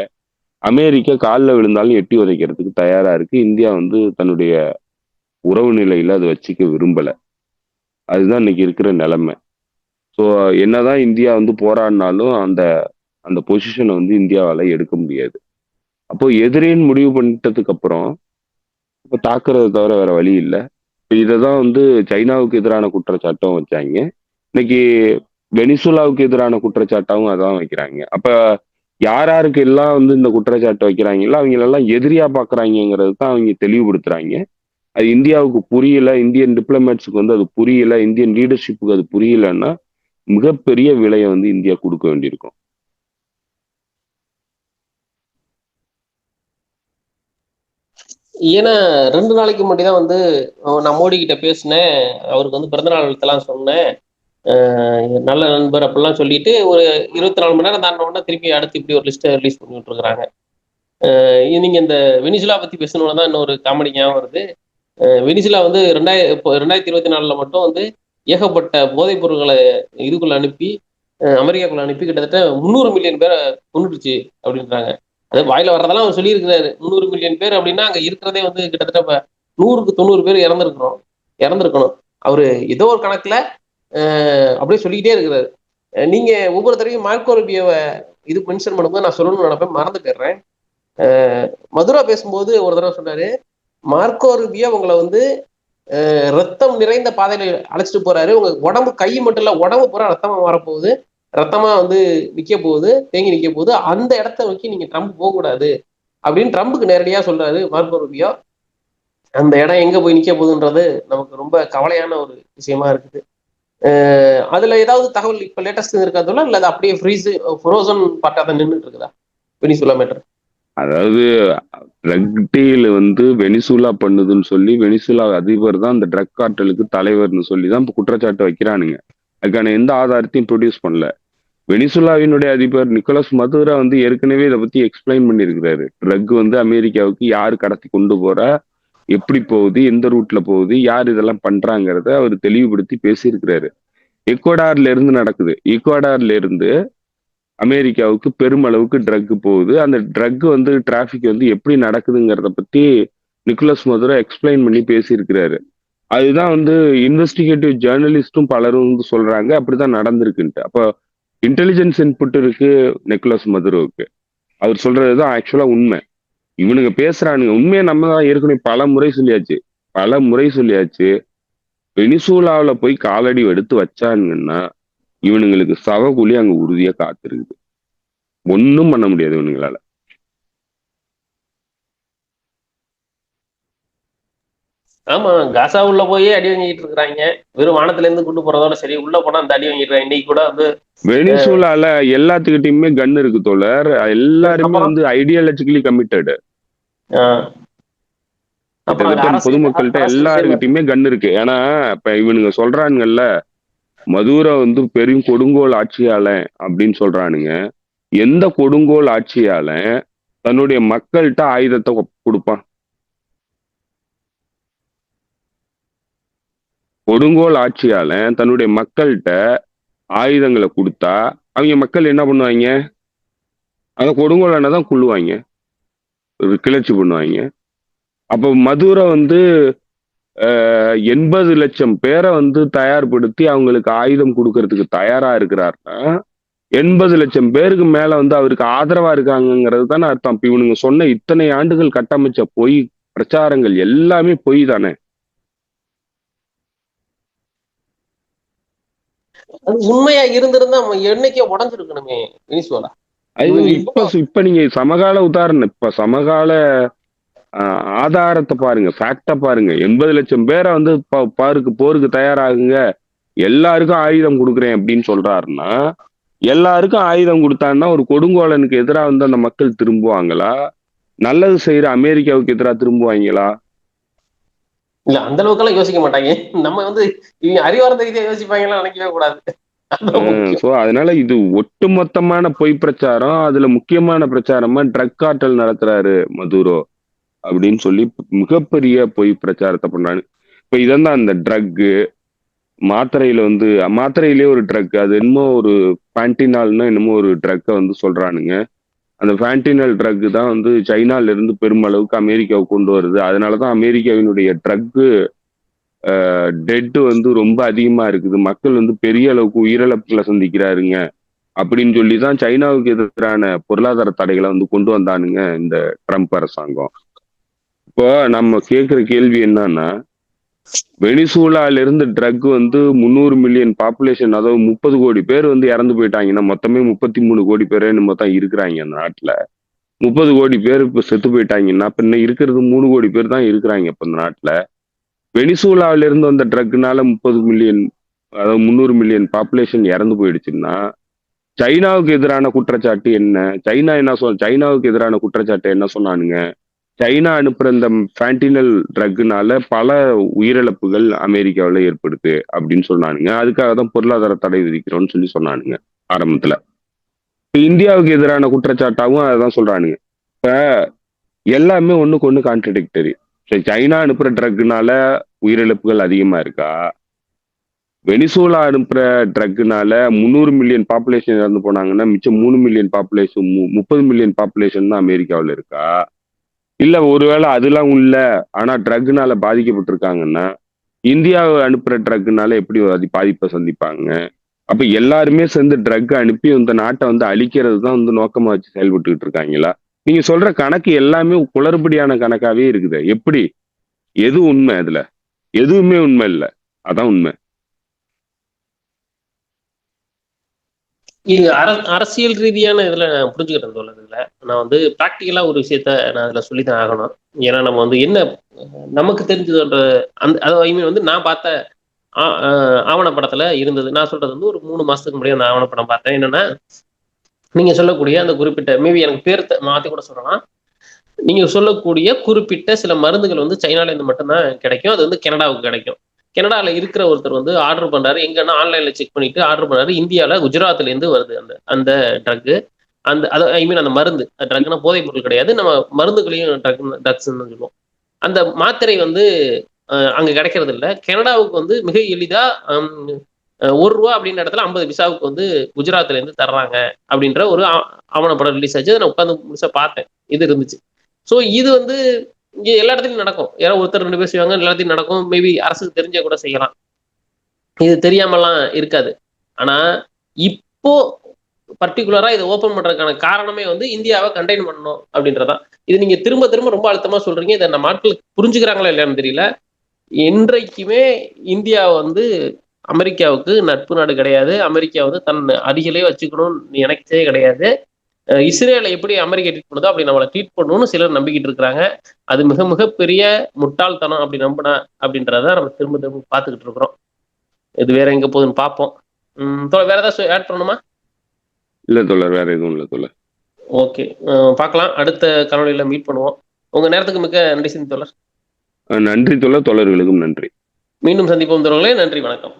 அமெரிக்கா காலில் விழுந்தாலும் எட்டி உதைக்கிறதுக்கு தயாரா இருக்கு. இந்தியா வந்து தன்னுடைய உறவு நிலையில அதை வச்சுக்க விரும்பல. அதுதான் இன்னைக்கு இருக்கிற நிலைமை. ஸோ என்னதான் இந்தியா வந்து போராடினாலும் அந்த அந்த பொசிஷனை வந்து இந்தியாவால எடுக்க முடியாது. அப்போ எதிரின்னு முடிவு பண்ணிட்டதுக்கு அப்புறம் இப்போ தாக்குறதை தவிர வேற வழி இல்லை. இதைதான் வந்து சைனாவுக்கு எதிரான குற்றச்சாட்டும் வச்சாங்க. இன்னைக்கு வெனிசுலாவுக்கு எதிரான குற்றச்சாட்டாவும் அதான் வைக்கிறாங்க. அப்ப யாருக்கு எல்லாம் வந்து இந்த குற்றச்சாட்டை வைக்கிறாங்களோ அவங்களெல்லாம் எதிரியா பாக்குறாங்கிறது தான் அவங்க தெளிவுபடுத்துறாங்க. அது இந்தியாவுக்கு புரியல, இந்தியன் டிப்ளமேட்ஸுக்கு வந்து அது புரியல, இந்தியன் லீடர்ஷிப்புக்கு அது புரியலன்னா மிகப்பெரிய விலையை வந்து இந்தியா கொடுக்க வேண்டியிருக்கும். ஏன்னா 2 நாளைக்கு முன்னாடி தான் வந்து நான் மோடி கிட்ட பேசினேன். அவருக்கு வந்து பிறந்தநாள் வாழ்த்தெல்லாம் சொன்னேன். நல்ல நண்பர் அப்படிலாம் சொல்லிட்டு ஒரு 24 மணி நேரம் தாண்ட உடனே திருப்பி அடுத்து இப்படி ஒரு லிஸ்ட்டை ரிலீஸ் பண்ணி விட்டுருக்காங்க. நீங்க இந்த வெனிசுலா பத்தி பேசணும்னு தான் இன்னொரு காமெடி ஞாபகம் வருது. வெனிசுலா வந்து 2024 மட்டும் வந்து ஏகப்பட்ட போதைப் பொருட்களை இதுக்குள்ள அனுப்பி அமெரிக்காக்குள்ள அனுப்பி கிட்டத்தட்ட 300 மில்லியன் பேரை கொண்டுடுச்சு அப்படின்றாங்க. அது வாயில வர்றதெல்லாம் அவர் சொல்லியிருக்கிறாரு. 300 மில்லியன் பேர் அப்படின்னா அங்க இருக்கிறதே வந்து கிட்டத்தட்ட 100க்கு 90 பேர் இறந்துருக்கணும். அவரு ஏதோ ஒரு கணக்குல அப்படியே சொல்லிக்கிட்டே இருக்கிறாரு. நீங்க ஒவ்வொரு தடவையும் மார்க்கோ ரூபியோவை இது மென்ஷன் பண்ணும்போது நான் சொல்லணும்னு நினைப்பேன், மறந்து போயிடுறேன். மதுரா பேசும்போது ஒரு தடவை சொன்னாரு, மார்க்கோ ரூபியோ உங்களை வந்து ரத்தம் நிறைந்த பாதையில அழைச்சிட்டு போறாரு. உங்க உடம்பு கை மட்டும் இல்ல, உடம்பு பூரா ரத்தமா மாறப்போகுது, ரத்தமா வந்து நிக்க போகுது, தேங்கி நிக்க போகுது. அந்த இடத்த நோக்கி நீங்க ட்ரம்ப் போக கூடாது அப்படின்னு ட்ரம்புக்கு நேரடியா சொல்றாரு மார்க்கோ ரூபியோ. அந்த இடம் எங்க போய் நிக்க போகுதுன்றது நமக்கு ரொம்ப கவலையான ஒரு விஷயமா இருக்குது. அதுல ஏதாவது தகவல் இப்ப லேட்டஸ்ட் இருக்காதுல்ல, இல்ல அது அப்படியே ஃப்ரோசன் பார்ட்டா தான் நின்றுட்டு இருக்குதா வெனிசுலா மேட்டர்? அதாவது ட்ரக் டீல் வந்து வெனிசுலா பண்ணுதுன்னு சொல்லி வெனிசுலா அதிபர் தான் அந்த ட்ரக் கார்டலுக்கு தலைவர்னு சொல்லி தான் இப்போ குற்றச்சாட்டு வைக்கிறானுங்க. அதுக்கான எந்த ஆதாரத்தையும் ப்ரொடியூஸ் பண்ணல. வெனிசுலாவினுடைய அதிபர் நிக்கோலஸ் மதுரா வந்து ஏற்கனவே இதை பத்தி எக்ஸ்பிளைன் பண்ணியிருக்கிறாரு. ட்ரக் வந்து அமெரிக்காவுக்கு யார் கடத்தி கொண்டு போறா, எப்படி போகுது, எந்த ரூட்ல போகுது, யார் இதெல்லாம் பண்றாங்கிறத அவர் தெளிவுபடுத்தி பேசியிருக்கிறாரு. ஈக்குவடார்ல இருந்து நடக்குது. ஈக்குவடார்ல இருந்து அமெரிக்காவுக்கு பெருமளவுக்கு ட்ரக் போகுது. அந்த ட்ரக் வந்து டிராபிக் வந்து எப்படி நடக்குதுங்கிறத பத்தி நிக்கோலஸ் மதுரா எக்ஸ்பிளைன் பண்ணி பேசியிருக்கிறாரு. அதுதான் வந்து இன்வெஸ்டிகேட்டிவ் ஜேர்னலிஸ்டும் பலரும் வந்து சொல்றாங்க அப்படிதான் நடந்திருக்குன்ட்டு. அப்போ இன்டெலிஜென்ஸ் இன்புட் இருக்கு நிக்கோலஸ் மதுரோவுக்கு. அவர் சொல்றதுதான் ஆக்சுவலா உண்மை. இவனுங்க பேசுறானுங்க உண்மையை நம்ம தான் ஏற்கனவே பல முறை சொல்லியாச்சு. வெனிசூலாவில் போய் காலடி எடுத்து வச்சானுங்கன்னா இவனுங்களுக்கு சவகுழி அங்க உறுதியா காத்திருக்குது. ஒன்னும் பண்ண முடியாது இவனுங்களால. ஆமா, காசா உள்ள போய் அடி வாங்கிட்டு இருக்காங்க. வெறும் வானத்துல இருந்து கூட்டு போறதோட சரி, உள்ள போனா அந்த அடி வாங்கிடுறாங்க. இன்னைக்கு கூட வந்து வெனிசூலால எல்லாத்துக்கிட்டையுமே கன் இருக்கு தோழர். எல்லாருமே அப்புறம் வந்து ஐடியாலஜிக்கலி கமிட்டடு. கிட்டத்தட்ட பொதுமக்கள்கிட்ட எல்லாருக்கிட்டையுமே கன் இருக்கு. ஏன்னா இப்ப இவனுங்க சொல்றானுங்கல்ல, மதுரை வந்து பெரும் கொடுங்கோல் ஆட்சியாளன் அப்படின்னு சொல்றானுங்க. எந்த கொடுங்கோல் ஆட்சியாளன் தன்னுடைய மக்கள்கிட்ட ஆயுதத்தை கொடுப்பான்? கொடுங்கோல் ஆட்சியாளன் தன்னுடைய மக்கள்கிட்ட ஆயுதங்களை கொடுத்தா அவங்க மக்கள் என்ன பண்ணுவாங்க? அந்த கொடுங்கோலனை தான் கொள்ளுவாங்க, கிளர்ச்சி பண்ணுவாங்க. அப்போ மதுரை வந்து 80 லட்சம் பேரை வந்து தயார்படுத்தி அவங்களுக்கு ஆயுதம் கொடுக்கறதுக்கு தயாரா இருக்கிறாருன்னா 80 லட்சம் பேருக்கு மேல வந்து அவருக்கு ஆதரவா இருக்காங்கிறது தானே அர்த்தம். இப்ப இவனுங்க சொன்ன இத்தனை ஆண்டுகள் கட்டமைச்ச பொய் பிரச்சாரங்கள் எல்லாமே பொய் தானே. அது உண்மையா இருந்திருந்தா என்னைக்கே உடஞ்சிருக்கணுமே வெனிசுவேலா. அது இப்ப நீங்க சமகால உதாரணம், இப்ப சமகால ஆதாரத்தை பாருங்க, ஃபேக்ட பாருங்க. 80 லட்சம் பேரை வந்து போருக்கு தயாராகுங்க, எல்லாருக்கும் ஆயுதம் கொடுக்குறேன் அப்படின்னு சொல்றாருன்னா, எல்லாருக்கும் ஆயுதம் கொடுத்தான்னா ஒரு கொடுங்கோலனுக்கு எதிராக வந்து அந்த மக்கள் திரும்புவாங்களா? நல்லது செய்யற அமெரிக்காவுக்கு எதிராக திரும்புவாங்களா? இல்ல, அந்த அளவுக்கு எல்லாம் யோசிக்க மாட்டாங்க. நம்ம வந்து இவங்க அறிவார்ந்த ரீதியா யோசிப்பாங்கலாம் நினைக்கவே கூடாது. அதனால இது ஒட்டுமொத்தமான பொய் பிரச்சாரம். அதுல முக்கியமான பிரச்சாரமா ட்ரக் கார்டல் நடத்துறாரு மதுரோ அப்படின்னு சொல்லி மிகப்பெரிய பொய் பிரச்சாரத்தை பண்றாங்க. இப்ப இதான் அந்த ட்ரக்கு மாத்திரையில வந்து மாத்திரையிலே ஒரு ட்ரக், அது என்னமோ ஒரு ஃபேண்டினால்னா என்னமோ ஒரு ட்ரக்கை வந்து சொல்றானுங்க. அந்த ஃபேண்டினல் ட்ரக் தான் வந்து சைனால இருந்து பெருமளவுக்கு அமெரிக்காவுக்கு கொண்டு வருது. அதனாலதான் அமெரிக்காவினுடைய ட்ரக்கு டெட் வந்து ரொம்ப அதிகமா இருக்குது, மக்கள் வந்து பெரிய அளவுக்கு உயிரிழப்புகளை சந்திக்கிறாருங்க அப்படின்னு சொல்லிதான் சைனாவுக்கு எதிரான பொருளாதார தடைகளை வந்து கொண்டு வந்தானுங்க இந்த ட்ரம்ப் அரசாங்கம். இப்போ நம்ம கேட்கிற கேள்வி என்னன்னா, வெனிசூலால இருந்து ட்ரக் வந்து 300 மில்லியன் பாப்புலேஷன், அதாவது 30 கோடி பேர் வந்து இறந்து போயிட்டாங்கன்னா, மொத்தமே 33 கோடி பேர் என்னமோ தான் இருக்கிறாங்க அந்த நாட்டுல. 30 கோடி பேர் இப்ப செத்து போயிட்டாங்கன்னா இப்ப இன்னும் இருக்கிறது 3 கோடி பேர் தான் இருக்கிறாங்க இப்ப இந்த நாட்டுல. வெனிசூலாவில இருந்து வந்த ட்ரக்னால 30 மில்லியன், அதாவது 300 மில்லியன் பாப்புலேஷன் இறந்து போயிடுச்சுன்னா சைனாவுக்கு எதிரான குற்றச்சாட்டு என்ன? சைனாவுக்கு எதிரான குற்றச்சாட்டு என்ன சொன்னானுங்க? சைனா அனுப்புற இந்த ஃபேண்டினல் ட்ரக்னால பல உயிரிழப்புகள் அமெரிக்காவில் ஏற்படுது அப்படின்னு சொன்னானுங்க. அதுக்காக தான் பொருளாதார தடை விதிக்கிறோம்னு சொல்லி சொன்னானுங்க ஆரம்பத்துல. இந்தியாவுக்கு எதிரான குற்றச்சாட்டாவும் அதான் சொல்றானுங்க. இப்ப எல்லாமே ஒண்ணுக்கு ஒண்ணு கான்ட்ரடிக்டரி. சைனா அனுப்புற ட்ரக்னால உயிரிழப்புகள் அதிகமா இருக்கா? வெனிசூலா அனுப்புற ட்ரக்னால 300 மில்லியன் பாப்புலேஷன் இறந்து போனாங்கன்னா மிச்சம் 3 மில்லியன் பாப்புலேஷன் 30 மில்லியன் பாப்புலேஷன் தான் அமெரிக்காவில் இருக்கா? இல்ல ஒருவேளை அதெல்லாம் இல்ல, ஆனா ட்ரக்னால பாதிக்கப்பட்டிருக்காங்கன்னா இந்தியாவை அனுப்புற ட்ரக்னால எப்படி பாதிப்பை சந்திப்பாங்க? அப்ப எல்லாருமே சேர்ந்து ட்ரக் அனுப்பி இந்த நாட்டை வந்து அழிக்கிறது தான் வந்து நோக்கமா வச்சு செயல்பட்டுக்கிட்டு இருக்காங்களா? நீங்க சொல்ற கணக்கு எல்லாமே குளறுபடியான கணக்காவே இருக்குது. எப்படி? எது உண்மை? அதுல எதுவுமே உண்மை இல்லை. அதான் உண்மை. இது அரசியல் ரீதியான இதுல நான் புரிஞ்சுக்கிட்டேன் தோழர். இதுல நான் வந்து பிராக்டிக்கலா ஒரு விஷயத்த நான் அதுல சொல்லித்தான் ஆகணும். ஏன்னா நம்ம வந்து என்ன நமக்கு தெரிஞ்சதுன்ற அந்த ஐ மீன் வந்து நான் பார்த்த ஆவணப்படத்துல இருந்தது. நான் சொல்றது வந்து ஒரு 3 மாசத்துக்கு முன்னாடி அந்த ஆவணப்படம் பார்த்தேன். என்னன்னா, நீங்க சொல்லக்கூடிய அந்த குறிப்பிட்ட மேபி எனக்கு பேர் மாத்தி கூட சொல்லலாம். நீங்க சொல்லக்கூடிய குறிப்பிட்ட சில மருந்துகள் வந்து சைனால இருந்து மட்டும்தான் கிடைக்கும். அது வந்து கனடாவுக்கு கிடைக்கும். கனடால இருக்கிற ஒருத்தர் வந்து ஆர்டர் பண்றாரு, எங்கன்னா ஆன்லைன்ல செக் பண்ணிட்டு ஆர்டர் பண்றாரு. இந்தியாவில குஜராத்ல இருந்து வருது அந்த அந்த ட்ரக். அந்த ஐ மீன் அந்த மருந்து, ட்ரக்னா போதைப் பொருள் கிடையாது, நம்ம மருந்துகளையும் ட்ரக்ஸ் சொல்லுவோம். அந்த மாத்திரை வந்து அங்க கிடைக்கிறது இல்லை. கனடாவுக்கு வந்து மிக எளிதா ₹1 அப்படின்ற இடத்துல 50 பைசாவுக்கு வந்து குஜராத்ல இருந்து தர்றாங்க அப்படின்ற ஒரு ஆவணப்படம் ரிலீஸ் ஆச்சு. நான் உட்காந்து முழுசா பார்த்தேன். இது இருந்துச்சு. ஸோ இது வந்து இங்க எல்லா இடத்துலயும் நடக்கும். யாரோ ஒருத்தர் 2 பேர் செய்வாங்க, எல்லா இடத்துலயும் நடக்கும். மேபி அரசுக்கு தெரிஞ்சா கூட செய்யலாம். இது தெரியாமலாம் இருக்காது. ஆனா, இப்போ பர்ட்டிகுலரா இத ஓப்பன் பண்றதுக்கான காரணமே வந்து இந்தியாவ கண்டெயின் பண்ணணும் அப்படின்றதுதான். இது நீங்க திரும்ப திரும்ப ரொம்ப அழுத்தமா சொல்றீங்க. இத நம்ம ஆட்கள் புரிஞ்சுக்கிறாங்களா இல்லையான்னு தெரியல. என்றைக்குமே இந்தியா வந்து அமெரிக்காவுக்கு நட்பு நாடு கிடையாது. அமெரிக்கா வந்து தன் அருகிலே வச்சுக்கணும்னு நினைச்சதே கிடையாது. இஸ்ரேலை எப்படி அமெரிக்கா ட்ரீட் பண்ணுதோ அப்படி நம்மள ட்ரீட் பண்ணணும்னு சிலர் நம்பிக்கிட்டு இருக்கிறாங்க. அது மிக மிக பெரிய முட்டாள்தனம் அப்படி நம்பினா அப்படின்றத நம்ம திரும்ப திரும்ப பார்த்துக்கிட்டு இருக்கிறோம். இது வேற எங்க போகுதுன்னு பார்ப்போம். தோழர் வேற ஏதாச்சும் ஆட் பண்ணணுமா? இல்ல தோழர், வேற எதுவும் இல்ல தோழர். ஓகே. பார்க்கலாம். அடுத்த காணொளியில மீட் பண்ணுவோம். உங்க நேரத்துக்கு மிக்க நன்றி தோழர். நன்றி தோழர், தோழர்களுக்கும் நன்றி. மீண்டும் சந்திப்போம் தோழர்களே. நன்றி, வணக்கம்.